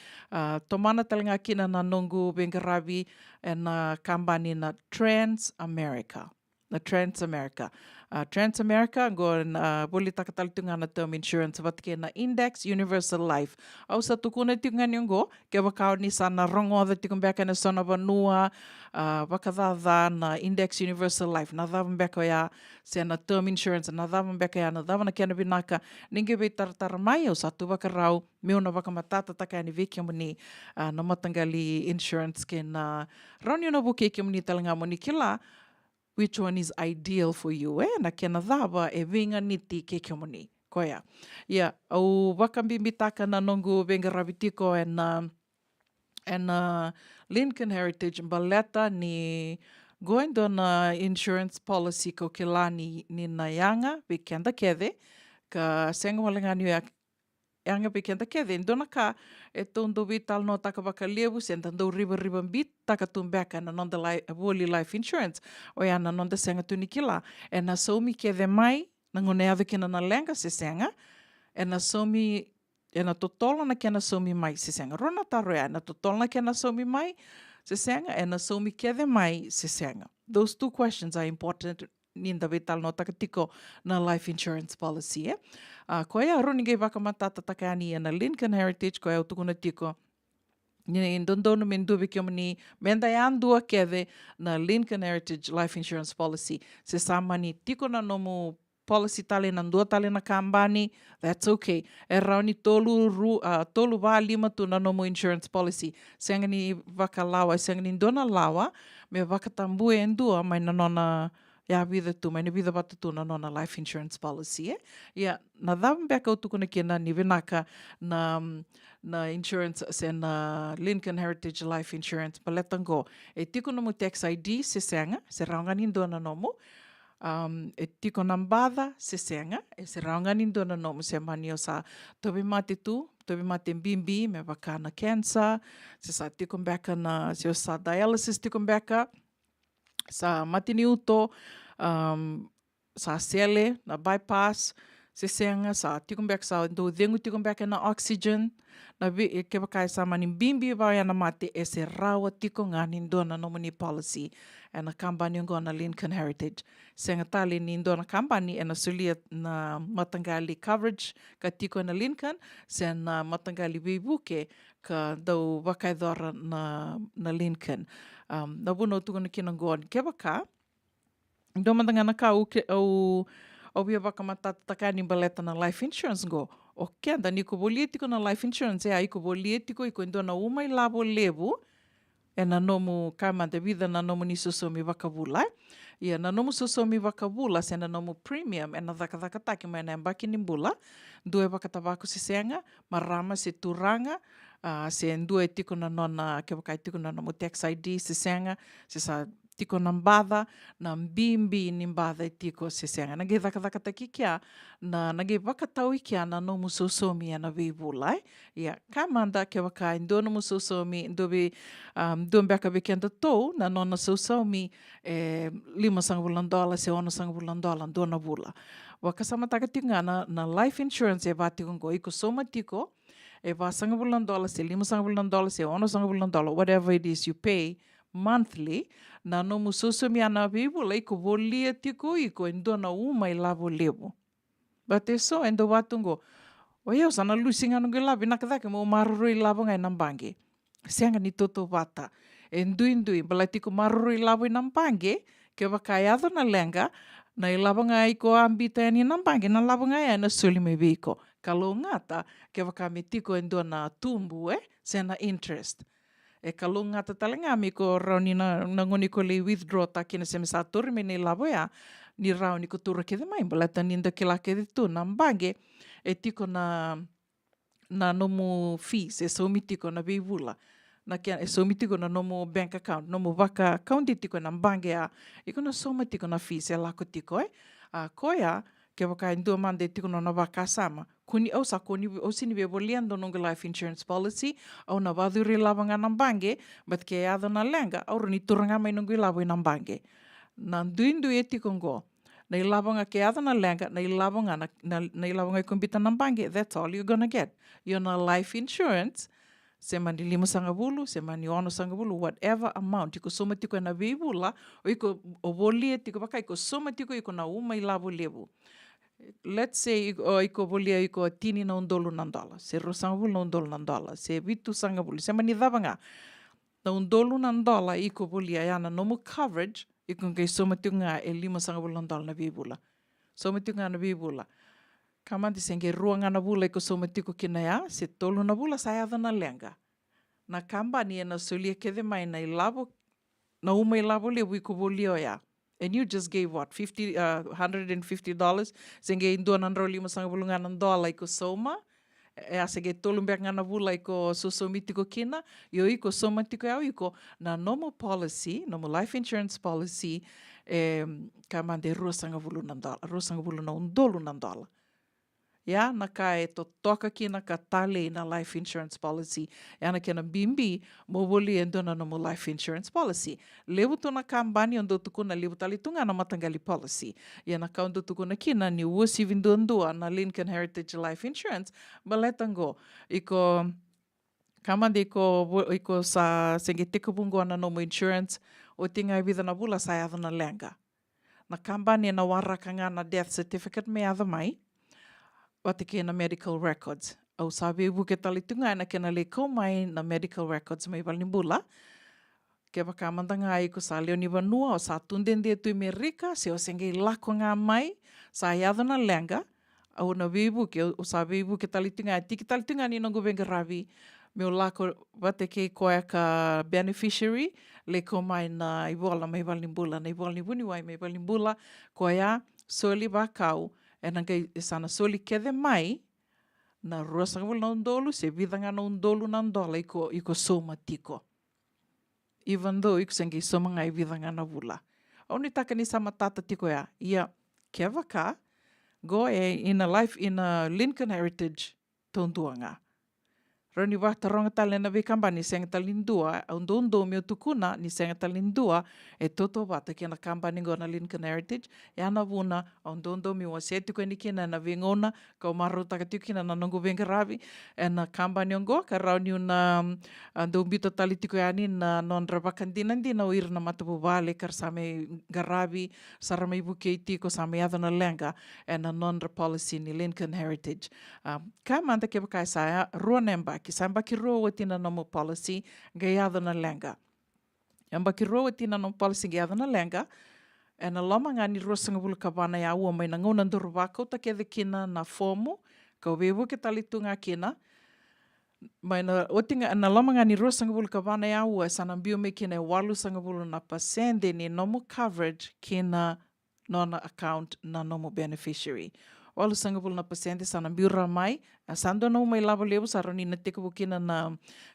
S2: tomana talinga kina na nongu venga rawi e na kambani na Trans-America. Na Trans-America. Trans-America, go boli takatalitunga na term insurance, watke na Index Universal Life. Au sa tukuna tikunga niongo, ke wakao ni sana rongo da tikumbeka na sona vanua, wakadhadha na Index Universal Life. Na dhava ya se na term insurance, na dhava ya na dhava na kia na vinaka, ninge vei taratara mai, au sa tu wakarau, meo na wakamatata taka ani veki muni na matangali insurance ke na rauni na buke ke muni talanga muni kila, which one is ideal for you, na kena dhawa e vinga niti ke muni. Koia. Au wakambimbitaka na nongu venga rawi tiko e na Lincoln Heritage mbaleta ni goendo na insurance policy ko ke la ni na yanga pe kenda kede, ka senga walanga ni anga pe kenda kede, ndona ka e tondo vital no taka wakalevu, senta ndou riba mbit, taka tumbeka na nonda woli life insurance, o ya na nonda senga tunikila, e na somi kede mai, na ngone ave kena na lenga se senga, e na somi, e na totola na kena somi mai se senga, rona taro ya, na totola na kena somi mai se senga, e na somi kede mai se senga. Those two questions are important ninda vital no taka tiko na life insurance policy, Koe a ronige wakamatata taka ani na Lincoln Heritage, koe au tukuna tiko, Ni dondono men dubi kio mani menda andua kede na Lincoln Heritage Life Insurance Policy. Se samani tiko na nomu policy tale na dua tale na kambani, that's okay. E rauni tolu wa lima tu na nomu insurance policy. Senga ni waka lawa, senga ni dona lawa, me waka tambue endua mai na nona ya vida tu, mai na vida wata tu na nona life insurance policy. Ya, na dhamu beka utukuna kina ni vinaka na insurance se na Lincoln Heritage Life Insurance paletango. E tiko nomu tax ID se senga, se raungani ndua na nomu. E tiko nambada se senga, e se raungani ndua na nomu se mani o sa tobi mate tu, tobi mate mbimbi, me waka na cancer, se sa tiko mbeka na, se o sa dialysis tiko mbeka, sa matini uto, sa sele, na bypass, se senga, sa tiko mbeka sa do dengu tiko mbeka na oxygen, na ke wakai sa mani bimbi vai ana mate e se rawa tiko ngani ndona no mani policy e na kambani ngona Lincoln Heritage. Senga tali ni ndona kambani e na sulia na matangali coverage ka tiko na Lincoln, se na matangali wibuke ka dau wakai dora na Lincoln. Na buno tuko na kina ngoni ke waka, ndo matangana ka au bia waka matata takani baleta na life insurance go. O kenda ni ko bolie tiko na life insurance ai ko bolie tiko iko ndo na uma I labo levu e na nomu kama de vida na nomu ni sosomi wakabula. Ia na nomu sosomi wakabula se na nomu premium e na dhaka taki mai na mbaki ni mbula. Due wakatawaku se senga, marama se turanga, se ndue tiko na nona ke wakai tiko na nomu tax ID se senga, se sa tiko na mbada, na mbimbi ni mbada tiko se senga. Nage dhaka taki kia, na nage wakatau I kia na nomu sosomi ana vibula. Ia, kamanda ke wakai ndo nomu sosomi, ndobe mbeka vekenda tou, na nona sosomi $5 se $1 ndo na vula. Wakasama taka tingana na life insurance e vatiko ngo, iko soma tiko, e $5 se $5 se $1 whatever it is you pay monthly, na nomu sosomi ana vibula, iko volia tiko, iko endo na uma I lavo levo. But e so, endo watungo, o yeo sana lusinga nungu labi, nakadake mo maruru I lavo ngai nambange. Senga ni toto Vata. Endui, balai tiko maruru I lavo I nambange, ke wakai adho na lenga, na I lavo ngai ko ambita ni nambange, na lavo ngai na suli me viko. Kalau ngata, ke wakai me tiko endo na tumbu, sena interest. E kalau ngata talenga mi ko rauni na ngoni ko le withdraw ta kina se mesa tori me ne lavo ya ni rauni ko tura ke de mai balata ninda ke la ke de tu na mbange e tiko na nomu fees e so mi tiko na beivula na ke e so mi tiko na nomu bank account nomu waka account tiko na mbange a iko na so mi tiko na fees e la ko tiko a koia ke waka ndu mande tiko na waka sama kuni au sa kuni au sini be boliando nunga life insurance policy au na vaduri lavanga na mbange but ke ado na lenga au ni turanga mai nunga lavo na mbange na ndu e tiko ngo na ilavanga ke ado na lenga na ilavanga kumbita na mbange, that's all you're gonna get. You're na life insurance se mani 5 sangavulu, se mani 1 sangavulu, whatever amount, iko soma tiko na vibula, o iko ovolie tiko baka, iko soma tiko iko na uma I lavo levu. Let's say iko volia iko tini na $1, se ro sangavulu na $1, se vitu sangavulu, se mani davanga, na $1 iko volia yana nomu coverage, iko ngai soma tiko nga 5 sangavulu na vibula. Soma tiko nga na vibula. Kamandi senge ruanga na vula iko soma tiko kina ya, se tolu na vula sa yada na lenga. Na kambani na solia kede mai na ilavo, na uma ilavo levu iko volio ya. And you just gave what, $150? Senge indua nandro 5 sangavulu nga $1 iko soma. E a senge tolu mbek nga na vula iko sosomi tiko kina. Yo iko soma tiko yao iko na normal policy, normal life insurance policy, kamande $2 sangavulu na $1. Ya, na ka e to toka kina ka tale na life insurance policy. Ya na kena bimbi, mo voli endo na nomo life insurance policy. Levu to na kambani ondo tuku na levu talitunga na matangali policy. Ya na ka ondo tuku na kina ni uosi vindundua na Lincoln Heritage Life Insurance. Baletango, iko kamande iko sa senge teko bungo na nomo insurance o tinga vida na bula sa yadha na lenga. Na kambani na warakanga na death certificate me yadha mai. Wate ke na medical records. au sabi buke talitunga na kena le ko mai na medical records mai wali Bula. Ke wakamandanga ai ko sa leo ni vanua o sa tundende tu Amerika se o senge lako ngā mai sa iadana lenga au na vibuke o sa vibuke talitunga tiki talitunga ni nongo venga ravi me o lako wate ke koe ka beneficiary le ko mai na iwola mai wali Bula na iwola ni wuni wai mai wali Bula koe a soli wakau e nangai sana soli kede mai na ruasanga wala na undolu se vidanga na undolu na ndola iko soma tiko. Even though iko sengi soma ngai vidanga na wula. Au ni taka ni sama tata tiko ya, ia kia waka, go in a Lincoln Heritage tonduanga. Roni Vata ronga tale na vikamba ni senga talindua, au ndondo meo tukuna ni senga talindua, e toto Vata kia na kamba ni na Lincoln Heritage, e ana wuna, au ndondo meo wa setiko ni kina na vingona, ka umaru takatiku kina na nongo venga ravi, e na kamba ni ongo, ka rau ni una ndombito talitiko yani na nondra vakandina na uira na matapu vale, kar same garavi, sarama ibuke itiko, same adana lenga, e na nondra policy ni Lincoln Heritage. Ka manda ke bakai saya, rua nemba, ki samba ki roa tina nomo policy ga adana lenga. Amba ki roa tina nomo policy ga adana lenga, e na loma ngani roa sanga bula kabana ya ua mai na ngona nduru wako ta kede kina na fomu, ka wewu ke talitunga kina, mai na otinga na loma ngani roa sanga bula kabana ya ua sana mbio me kina walu sanga bula na pasende ni nomo coverage kina nona account na nomo beneficiary. Walu sanga bula na pasente sana biura mai, sando na umai lava lewu sa rani na teka kina na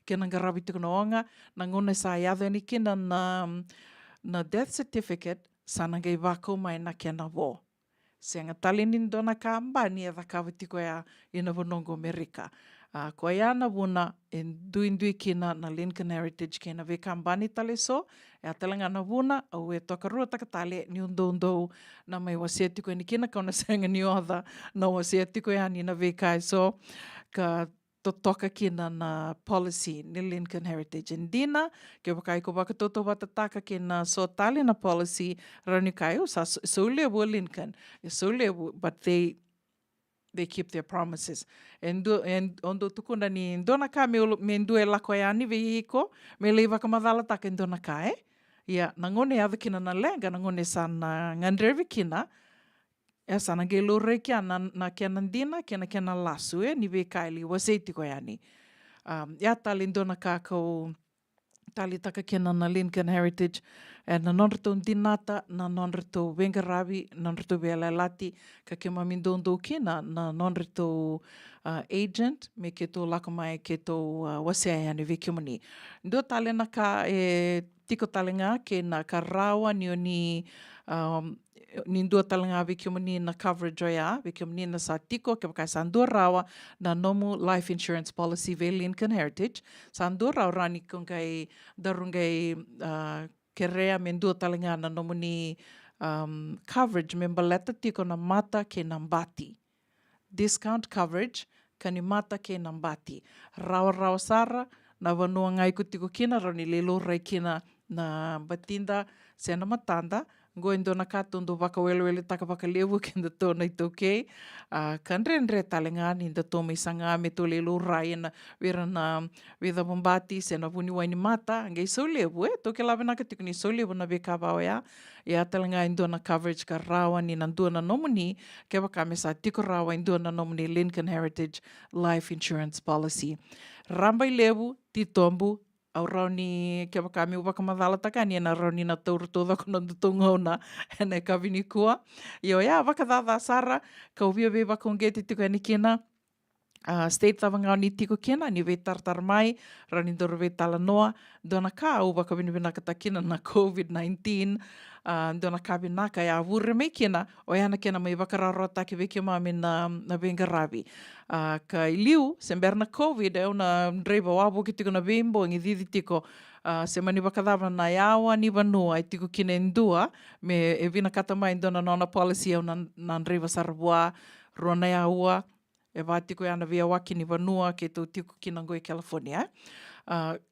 S2: ngarabi tuku na onga, na ngone sa iadho ni kina na death certificate, sana ngai wako mai na kena wo. Senga tali ni dona ka ambani e wakawa tiko ya ina vonongo Amerika. Ko ia na wuna e ndui kina na Lincoln Heritage kina veka ambani tale so, e atalanga na wuna au e toka rua takatale ni undo na mai wasia tiko ni kina kauna senga ni oda na wasia tiko ya ni na veka so ka toka kina na policy ni Lincoln Heritage. Ndina, ke wakai ko waka toto watataka kina so tali na policy rani kai o sa solebu Lincoln, solebu, but they keep their promises. And ondo tukuna ni ndona ka me ndue lako ya ni vehiko, me lei waka madala taka ndona ka Ia, na ngone ava kina na lenga, na ngone sana ngandrevi kina, e sana nge lore kia na kia nandina, kia na lasu ni vekaili, waseiti ko yani. Ia tali ndona ka kau tali taka kina na Lincoln Heritage, e na nonrito ndinata, na nonrito wengaravi, nonrito velalati, ka ke mamindondo kina, na nonrito agent, me ke tō lako mai ke tō wasea yani vekimoni. Ndo tali na ka tiko talinga ke na ka rawa ni o ni ndua talinga vekimoni na coverage o ya, vekimoni na sa tiko, ke wakai sa ndua rawa na nomu life insurance policy ve Lincoln Heritage. Sa ndua rawa rani kong darungai ke rea me ndua talinga na nomu ni coverage me mbaleta tiko na mata ke na mbati. Discount coverage ka ni mata ke na mbati. Rawa sara na vanua ngai ko tiko kina rani lelo rai kina na batinda se na matanda ngo indona ka tondo waka wele taka waka lewu kenda tona i toke kanrenre talenga ni nda toma isanga me to lelo rai na vera bombati se na vuni waini mata ngai so lewu toke lava naka tiko ni so lewu na veka bao ya talenga indona coverage ka rawa ni nandua na nomuni ke waka me sa tiko rawa indona nomuni Lincoln Heritage Life Insurance Policy. Rambai lewu ti tombu au rauni ke wakami waka madala taka ni na rauni na tauru toda kono ndutungona ene kawini kua. Io ya waka dada sara ka uvia ve waka ungeti tiko ni kina state tawangau ni tiko kina ni ve tartar mai rauni ndoro ve tala noa dona ka au waka vinaka takina na COVID-19 dona ka vinaka ya vure me kina o yana kina mai waka rarota ke veke mami na vengaravi. Ka iliu, sember na COVID, e una driver wabu ki tiko na bimbo, ngi didi tiko, se mani wakadava na yawa ni vanua, i tiko kine ndua, me e vina kata mai ndona nona policy au na driver sarabua, rua na yaua, e wā tiko yana via waki ni vanua, ke tau tiko kina ngoi California.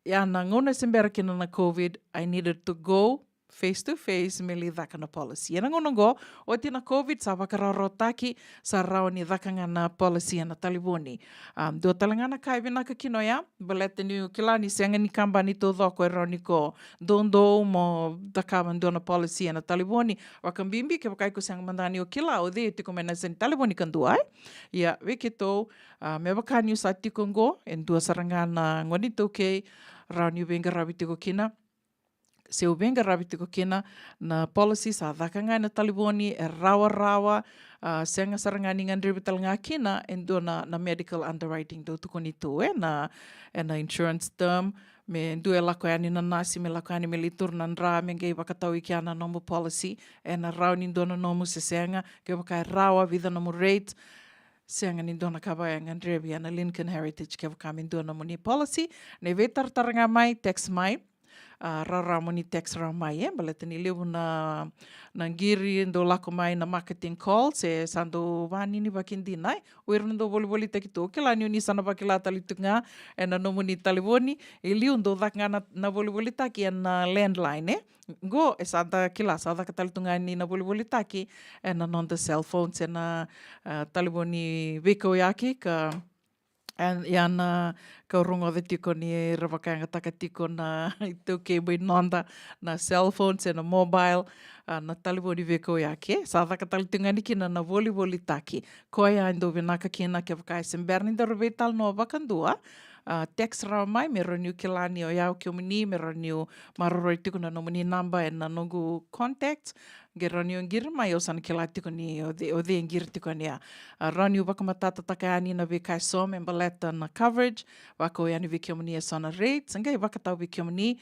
S2: Yana ngone sembera kina na COVID, I needed to go face to face me li dhaka na policy. E nangonongo, o tina COVID sa wakararo taki sa rao ni dhaka ngana policy na taliboni. Dua talangana kai vinaka kinoia, balete ni kilani senga ni kamba ni to dhoko e rao ni ko dondo mo dhakawan dona policy na taliboni. Wakambimbi ke wakai ko senga mandani o kila o de tiko mena sen taliboni kandua ai. Ia, weke tau, me wakani sa tiko ngo, en dua sarangana ngoni toke, rao ni venga rawi tiko kina, se o venga rawi tiko kina na policy sa dhakangai na taliboni e rawa-rawa senga sarangani ngandri bital ngā kina en dua na medical underwriting do tuko ni tu na insurance term me dua lako ani na nasi me lako ani me litur na nra me ngai wakatau i kia na nomu policy e na rau ni dua na nomu se senga ke wakai rawa vida nomu rate senga ni dona kabaya ngandri na Lincoln Heritage ke wakami dua nomu ni policy ne vetartaranga mai tax mai rara mo ni tax rau mai balete ni lewu na ngiri ndo lako mai na marketing call se sando wani ni wakindi nai uir ndo boli taki to ke lani ni sana wakila talitunga e na nomu ni taliboni e liu ndo dhaka na boli taki na landline go e santa kila sa dhaka talitunga ni na boli taki e na non the cell phone se na taliboni veko yaki ka Iana ka rongo de tiko ni rawakanga taka tiko na i tau ke mai nonda na cell phones e na mobile na taliboni veko yake. Sa dhaka talitunga ni kina na voli taki. Koia ando vinaka kina ke wakai semberni da ravetal no wakandua. Text rau mai, me roniu ke lani o iau ke umini, me roniu maroroi tiko na nomuni number e na nongu contact. Ge roniu ngir mai o sana ke la tiko ni o de ngir tiko ni a. Roniu wakamatata takani na vekai som e mbaleta na coverage. Wako e ani veke umini e sana rates. Ngai wakatau veke umini.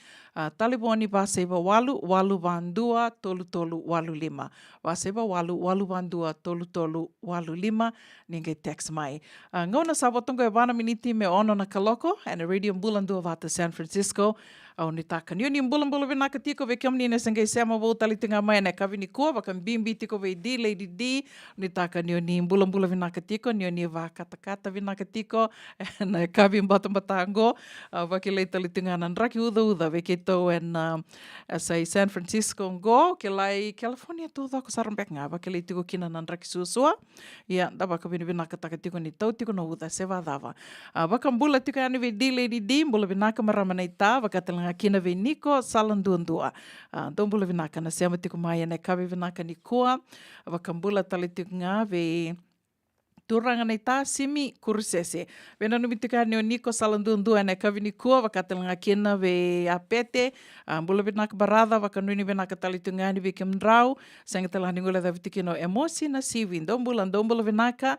S2: Taliboni waseva walu vandua, tolu walu lima. Waseva walu vandua, tolu walu lima. Ningai text mai. Ngauna sa watongo e wana miniti me ono na kaloko. And a radio Bula Duavata, San Francisco. Au ni taka ni Bula vinaka tiko ve kiamni ne sengai sema wo talitinga mai ne kavini kua wakan bimbi tiko ve di lady di ni taka ni Bula vinaka tiko ni va kata vinaka tiko na kavin batambatango wakilei talitinga nan raki uda ve keto en sai San Francisco go ke lai California to ko sarambek nga wakilei tiko kina nan raki susua ia da wakavini vinaka taka tiko ni tau tiko no uda seva dava wakan Bula tiko ani ve di lady di Bula vinaka maramana ita wakatala kina ve niko salan duandua. Don Bula vinaka na sema tiko mai ane kawe vinaka ni kua. Wakambula tali tiko ngā ve turanga nei tā simi kurusese. Vena numi tika ni o niko salan duandua ane kawe ni kua. Wakatala ngā kina ve apete. Bula vinaka barada wakanuni vinaka tali tiko ngā ni ve kimrau. Senga tala ningula da vitikino emosi na sivi. Don Bula vinaka.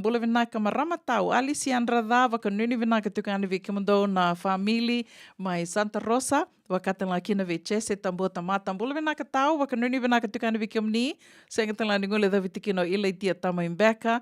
S2: Bula vinaka marama tau. Alisi andrada wakanuni vinaka tiko ngā ni ve kimandou na family mai Santa Rosa. Wakatala kina ve chese tambua tamata. Bula vinaka tau. Wakanuni vinaka tiko ngā ni ve kimni. Senga tala ningula da vitikino ilai tia tama imbeka.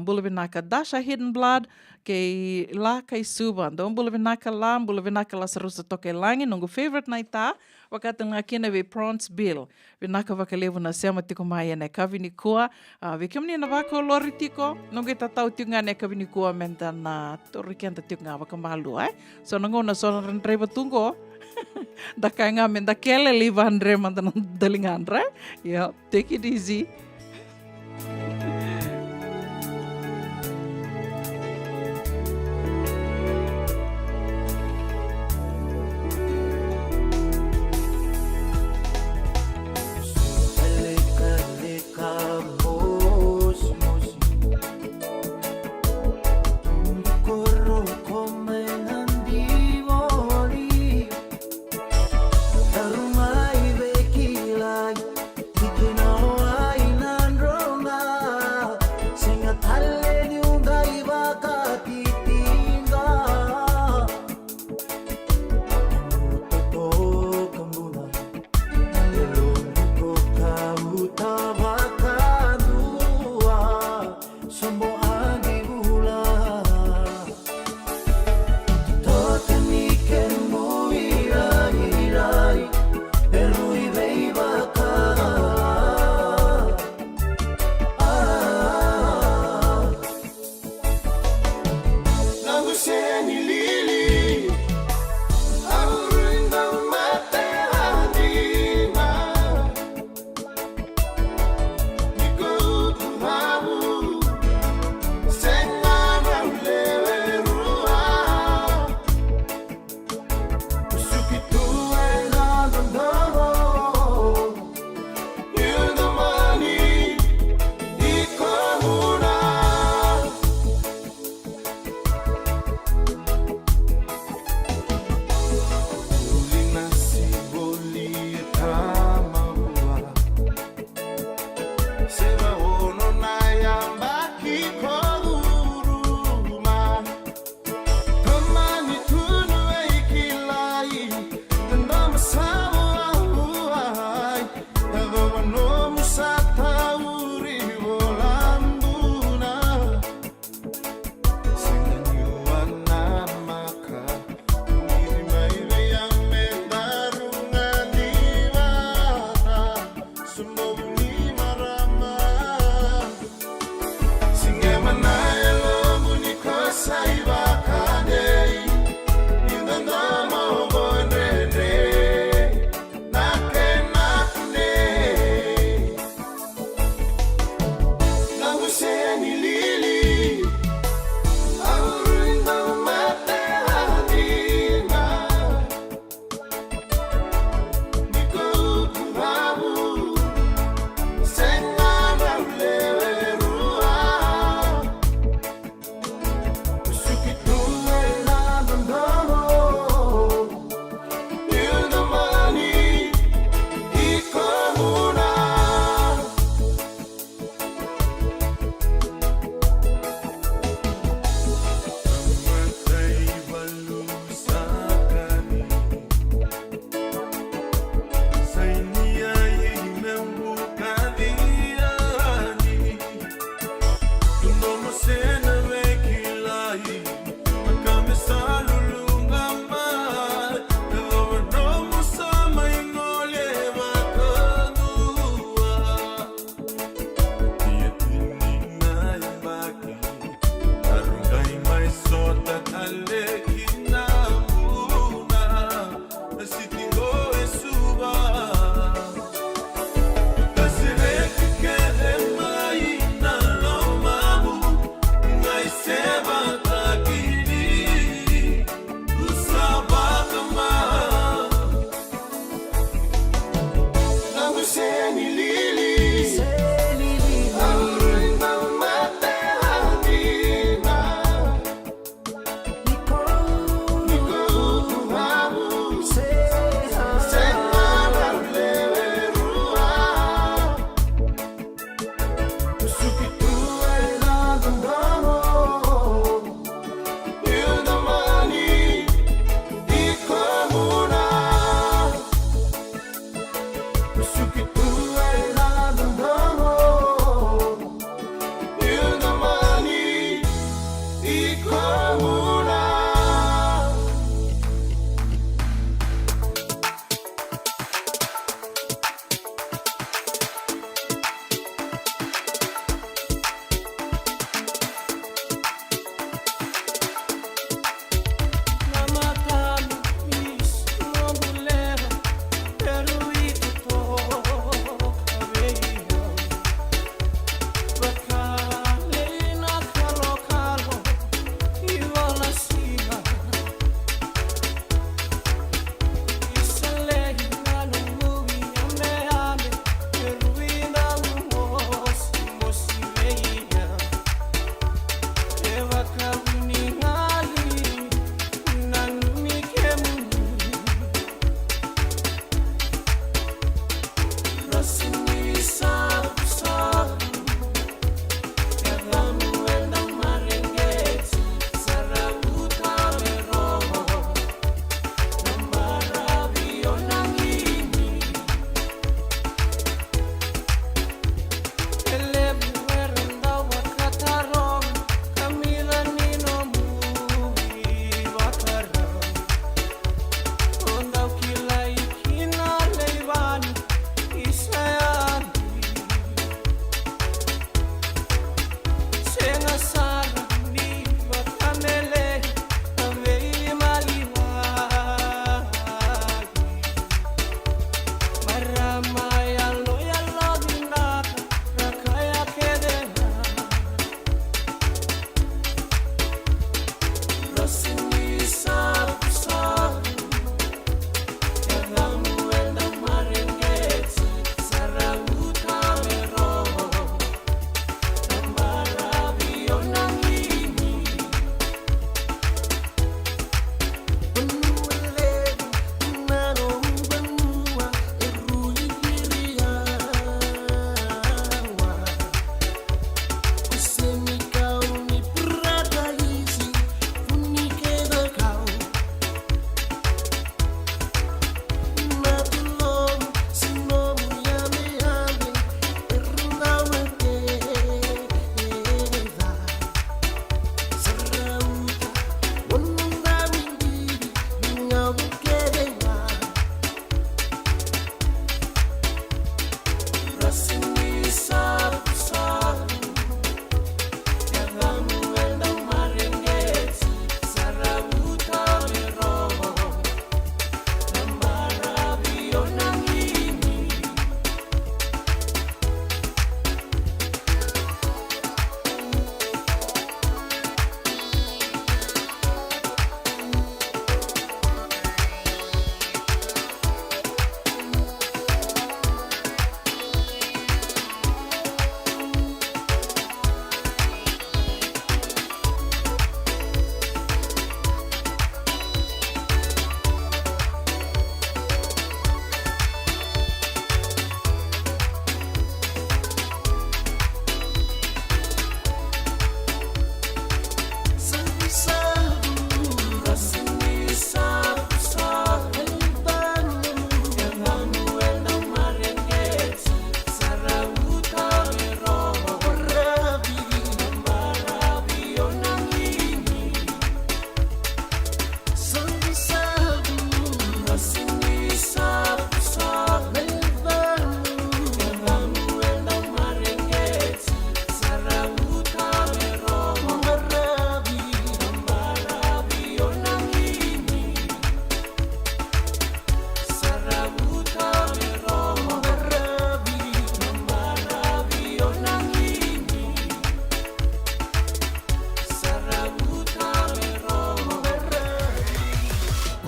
S2: Bula vinaka dasha hidden blood. Kei la kai suba. Don Bula vinaka la. Bula vinaka la sarusa toke langi. Nungu favorite na ita. Wakatala kina ve prawns bill. Vinaka wakalevu na sema tiko mai ane kavini kua. Ve kimni na wako lori tiko. Nungu ita tau tiko ngā ne kavini kua menta na torikenta tiko ngā wakamalu. So nungu na sona randreba tungo. Da kai ngā menda kele liva andre manda dalinga andre. Yeah, take it easy.
S11: Rumah ibe kilai, bikin awal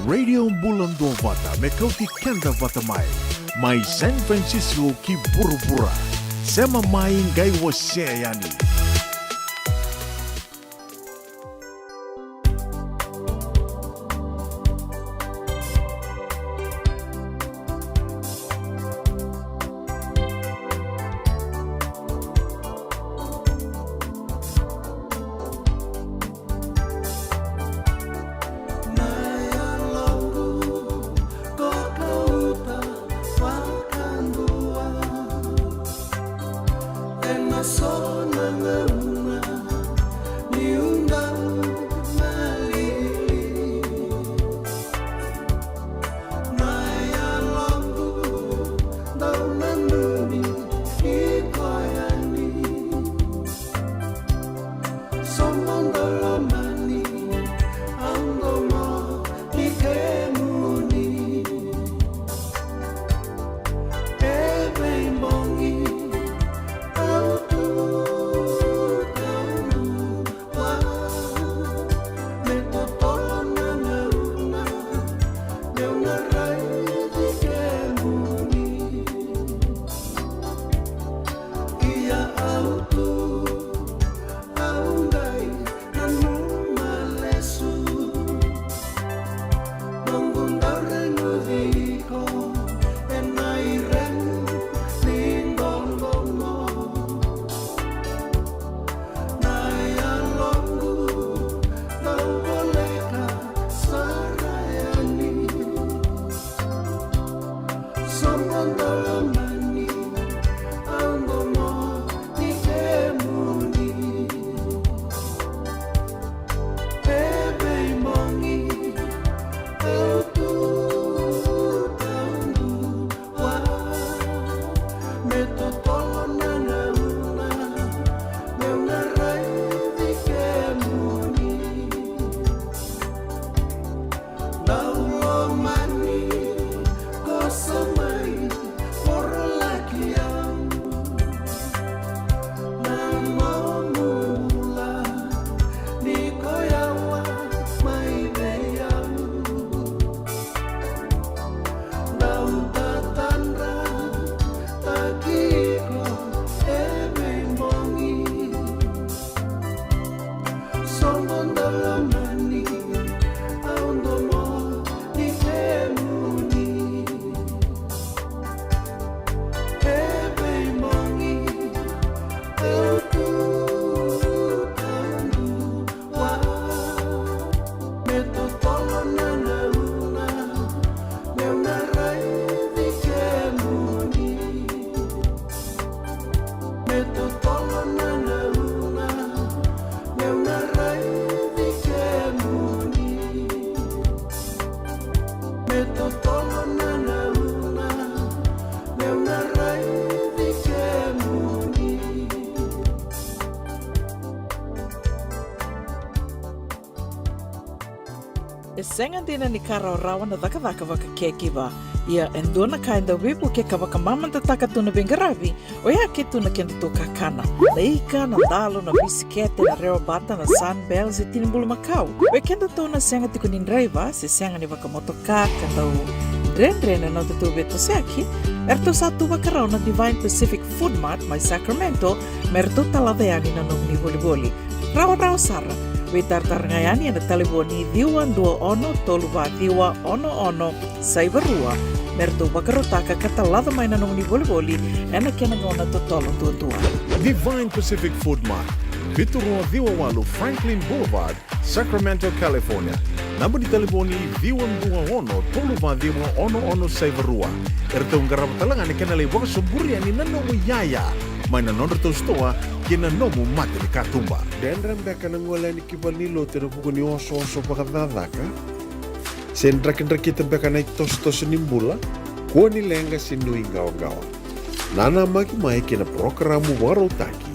S7: Radio Bula Duavata me Kauti Keda Vata mai San Francisco ki burubura. Sema mai ngai wase yani.
S2: E senga dina ni kara rawa na daka waka kekiwa. Ia endona ka enda wipu ke ka waka mamanta taka tuna bengaravi. O ia ke tuna kenda tō kakana. Na ika, na dalo, na bisikete, na reo bata, na sunbells e tinimbulu makau. O e kenda tōna senga tiko ni driver, se senga ni waka motoka, kandau Rendre na tatu beto seaki. Erto satu wakarau na Divine Pacific Food Mart mai Sacramento, merto talaveani na nung ni boli-boli. Rawa sara. We tartarngayani na taliboni diwa dua ono toluwa diwa ono saivarua. Merto wakarotaka katalada mai na nung ni boli-boli ena kenagona totolo tua.
S7: Divine Pacific Food Mart. Viturua Diwa Walu Franklin Boulevard, Sacramento, California. Namba di telefoni Diwan Dua Ono, Toluva Diwa Ono Saivarua. Erto ngarabatalanga ni kanale waka soburi ni nanomu yaya. Mai na nonreto stoa kina nomu mate ni katumba.
S1: Dendram beka nangola ni kibal ni lote na puku ni oso pakadadaka. Sen drakita beka na tos nimbula. Kua ni lenga sinui ngawa. Nana mai kina programu warotaki.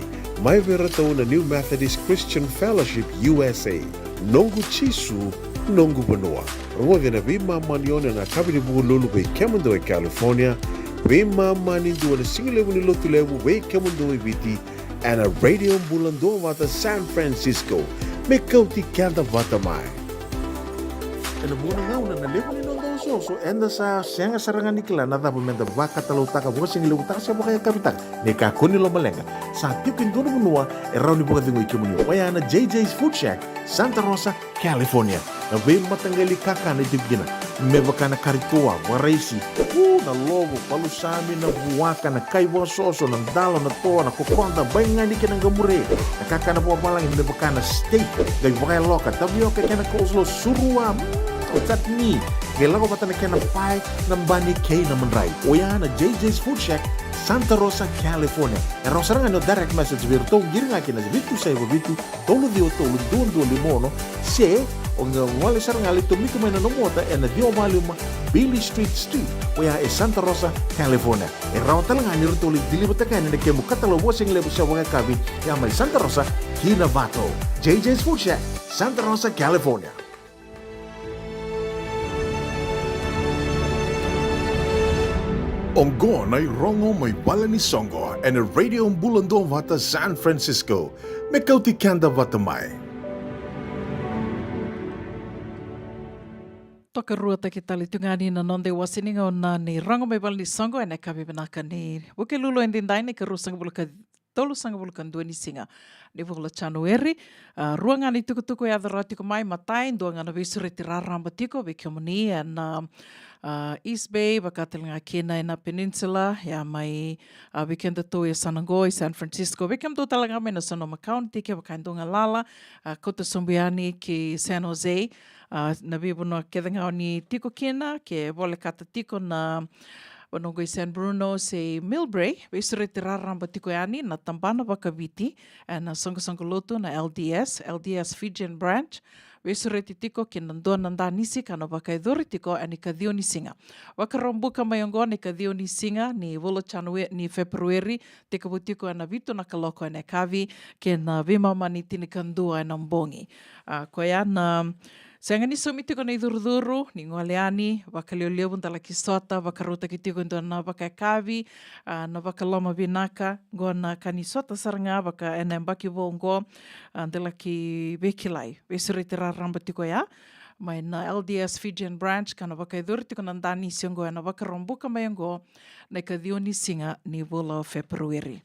S1: Mai vera tau na New Methodist Christian Fellowship USA. Nongu chisu, nongu banua. Rua na vima manione na kabini buku lulu bei Kemando e California. Vima mani dua na singilewu ni lotu lewu bei Kemando e Viti. And a Radio Bula Duavata San Francisco. Me Kauti Keda Vata mai.
S7: ena buona ngauna na levo ni nondo so enda sa senga sarangan nikla na dapo menda baka talau taka buka singi lewu taka siapa kaya kapitang ne ka koni lo malenga sa tiukin dono menua e rauni buka tingo ikimuni wayana JJ's Food Shack Santa Rosa, California na be matangali kaka na tibgina me baka na karitua waraisi na logo palusami na buwaka na kaiwa soso na dalo na toa na kokonda bayangani ka ng gamure na kaka na buwa palang me baka na steak gay baka loka tabioka ka na kozlo surua o tatni gay lago bata na kena pie ng bani kay na manray o yan na JJ's Food Shack Santa Rosa, California. E rosa nga no direct message virto giringa kina vitu sa vitu tolo dio tolo duon limono se o nga wale saranga lito miko may nanomota e na dio volume Billy Street o ya e Santa Rosa, California. E raw talaga ni rito dilibata ka ni kemo katalo wasing lebo sa mga kabi ya may Santa Rosa, Kinavato. JJ's Food Shack, Santa Rosa, California. Ongo na rongo may bala ni Songo and a radio ang Bula Duavata, San Francisco. May Kauti Keda Vata mai.
S2: Toka rua ta ki tali tungani na nonde wasininga o na ni rongo may bala ni Songo e ne kabi benaka ni buke lulo endindai ni ka rusang buluka tolu sanga bulukan dua ni singa. Ni vula Januari, ruanga ni tuku e adharati ko mai matai, duanga na visuri tiraramba tiko, vikimuni and East Bay, bakatelinga kena na peninsula, ya mai weekend to e Sanangoi, San Francisco, weekend to talaga me na Sonoma County, ke bakandunga lala, kota Sumbiani ki San Jose, na vivo no kedanga ni tiko kena, ke vole kata tiko na Wanongoi San Bruno se Millbrae, vesure tiraramba tiko yani na tambana wakaviti, na songo loto na LDS Fijian branch, vesure titiko ki nandoa nanda nisi kana wakaidori tiko ani kadio ni singa. Wakarombuka mayongo ni kadio ni singa ni volo Januari ni Februari teka butiko ana vito na kaloko ane kavi ke na vimama ni tinikandua ena mbongi. Koya na Sanga ni sumitiko na iduruduru, ni ngoaleani, wakalioleo tala kisota, wakaruta kitiko ndo na wakakavi, na wakaloma vinaka, go na kanisota saranga, waka enembaki vongo, tala ki vekilai, vesuritira ramba tiko ya, mai na LDS Fijian branch, kana wakaidur tiko nandani siongo, na wakarombuka mayongo, na kadioni singa ni vola Februari.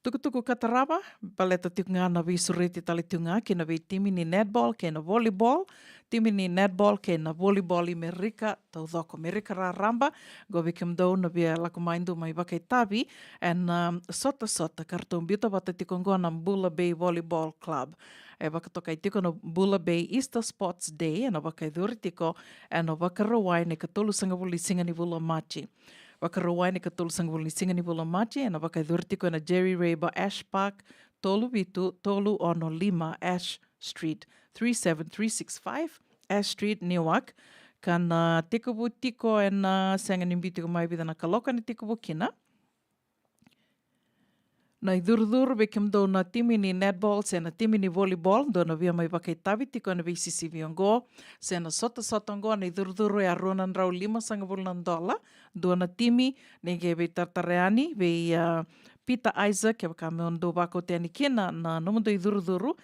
S2: Tuku kataraba, paleta tikunga na visuriti talitunga, ke na timi ni netball, ke na volleyball, timi ni netball, ke na volleyball i Merika, tau dhoko Merika ra ramba, go vikim dau na via lakumaindu mai wakai tabi, and sota, kartung biuta wata tikunga na Bula Bay Volleyball Club. E wakatokai tiko na Bula Bay Easter Sports Day, na wakai dhuri tiko, and na wakarawai ne katolu sangavuli singa ni Vula Machi. Wakarawai ni katolu sangavuli singa ni Vula Machi, na wakai dhuri tiko na Jerry Rayba Ash Park, tolu vitu, tolu ono lima Ash Street, 37365 Ash Street, Newark. Kana tikubu tiko na sanga nimbitiko mai vida na kaloka ni tikubu kina. Na iduruduru bekim do na timi ni netball, se na timi ni volleyball, do na via mai wakai tavi tiko na VCC viongo, se na sota ngo na iduruduru e aruanan rau $5 do na timi, nege vei tartareani, vei Peter Isaac, e waka me ondo wako te ani kena na nomundo iduruduru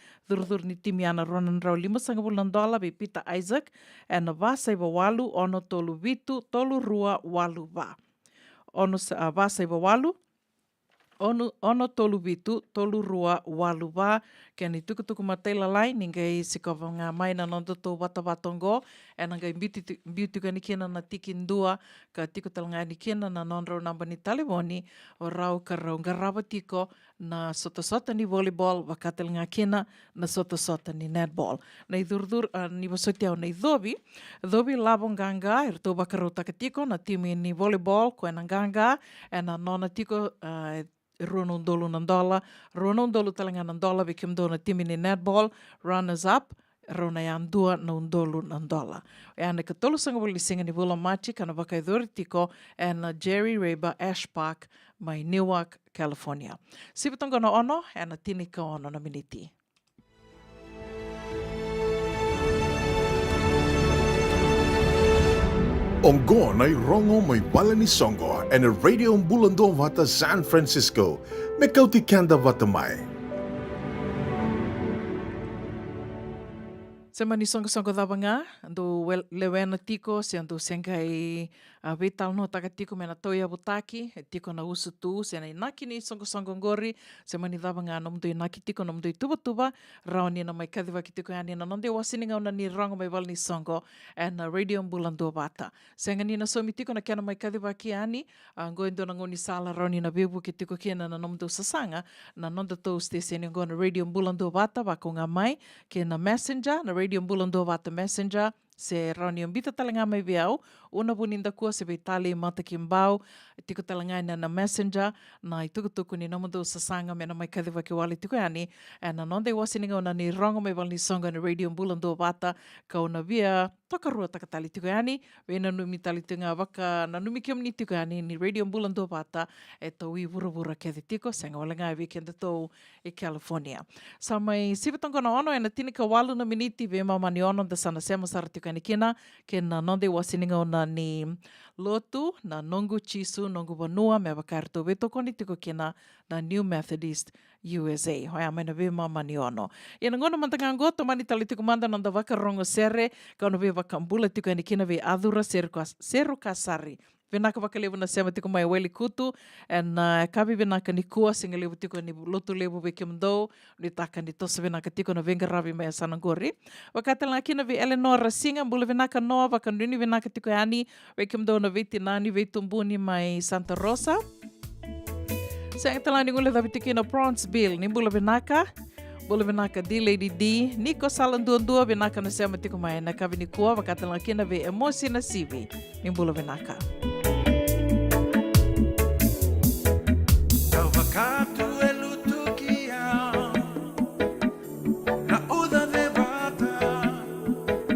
S2: ni timi ana aruanan rau $5 vei Peter Isaac, e na vasa iwa walu, ono tolu vitu, tolu rua walu va. Ono vasa iwa walu, ono tolu vitu, tolu rua walu wā, kia ni tukutuku matei lalai, ningai sikova ngā maina nondo tō watawatongo, e nangai biutuka ni kena na tiki ndua, ka tiko talanga ni kena na non-rau namba ni talewoni, o rau ka rau ngarawa tiko na sota ni volleyball, wakatelanga kena na sota ni netball. Na idurdur, ni wasoti au na idhobi labo nganga, e rto wakarau takatiko, na timi ni volleyball, koe na nganga, e na nona tiko, $2 talanga $1, vikim do na timi ni netball, runners up, rona yan $2 $1. E ane ka tolu sanga wali singa ni Vula Machi, kana wakaidori tiko, e na Jerry Rayba Ash Park, mai Newark, California. Sipatonga na ono, e na tini ka ono na miniti.
S7: Ongo na rongo may bala ni Songo and a radio ang Bula Duavata, San Francisco. May Kauti Keda Vata mai.
S2: Se mani songo dhabanga, ando lewena tiko, se ando sengai vital no taka tiko mena toia butaki, e tiko na usu tu, se na inaki ni songo ngori, se mani dhabanga no mdo inaki tiko no mdo tuba, rao ni na mai kadhiwa ki tiko yani na nonde wasininga una ni rango mai wal ni songo, and radio Bula Duavata. Se ngani na somi tiko na kiana mai kadhiwa ki yani, ngoendo na ngoni sala rao ni na bebu ki tiko kiana na nomdo sasanga, na nonda tau station ngo na radio Bula Duavata, wako ngā mai, ke na messenger, na radio Bula Duavata messenger, se rauni ambita talanga mai viau, una buninda kua se veitali mata ki mbau, tiko talanga ina na messenger, na i tukutuku ni namadu sasanga mena mai kadhiwa ki wali tiko yani, na nonde wasininga ona ni rongo mai wali songa na radio Bula Duavata, ka ona via takarua takatali tiko yani, vena numi tali tunga waka, na numi ki omni tiko yani, ni radio Bula Duavata, e tau i vura kethi tiko, senga walenga e weekend tau e California. Sa mai sivatonga na ono, ena tinika walu na miniti, ve mamani ono, da sana sema sara tiko yani kina, ke na nonde wasininga ona ni lotu, na nongu chisu, nongu wanua, me wakarto veto koni tiko kina, na New Methodist USA. Hoi a mena ve mamani ono. Ina ngona mantanga ngoto mani tali tiko manda nanda waka rongo sere, ka ono ve wakambula tiko yani kina ve adhura seru kasari. Venaka wakalevu na sema tiko mai weli kutu, and kavi venaka ni kua singa levu tiko ni lotu levu ve kimdo, ni taka ni tosa venaka tiko na venga ravi mai sanangori. Wakatala kina ve Eleanor singa, mbula venaka noa, wakanduni venaka tiko yani, ve kimdo na veti nani, ve tumbuni mai Santa Rosa. Sa itala ni ngule dhavi tiko na Bronzeville, ni mbula venaka di Lady D, Niko Salan dua venaka na sema tiko mai na kavi ni kua, wakatala kina ve Emosi na Sivi, ni mbula venaka.
S11: Katu elutukia na uda de Vata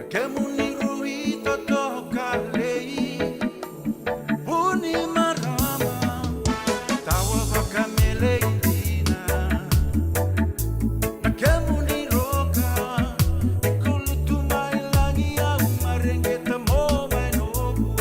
S11: que muniruito toca lei buni marama tawa vaka meleina na que muniroka kulutu mai langi au marengeta mo mai nobu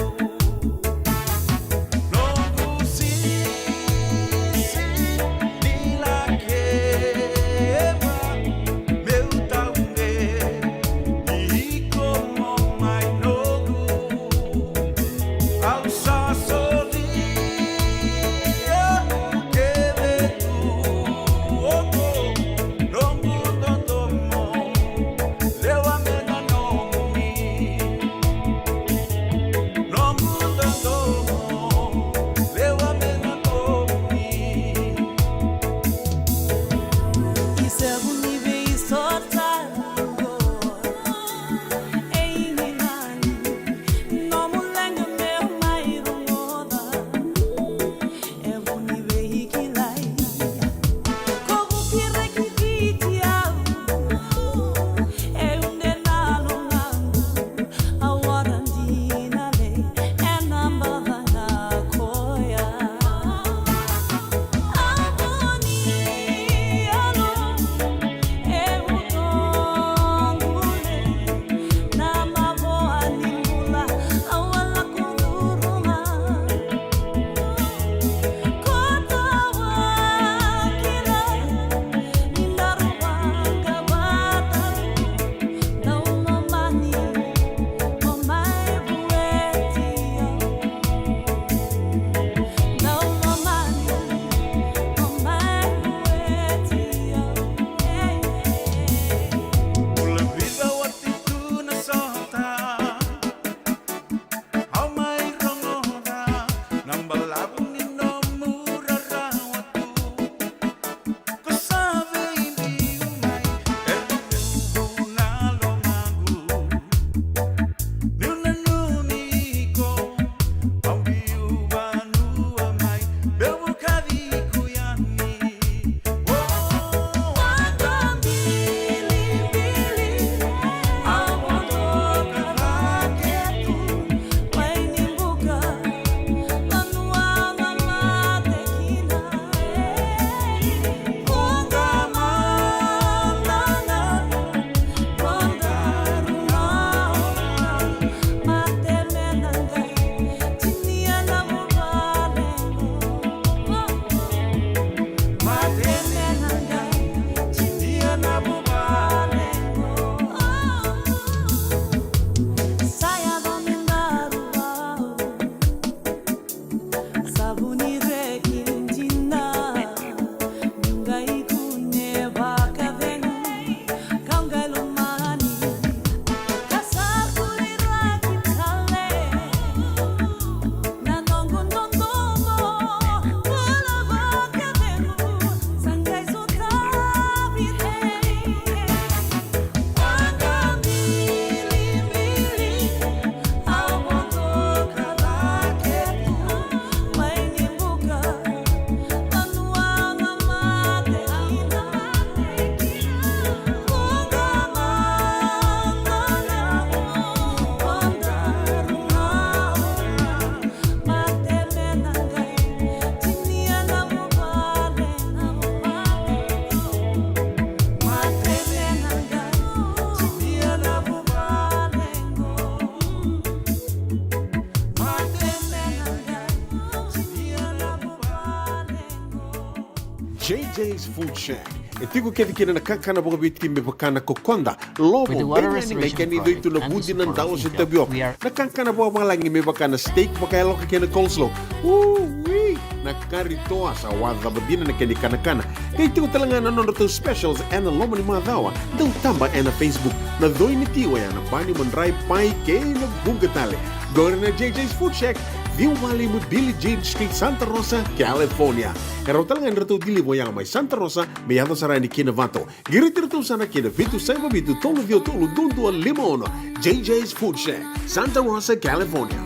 S1: JJ's Food Shack. E tiku kedi kina nakakana boka biti me bakana kokonda. Lobo, benani na ikani do itu na budi na dao sa tabio. Nakakana boka malangi me bakana steak baka eloka kina coleslaw. Woo-wee! Nakaritoa sa wadha badina na kini kanakana. Kaya tiku talangana nono to specials and lomo ni madawa. Daw tamba na Facebook. Na doi ni tiwa ya na bani mandrai pai kaya na bungatale. Go na JJ's Food Shack. View Valley mo Billie Jean Street, Santa Rosa, California. Karo talagang rito dilibo yang may Santa Rosa, may yato sa rani kina Vato. Girit-rito sana kina Vitu Saiba Vitu Tolo Vio Tolo Dundu Limono. JJ's Food Shack, Santa Rosa, California.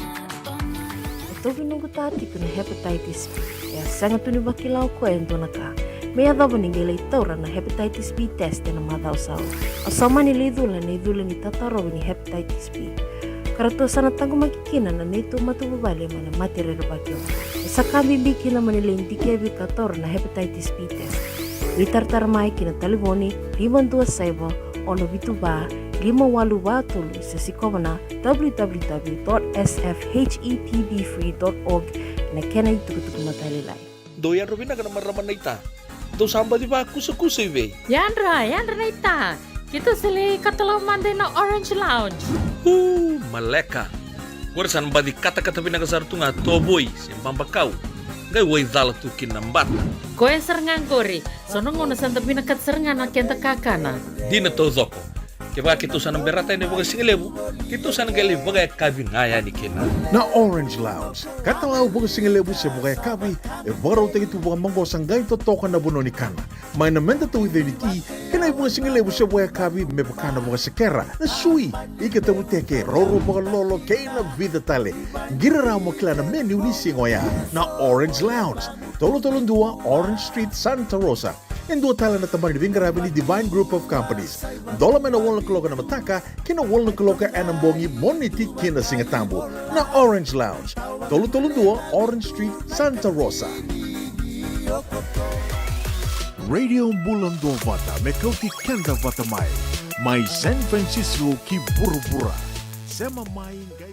S10: Ito binunggo tati ko na hepatitis B. Kaya sangat tunibakilaw ko endo na ka. May adabo ni gilay taura na hepatitis B test na madausaw. Asama ni lidula ni tataro ni hepatitis B. Karato sana tango makikina na nito matubabali mana matirero bagyo. Sa kabibiki na maniling dikebi kator na hepatitis B test. Witartarmay kina taliboni 527 ono bituba 582 sa sikoma na www.sfhepbfree.org na kenay tukutuk matalilay.
S3: Doyan Robina ka naman raman na ita. Do samba di ba kusa-kusa iwe?
S4: Yandra na ita. Kita sili katalaw mande na Orange Lounge.
S3: Maleka. Warasan ba di kata-kata pinakasar tunga toboy siyang pambakaw. Ngay way dala tu kinambat.
S4: Koe serangan kori. Sono ngono santa pinakat serangan na kenta kakana.
S3: Di na to zoko. Kaya kita sana berata ini baga singelebu. Kita sana gali baga kabi ngaya ni kena.
S7: Na Orange Lounge, katalaw baga singelebu siya baga kabi, e baraw tayo ito baga manggosang gay totokan na buno ni kana. May namenda to ito ni ti, kanay baga singelebu siya baga kabi, may bakana baga sekera, na sui, ikatabu teke, roro baga lolo, kaya na vida tale. Giraraw mo kila na menu ni singoya, na Orange Lounge, tolo-tolong dua, Orange Street, Santa Rosa. Yung dua tala na tamang ni Grabe ni Divine Group of Companies. Dola may nawal na kaloka na mataka, kinawal na kaloka anambongi moniti kina singatambo na Orange Lounge. Tolo-tolong dua, Orange Street, Santa Rosa. Radio Bula Duavata, may Kauti Keda Vata may San Francisco ki Bura-Bura. Sema may gay.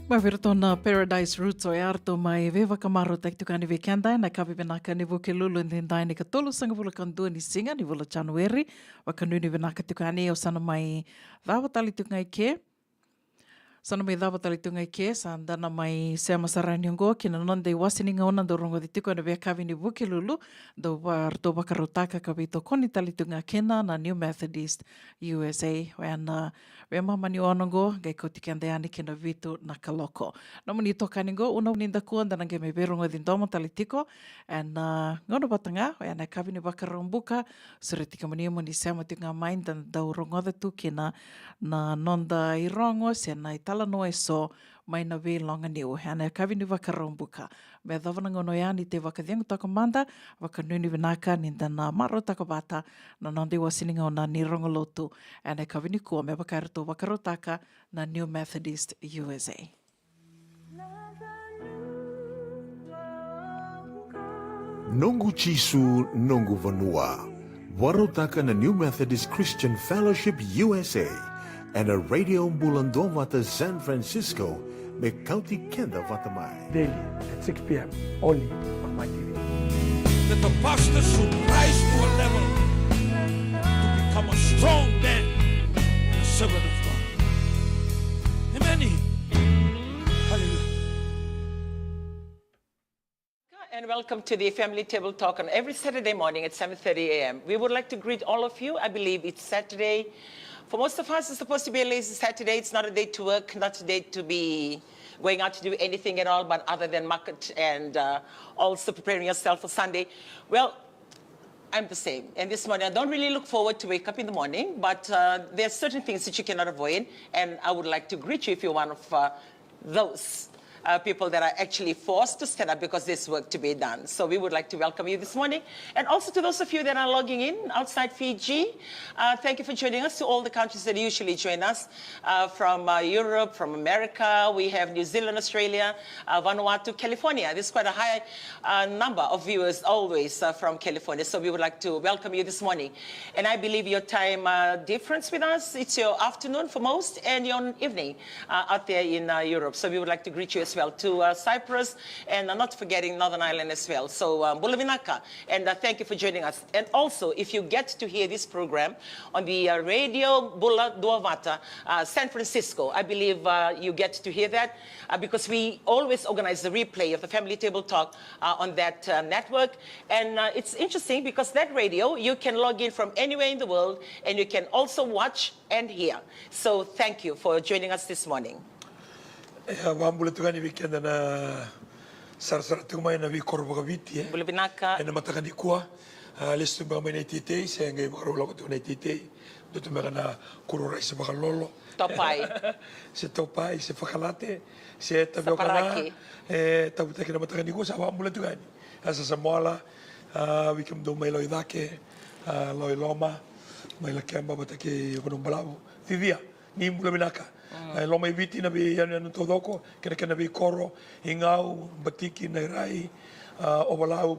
S2: Mavirtona Paradise Roots o arto mai veva kamaro tektukani vekenda na kapi benaka ni vuke lulu ndai ni katolo sanga vula kandua ni singa ni vula January wakanu ni benaka tukani o sana mai Vata tungai ke sana mai Vata tungai ke sandana mai se masarani ngo kina nonde wasini ngona do rongo dituko na vekavi ni vuke lulu do arto bakarotaka kabito koni talitunga kena na New Methodist USA wana Wema mani onongo gai Kauti kende ani kena vitu na kaloko. Namu ni toka ningo una uninda kuan dan nge me berongo din domo talitiko and ngono batanga o ana kabini bakarombuka suretika mani mo ni sama tinga main dan dau rongo da tu kena na nonda irongo se na itala no eso mai na ve longa ni o ana kabini bakarombuka. Me davana ngono ya ni te vakadeng to komanda vakanuni vinaka ni dan maro takabata na nonde wasininga ona ni rongo lotu ana kabini ko me bakarto Wakarotaka na New Methodist USA.
S7: Nongu Chisu Nongu Vanua, Warotaka na New Methodist Christian Fellowship USA, and a Radio Bula Duavata San Francisco, me Kauti Keda Vata
S12: Daily at 6 p.m. only on my TV.
S9: That the pastor should rise to a level to become a strong man and a servant of God. Amen. Hallelujah.
S13: And welcome to the Family Table Talk on every Saturday morning at 7:30 a.m. We would like to greet all of you. I believe it's Saturday. For most of us, it's supposed to be a lazy Saturday. It's not a day to work, not a day to be going out to do anything at all, but other than market and also preparing yourself for Sunday. Well, I'm the same. And this morning, I don't really look forward to wake up in the morning, but there are certain things that you cannot avoid. And I would like to greet you if you're one of those people that are actually forced to stand up because there's work to be done. So we would like to welcome you this morning. And also to those of you that are logging in outside Fiji, thank you for joining us. To all the countries that usually join us, from Europe, from America, we have New Zealand, Australia, Vanuatu, California. There's quite a high number of viewers always from California. So we would like to welcome you this morning. And I believe your time difference with us, it's your afternoon for most and your evening out there in Europe. So we would like to greet you as well, to Cyprus, and not forgetting Northern Ireland as well. So Bula Vinaka, and thank you for joining us. And also, if you get to hear this program on the Radio Bula Duavata, San Francisco, I believe you get to hear that because we always organize the replay of the Family Table Talk on that network. And it's interesting because that radio, you can log in from anywhere in the world, and you can also watch and hear. So thank you for joining us this morning.
S9: Wambula tukani weekend na sarsara tumai na vikor bagaviti
S13: Bula Vinaka
S9: na matakani kuwa listu ba mai tite se ngai barola ko tunai tite do tumera na kurora se bakalolo
S13: topai
S9: se topai se fakalate se tabokana tabuta kina matakani kuwa sa wambula tukani asa samola wikem do mai loidake loiloma mai la kamba batake kono balavo vivia ni Bula Vinaka Loma i viti na vi anu todoko, kena vi koro, ingau, batiki, nairai, owalau,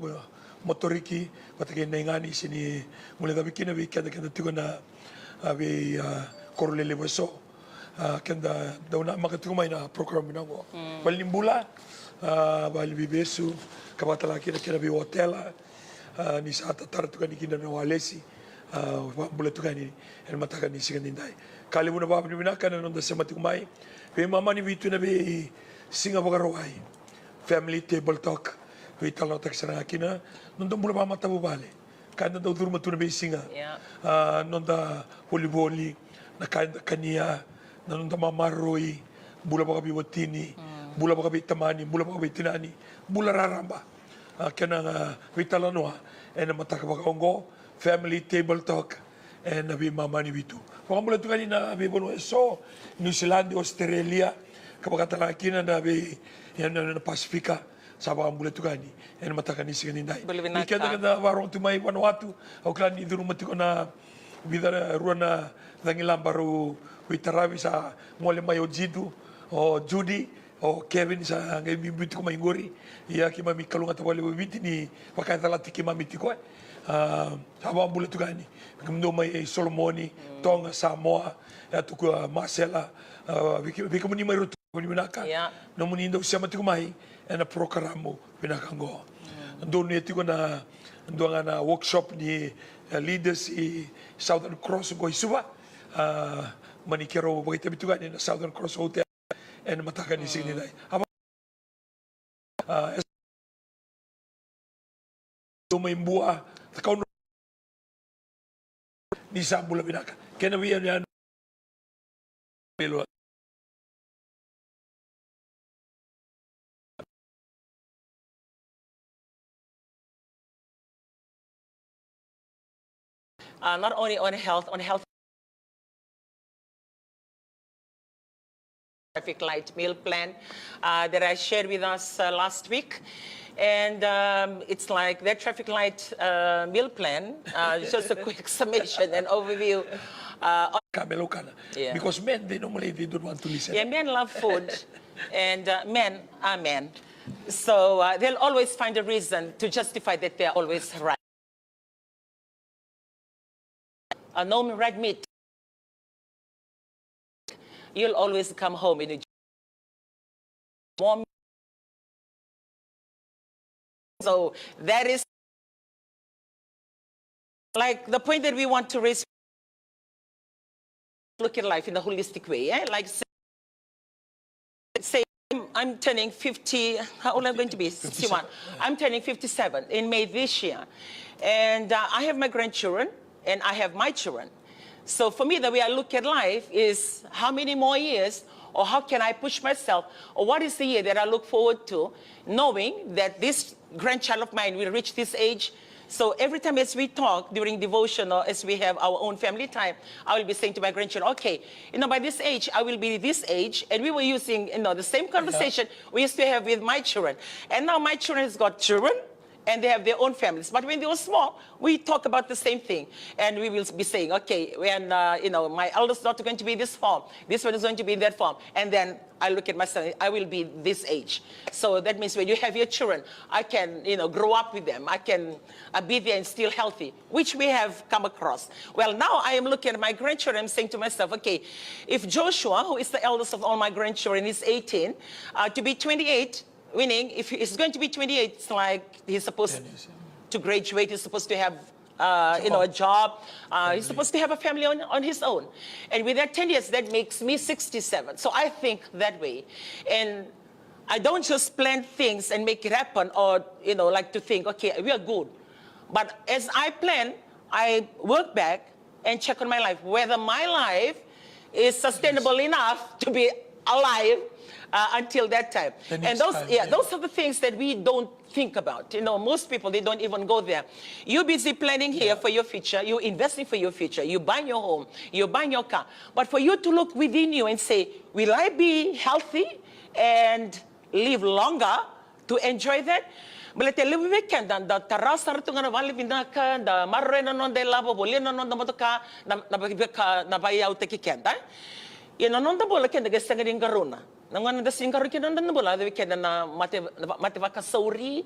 S9: motoriki, patake naingani sini, mule da vikina vi kenda tuko na vi koro lele weso, kenda dauna makatuko mai na program binango. Bali bula, bali vi besu, kabatala kena vi hotela, ni saata taratuka ni kina na walesi. Bula tukani el mataka ni sigandindai kali muna baba ni binaka na nonda semati kumai pe mama ni vitu na be singa bogarawai Family Table Talk we talo tak sarang akina nonda muna mama tabu bale kanda do durma tu na be singa nonda volleyball na kanda kania na nonda mama roi bula baka biwatini bula baka bitamani bula baka bitinani bula raramba kena we talo noa ena mataka baka ongo Family Table Talk and nabi mama ni bitu. Pagkamula tu kanina nabi bono eso New Zealand, Australia, kapagkatala kina nabi yan na Pasifika sa pagkamula tu kani. En matakan ni siganindai. Ikenda kada warong tumay Vanuatu. Auklan ni duru matiko na vida ruan na dangilang baru witarabi sa mole mayo jidu o Judy o Kevin sa ngay bibitu ko maingori. Iya ki mami kalunga tawali wibiti ni pakatala tiki mami tiko. Hawa bula tukani kumdo mai Solomoni Tonga Samoa ya tuku Marcela viki muni mai
S14: Winaka, no munindo siya matikumai, and a procuramo Winakango. Doon nito ko na doon na workshop ni leaders i Southern Cross ko isuwa. Manikero bagay tabitugan ni Southern Cross Hotel and matakan ni sinilay. May buwa takaw ni sa Bula Binaka. Kaya nawiyan yan.
S13: Not only on health traffic light meal plan that I shared with us last week. And it's like that traffic light meal plan, just a quick summation and overview.
S14: Because men, they don't want to listen.
S13: Yeah, men love food, and men are men. So they'll always find a reason to justify that they're always right. No red meat. You'll always come home in a warm. So that is like the point that we want to raise. Look at life in a holistic way. Like say I'm turning 50. How old am I going to be? 61. I'm turning 57 in May this year. And I have my grandchildren and I have my children. So for me, the way I look at life is how many more years, or how can I push myself, or what is the year that I look forward to, knowing that this grandchild of mine will reach this age. So every time as we talk during devotion or as we have our own family time, I will be saying to my grandchildren, okay, by this age, I will be this age. And we were using, the same conversation we used to have with my children. And now my children has got children, and they have their own families. But when they were small, we talk about the same thing. And we will be saying, okay, when, my eldest daughter going to be this form, this one is going to be in that form. And then I look at my son, I will be this age. So that means when you have your children, I can, grow up with them. I can be there and still healthy, which we have come across. Well, now I am looking at my grandchildren, I'm saying to myself, okay, if Joshua, who is the eldest of all my grandchildren, is 18, to be 28, meaning, if he's going to be 28, it's like he's supposed to graduate, he's supposed to have, a job, he's supposed to have a family on his own. And with that 10 years, that makes me 67. So I think that way. And I don't just plan things and make it happen or, like to think, okay, we are good. But as I plan, I work back and check on my life, whether my life is sustainable enough to be alive until that time. And those are the things that we don't think about. Most people, they don't even go there. You're busy planning here for your future. You're investing for your future. You're buying your home. You're buying your car. But for you to look within you and say, will I be healthy and live longer to enjoy that? But the weekend, the terasa tu ngana wali binaka, the marre non de labo, bolino non de motoka, na bayau te kikenda. Non da bola kenda gesanga din garuna. Nangan da singaru kenda non da bola, the weekend na mate vaka sauri,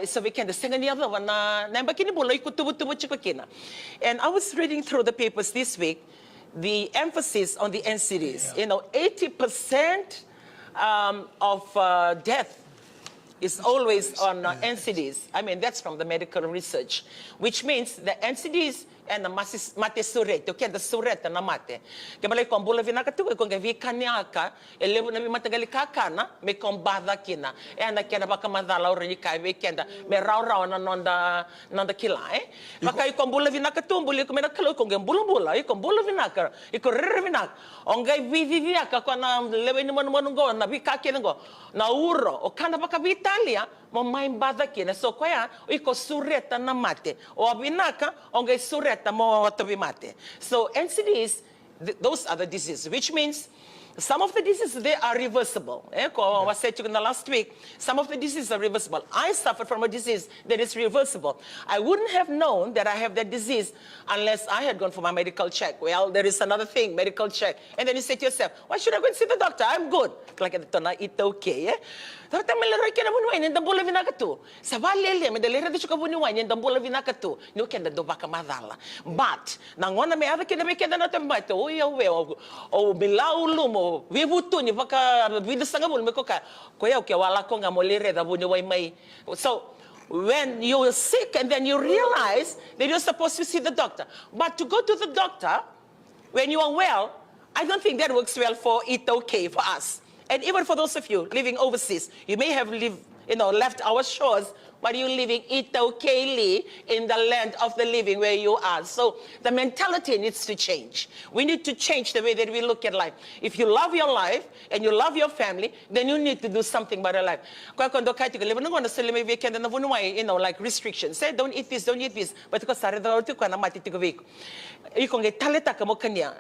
S13: so weekend the sanga ni ava na bakini bola ikutubu chikokina. And I was reading through the papers this week, the emphasis on the NCDs. 80% of death is always on NCDs. I mean, that's from the medical research, which means the NCDs and the mate suret, okay, the suret na mate. Kaya kung bula vinaka tu, kung gavi kanyaka, elevo na matagali kakana, me kombada kina. E anda kena baka madala ori kai weekenda, me rau na nonda kila, Maka kung bula vinaka tu, buli kung menakalo kung bula, kung bula vinaka, iko vinaka. Ongai viviaka kung na lewe ni mo na vikaki ngo, na uro, o kana baka Italia, mo maimbada kina. So kaya, iko sureta na mate. O vinaka, ongai sureta mo watabi mate. So NCDs, those are the diseases, which means some of the diseases, they are reversible. I said to you in the last week, some of the diseases are reversible. I suffered from a disease that is reversible. I wouldn't have known that I have that disease unless I had gone for my medical check. Well, there is another thing, medical check. And then you say to yourself, why should I go and see the doctor? I'm good. Like, it's okay, But nangona me ada kena me kena na tembato o bilau lumo no, we would too, if we the sanga will make okay, okay, wala ko nga molire da bunyo way may. So when you're sick and then you realize that you're supposed to see the doctor. But to go to the doctor when you are well, I don't think that works well for it okay for us. And even for those of you living overseas, you may have left our shores, but you're living okayly in the land of the living where you are. So the mentality needs to change. We need to change the way that we look at life. If you love your life and you love your family, then you need to do something about your life. Like restrictions. Say, don't eat this, don't eat this. But you can get taleta kamo kanya.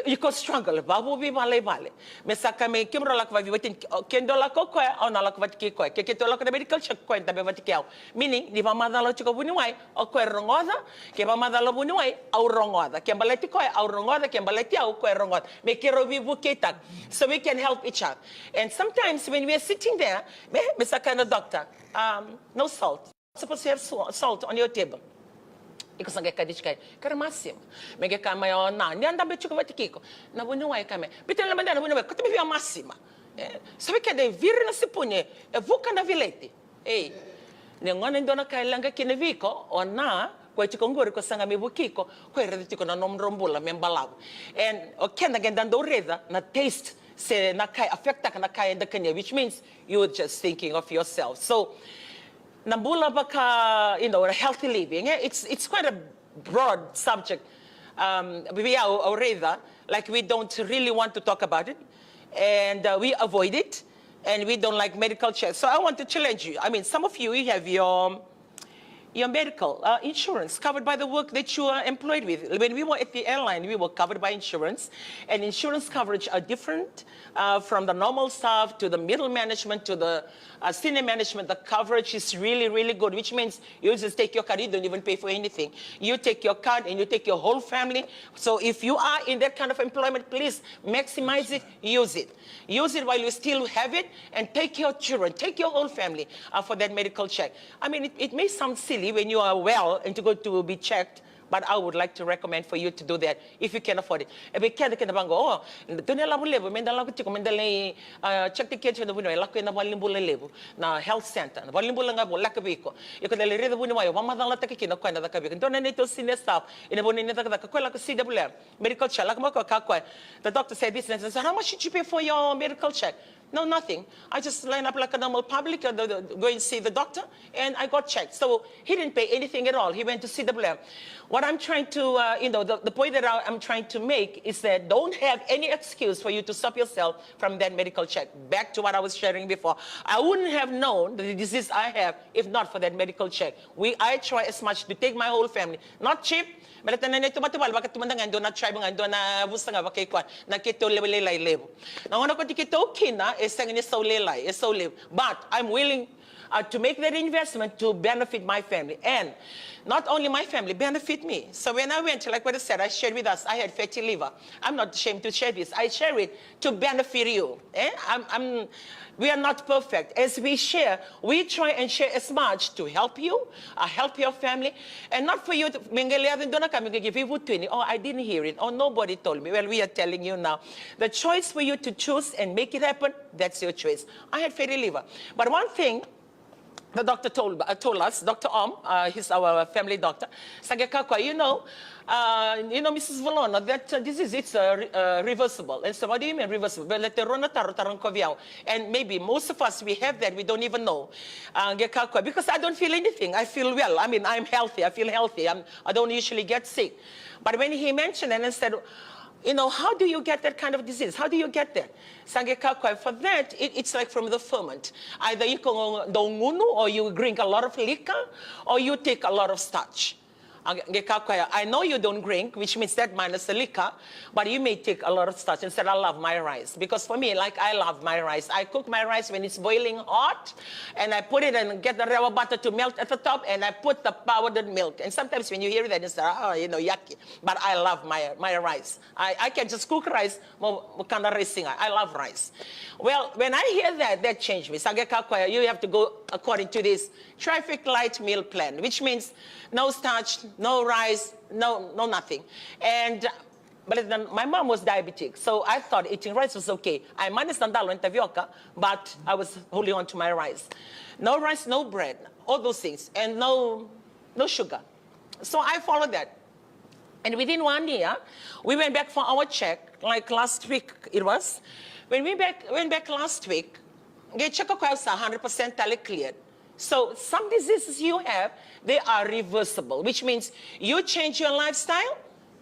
S13: You can struggle. Babu bi bale. Mesaka me kimro lak vavi watin kendo lak ko on lak vatki ko. Keketo lak na medical check ko enta be vatkiao. Meaning di ba madalo chiko bunuai o ko rongoda, ke ba madalo bunuai au rongoda. Ke baleti ko au rongoda, ke baleti au ko rongoda. Me kero vi buketak. So we can help each other. And sometimes when we are sitting there, mesaka no doctor, no salt. Supposed to have salt on your table. Iko sange kadishkai kara masim mege kama yo na ni anda bechuko vatikiko na bunuai kame bitela mandana bunuai kote bivia massima sabe que de vir na sipune e vuka na vilete ne ngone ndona kailanga kineviko ona kwa chikongori ko sanga mibukiko ko reditiko na nomrombula membalago and okenda gendando reda na taste se na kai affecta na kai enda kanya, which means you're just thinking of yourself. So Nambula baka, a healthy living. It's quite a broad subject. We are already, like we don't really want to talk about it, and we avoid it, and we don't like medical checks. So I want to challenge you. I mean, some of you have your medical insurance covered by the work that you are employed with. When we were at the airline, we were covered by insurance, and insurance coverage are different from the normal staff to the middle management to the senior management. The coverage is really, really good, which means you just take your card, you don't even pay for anything. You take your card and you take your whole family. So if you are in that kind of employment, please maximize it, use it. Use it while you still have it, and take your children, take your whole family for that medical check. I mean, it may sound silly when you are well and to go to be checked, but I would like to recommend for you to do that if you can afford it. If you can't, check the kids na health center. Medical check. The doctor said this and said, how much did you pay for your medical check? No, nothing. I just line up like a normal public, go and see the doctor, and I got checked. So he didn't pay anything at all. He went to CWM. What I'm trying to, the point that I'm trying to make is that don't have any excuse for you to stop yourself from that medical check. Back to what I was sharing before. I wouldn't have known the disease I have if not for that medical check. I try as much to take my whole family. Not cheap, but at the end of the na tribe na busanga bakekwan na kito lelay level. Now when I kito kina is saying it's so lelay, it's so live. But I'm willing to make that investment to benefit my family, and not only my family, benefit me. So when I went, like what I said, I shared with us, I had fatty liver. I'm not ashamed to share this. I share it to benefit you. We are not perfect. As we share, we try and share as much to help you, help your family, and not for you to, oh, I didn't hear it, or nobody told me. Well, we are telling you now. The choice for you to choose and make it happen, that's your choice. I had fatty liver. But one thing, the doctor told us, Dr. He's our family doctor, Mrs. Valona, that disease, it's reversible. And so what do you mean reversible? And maybe most of us, we have that, we don't even know. Because I don't feel anything. I feel well. I mean, I'm healthy. I feel healthy. I don't usually get sick. But when he mentioned it and said, how do you get that kind of disease? How do you get that? For that, it's like from the ferment. Either you or you drink a lot of liquor, or you take a lot of starch. I know you don't drink, which means that minus the liquor, but you may take a lot of starch and say, I love my rice. Because for me, like I love my rice. I cook my rice when it's boiling hot, and I put it and get the rubber butter to melt at the top, and I put the powdered milk. And sometimes when you hear that, you say, yucky. But I love my rice. I can just cook rice, I love rice. Well, when I hear that changed me. You have to go according to this traffic light meal plan, which means no starch, no rice, no nothing. And But then my mom was diabetic, so I thought eating rice was okay. I managed sandalo and tavioka, but I was holding on to my rice. No rice, no bread, all those things, and no sugar. So I followed that. And within 1 year, we went back for our check, like last week it was. When we went back last week, they check was 100% tally cleared. So some diseases you have, they are reversible, which means you change your lifestyle,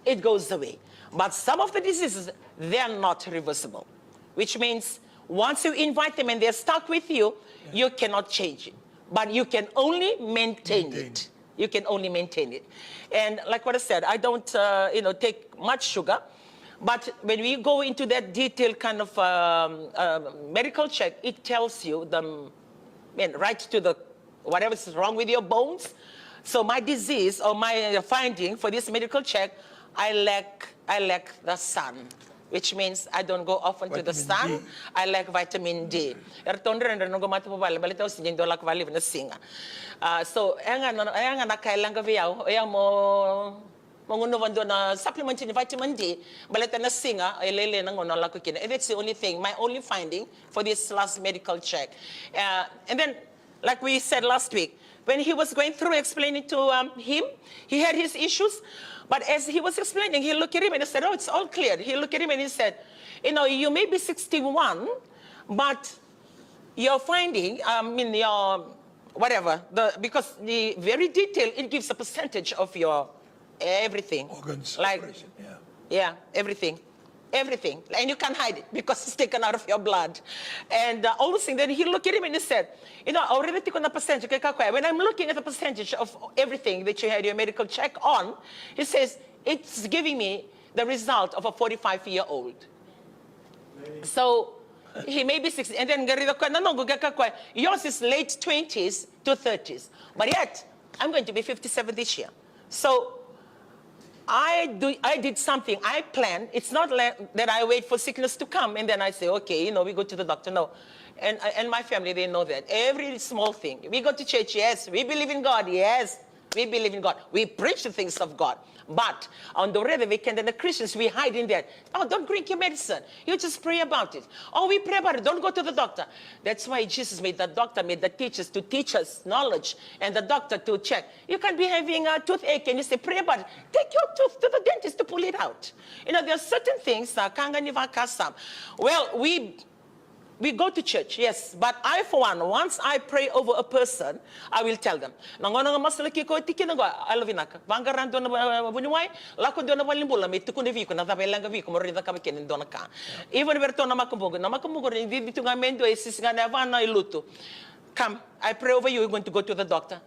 S13: it goes away. But some of the diseases, they are not reversible, which means once you invite them and they're stuck with you, you cannot change it. But you can only maintain it. You can only maintain it. And like what I said, I don't take much sugar. But when we go into that detailed kind of medical check, it tells you right to the whatever is wrong with your bones. So my disease or my finding for this medical check, I lack the sun, which means I don't go often to the sun. I lack vitamin D. So enga nakailanga viao mo mangunovando na supplement in vitamin D, baleta na singa elele na ngono la kukina. And that's the only thing, my only finding for this last medical check. And then, like we said last week, when he was going through explaining to him, he had his issues. But as he was explaining, he looked at him and he said, oh, it's all clear. He looked at him and he said, you may be 61, but you're finding, your whatever, because the very detail, it gives a percentage of your everything. Organs. Like, yeah, everything. Everything. And you can't hide it because it's taken out of your blood. And all those things. Then he looked at him and he said, already take on the percentage. When I'm looking at the percentage of everything that you had your medical check on, he says, it's giving me the result of a 45-year-old. So he may be 60. And then yours is late 20s to 30s. But yet, I'm going to be 57 this year. So I did something. I planned. It's not that I wait for sickness to come and then I say, okay, we go to the doctor. No. And my family, they know that. Every small thing. We go to church, yes. We believe in God, yes. We believe in God. We preach the things of God. But on the other weekend, and the Christians, we hide in there. Oh, don't drink your medicine. You just pray about it. Oh, we pray about it. Don't go to the doctor. That's why Jesus made the doctor, made the teachers to teach us knowledge, and the doctor to check. You can be having a toothache, and you say, pray about it. Take your tooth to the dentist to pull it out. There are certain things. Well, we go to church, yes, but I, for one, once I pray over a person, I will tell them. Come, I pray over you, you're going to go to the doctor.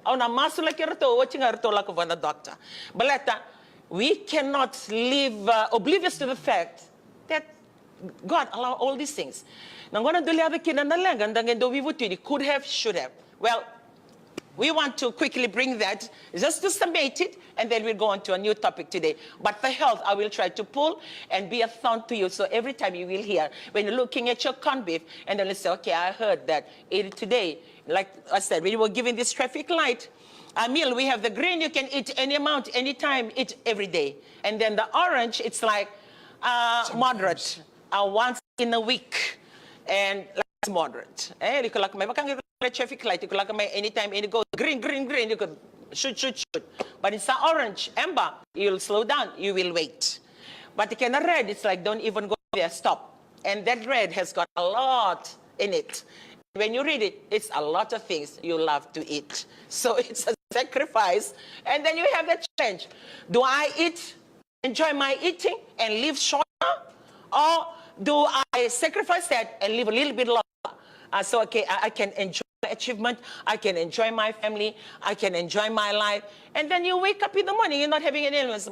S13: But we cannot live oblivious to the fact that God allowed all these things. Could have, should have. Well, we want to quickly bring that, just to summate it, and then we'll go on to a new topic today. But for health, I will try to pull and be a thorn to you. So every time you will hear, when you're looking at your corned beef, and then you say, okay, I heard that today, like I said, when you were given this traffic light, a meal, we have the green, you can eat any amount, anytime, eat every day. And then the orange, it's like moderate, once in a week. And it's moderate. You could like my traffic light, you could like my anytime, and you go green, you could shoot. But it's an orange, amber, you'll slow down, you will wait. But the kind of red, it's like don't even go there, stop. And that red has got a lot in it. When you read it, it's a lot of things you love to eat. So it's a sacrifice. And then you have that change. Do I eat, enjoy my eating and live shorter? Or do I sacrifice that and live a little bit longer? So okay, I can enjoy my achievement, I can enjoy my family, I can enjoy my life. And then you wake up in the morning, you're not having an illness.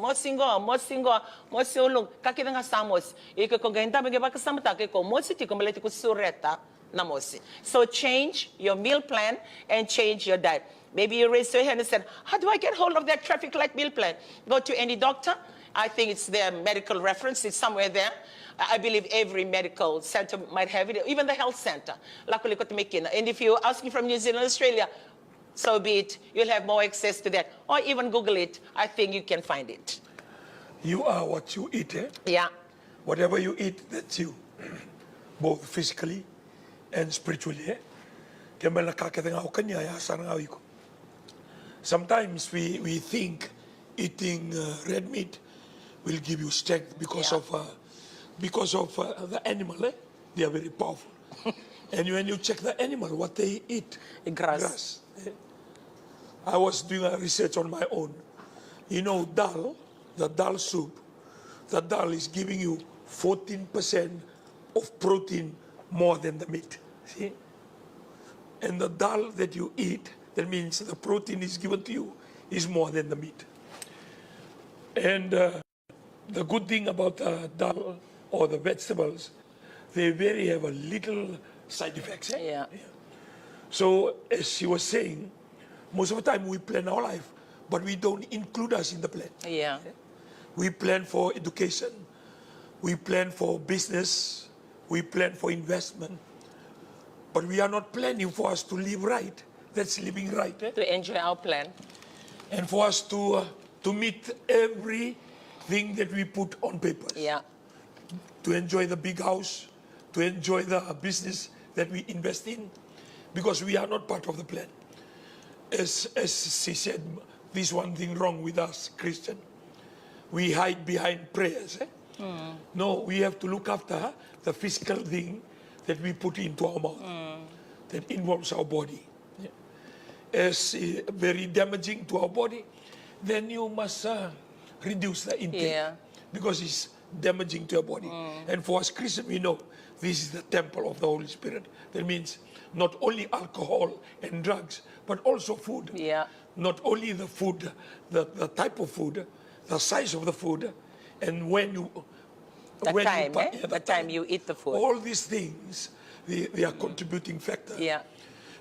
S13: So change your meal plan and change your diet. Maybe you raise your hand and said, how do I get hold of that traffic light meal plan? Go to any doctor. I think it's their medical reference. It's somewhere there. I believe every medical center might have it, even the health center. And if you're asking from New Zealand, Australia, so be it. You'll have more access to that. Or even Google it. I think you can find it.
S14: You are what you eat, eh?
S13: Yeah.
S14: Whatever you eat, that's you. Both physically and spiritually, eh? Sometimes we think eating red meat will give you strength because of the animal, eh? They are very powerful. And when you check the animal, what they eat, grass. Eh? I was doing a research on my own. You know, dal, the dal soup, the dal is giving you 14% of protein more than the meat. See? And the dal that you eat, that means the protein is given to you, is more than the meat. And the good thing about dal or the vegetables, they very have a little side effects. Eh?
S13: Yeah.
S14: So as she was saying, most of the time we plan our life, but we don't include us in the plan.
S13: Yeah.
S14: We plan for education, we plan for business, we plan for investment, but we are not planning for us to live right. That's living right. Eh?
S13: To enjoy our plan.
S14: And for us to meet everything that we put on paper.
S13: Yeah.
S14: To enjoy the big house, to enjoy the business that we invest in, because we are not part of the plan. As she said, this one thing wrong with us, Christian. We hide behind prayers. Eh? No, we have to look after the physical thing that we put into our mouth, that involves our body. As very damaging to our body, then you must reduce the intake, because it's damaging to your body. And for us Christians, we know this is the temple of the Holy Spirit. That means not only alcohol and drugs, but also food.
S13: Yeah.
S14: Not only the food, the type of food, the size of the food, and when you...
S13: The time you eat the food.
S14: All these things, they are contributing factor.
S13: Yeah.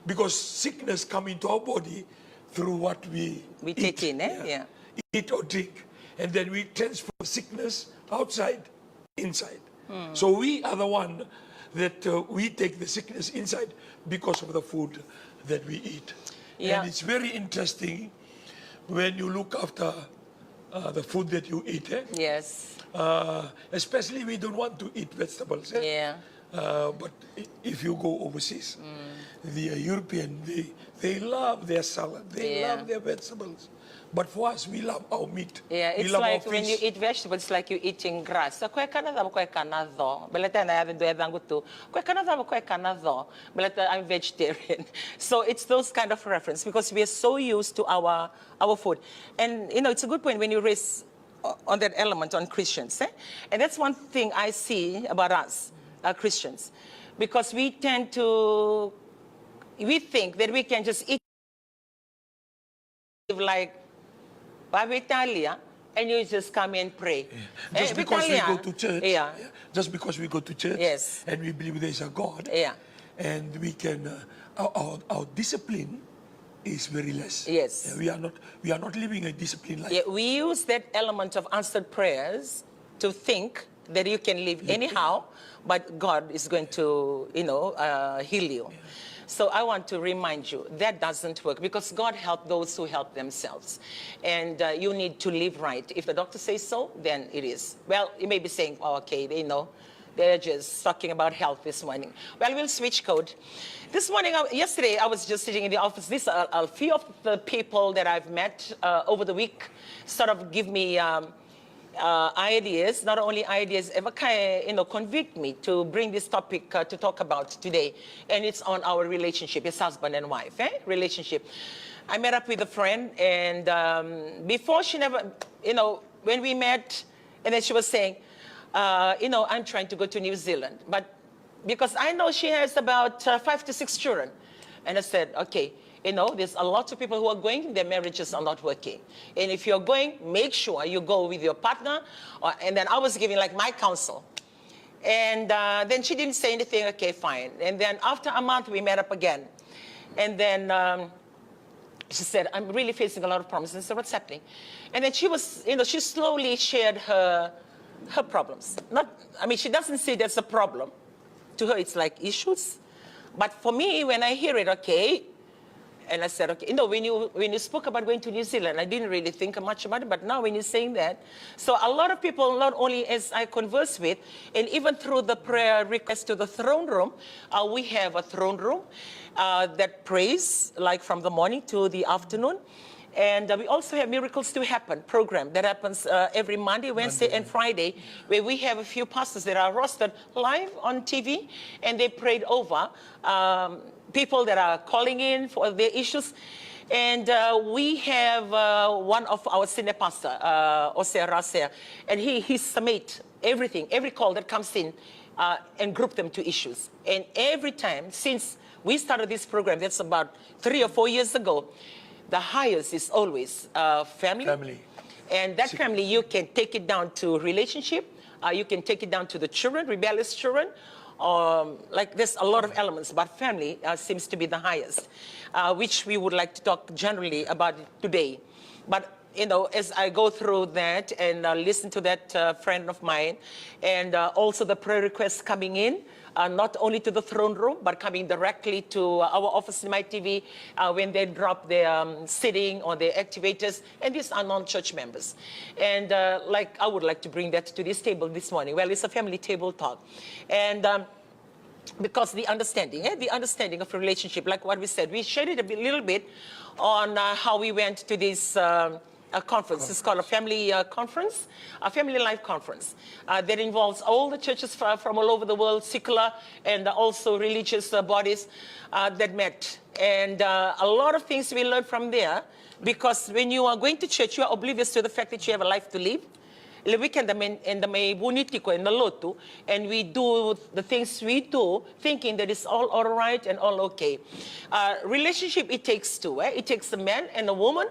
S14: Because sickness come into our body through what we
S13: take in, eh? Yeah.
S14: Eat or drink. And then we transfer sickness outside, inside. So we are the one that we take the sickness inside because of the food that we eat.
S13: Yeah.
S14: And it's very interesting when you look after the food that you eat. Eh?
S13: Yes.
S14: Especially we don't want to eat vegetables. Eh?
S13: Yeah.
S14: But if you go overseas, the European, they love their salad, they love their vegetables. But for us, we love our meat.
S13: Yeah, it's like when you eat vegetables, it's like you're eating grass. So, I'm vegetarian. So it's those kind of reference because we are so used to our food. And, you know, it's a good point when you raise on that element on Christians. Eh? And that's one thing I see about us, Christians. Because we tend to, we think that we can just eat like Italia, and you just come and pray.
S14: Yeah. Just because we go to church.
S13: Yeah.
S14: Just because we go to church.
S13: Yes.
S14: And we believe there's a God.
S13: Yeah.
S14: And we can, our discipline is very less.
S13: Yes.
S14: We are not living a disciplined life.
S13: Yeah, we use that element of answered prayers to think that you can live anyhow, but God is going to, you know, heal you. Yeah. So I want to remind you, that doesn't work because God helped those who help themselves. And you need to live right. If the doctor says so, then it is. Well, you may be saying, oh, okay, they know. They're just talking about health this morning. Well, we'll switch code. This morning, yesterday, I was just sitting in the office. These are a few of the people that I've met over the week sort of give me ideas, not only ideas, ever kind of convict me to bring this topic to talk about today. And it's on our relationship, it's husband and wife, relationship. I met up with a friend, and before she never, you know, when we met, and then she was saying, you know, I'm trying to go to New Zealand, but because I know she has about 5 to 6 children. And I said, okay, you know, there's a lot of people who are going, their marriages are not working. And if you're going, make sure you go with your partner. And then I was giving like my counsel. And then she didn't say anything, okay, fine. And then after a month, we met up again. And then she said, I'm really facing a lot of problems. And I said, what's happening? And then she was, you know, she slowly shared her problems. I mean, she doesn't see that's a problem. To her, it's like issues. But for me, when I hear it, okay, And I said, okay, when you spoke about going to New Zealand, I didn't really think much about it, but now when you're saying that, so a lot of people, not only as I converse with, and even through the prayer request to the throne room, we have a throne room that prays like from the morning to the afternoon. And we also have Miracles to Happen program that happens every Monday, Wednesday, and Friday, where we have a few pastors that are rostered live on TV, and they prayed over people that are calling in for their issues. And we have one of our senior pastor, Osea Rasea, and he submit everything, every call that comes in, and group them to issues. And every time, since we started this program, that's about 3 or 4 years ago, the highest is always family. And that family, you can take it down to relationship, you can take it down to the children, rebellious children, like there's a lot of elements, but family seems to be the highest, which we would like to talk generally about today. But as I go through that and listen to that friend of mine, and also the prayer requests coming in, not only to the throne room, but coming directly to our office in my TV when they drop their sitting or their activators, and these are non-church members. And I would like to bring that to this table this morning. Well, it's a family table talk. And because the understanding of relationship, like what we said, we shared it a little bit on how we went to this a conference. It's called a family conference, a family life conference that involves all the churches from all over the world, secular and also religious bodies that met. And a lot of things we learned from there, because when you are going to church, you are oblivious to the fact that you have a life to live. Le weekend and may bunitiko in the lotu, and we do the things we do, thinking that it's all right and all okay. Relationship, it takes two. It takes a man and a woman,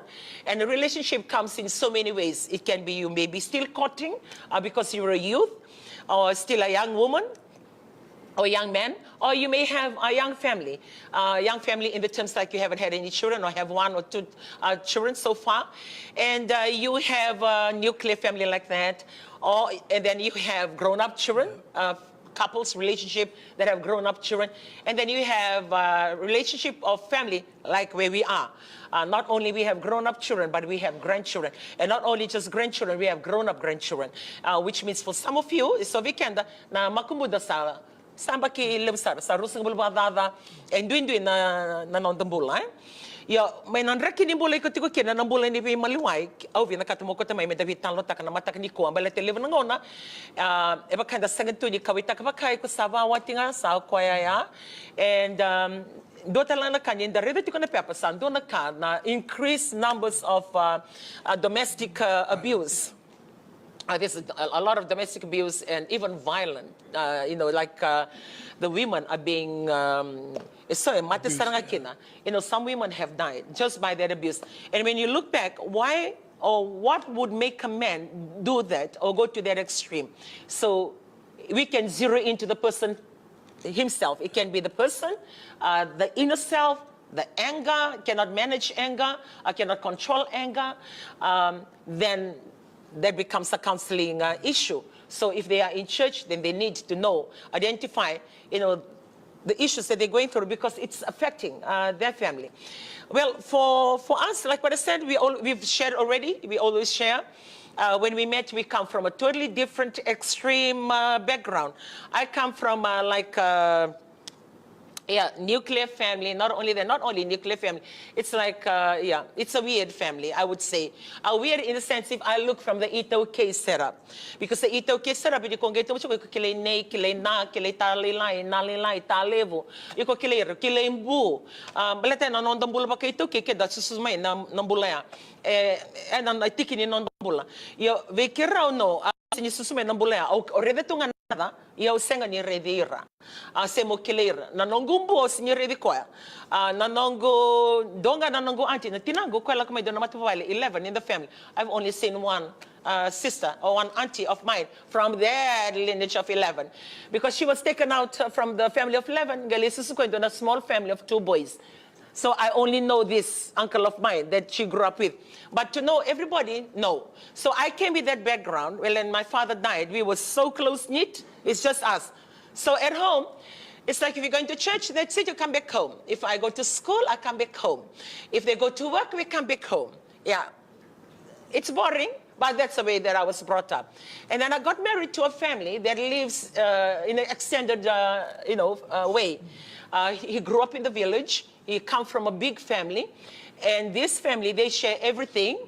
S13: and the relationship comes in so many ways. It can be you may be still courting because you're a youth, or still a young woman, or young man, or you may have a young family in the terms like you haven't had any children or have 1 or 2 children so far, and you have a nuclear family like that, and then you have grown-up children, couples relationship that have grown-up children, and then you have a relationship of family like where we are. Not only we have grown-up children, but we have grandchildren. And not only just grandchildren, we have grown-up grandchildren, which means for some of you, so we can na makumuda sa samba ki lebsar sa rusang bulbadada and doing na nondambula ya may nanraki ni bulay ko tiko kina nang bulay ni maliway au vi nakatmo ko tamay David tanlo tak na matak ni ko ambala televen ngona e ba kanda sagantu ni kawita ka bakay ko sawa watinga sa kwaya and do tala na kanya the rede tiko na pepa san do na kana increased numbers of domestic abuse. There's a lot of domestic abuse and even violent, the women are being, some women have died just by that abuse. And when you look back, why or what would make a man do that or go to that extreme? So we can zero into the person himself. It can be the person, the inner self, the anger, cannot manage anger, cannot control anger, then that becomes a counseling issue. So if they are in church, then they need to know, identify, the issues that they're going through because it's affecting their family. Well, for us, like what I said, we've shared already. We always share. When we met, we come from a totally different extreme background. I come from nuclear family, not only nuclear family, it's like, it's a weird family, I would say. Weird in the sense if I look from the Ito K setup. Because the Ito K setup, you can get to kile nei, kile na, kile talilai, nalilai, talevo, you can kile mbu. Balete na nondambula ba kay Ito K, Keda, susumay na nambulaya. And I'm thinking in nondambula. Yo, vekirao no, sinisusume nambulaya, o redetunga nada, yo senga ni redira. Semo kilera nanongumbu sinye redi koya nanongo donga nanongo auntie na tinango kwa like my dona matuvale 11 in the family. I've only seen one sister or one auntie of mine from that lineage of 11 because she was taken out from the family of 11 galisi going to a small family of 2 boys. So I only know this uncle of mine that she grew up with. But to know everybody, no. So I came with that background. Well, when my father died, we were so close-knit. It's just us. So at home, It's like if you're going to church, that's it, you come back home. If I go to school, I come back home. If they go to work, we come back home. Yeah. It's boring, but that's the way that I was brought up. And then I got married to a family that lives in an extended, way. He grew up in the village. He come from a big family. And this family, they share everything.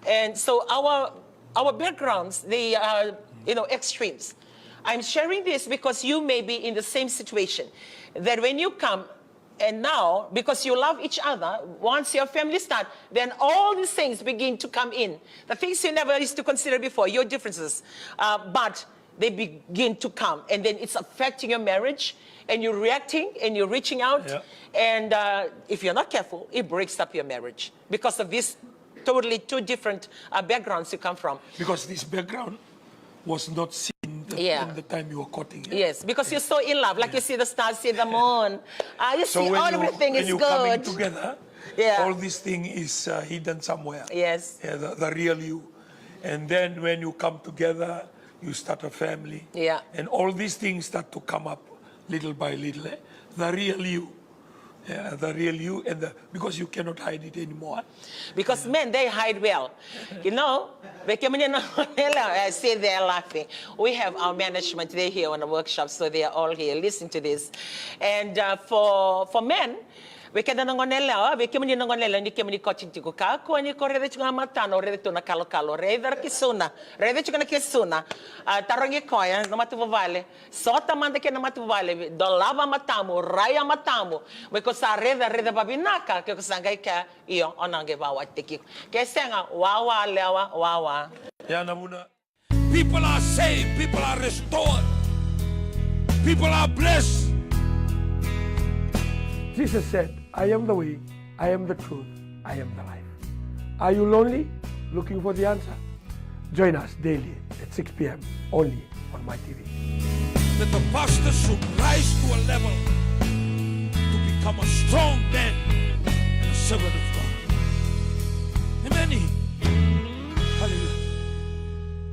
S13: And so our backgrounds, they are, extremes. I'm sharing this because you may be in the same situation. That when you come, and now, because you love each other, once your family start, then all these things begin to come in. The things you never used to consider before, your differences. But they begin to come. And then it's affecting your marriage. And you're reacting, and you're reaching out. Yeah. And if you're not careful, it breaks up your marriage. Because of these totally two different backgrounds you come from.
S14: Because this background was not seen in the time you were courting. Yeah?
S13: Yes, because you're so in love. Like you see the stars, see the moon. You
S14: so
S13: see everything is good.
S14: Coming together, all this thing is hidden somewhere.
S13: Yes.
S14: Yeah, the real you. And then when you come together, you start a family.
S13: Yeah.
S14: And all these things start to come up little by little. The real you. Yeah, the real you, and because you cannot hide it anymore.
S13: Because men, they hide well. I see they're laughing. We have our management, they're here on the workshop, so they are all here. Listen to this. And for men, we can nangonela, we can nangonela, and you can coaching to Kako, and you correct matano, ready to Nakalo, rather kisuna, ready to kisuna, Tarangi Koya, no matuvale, Sota Mandake no matuvale, Dolava Matamu, Raya Matamu, because I read the Babinaka, Kosangaika, Io, Onangeva, what take you. Kesanga, Wawa, Lewa, Wawa.
S14: Yanamuna.
S9: People are saved, people are restored, people are blessed.
S12: Jesus said, I am the way, I am the truth, I am the life. Are you lonely? Looking for the answer? Join us daily at 6 p.m. only on my TV.
S9: That the pastor should rise to a level to become a strong man and a servant of God. Amen.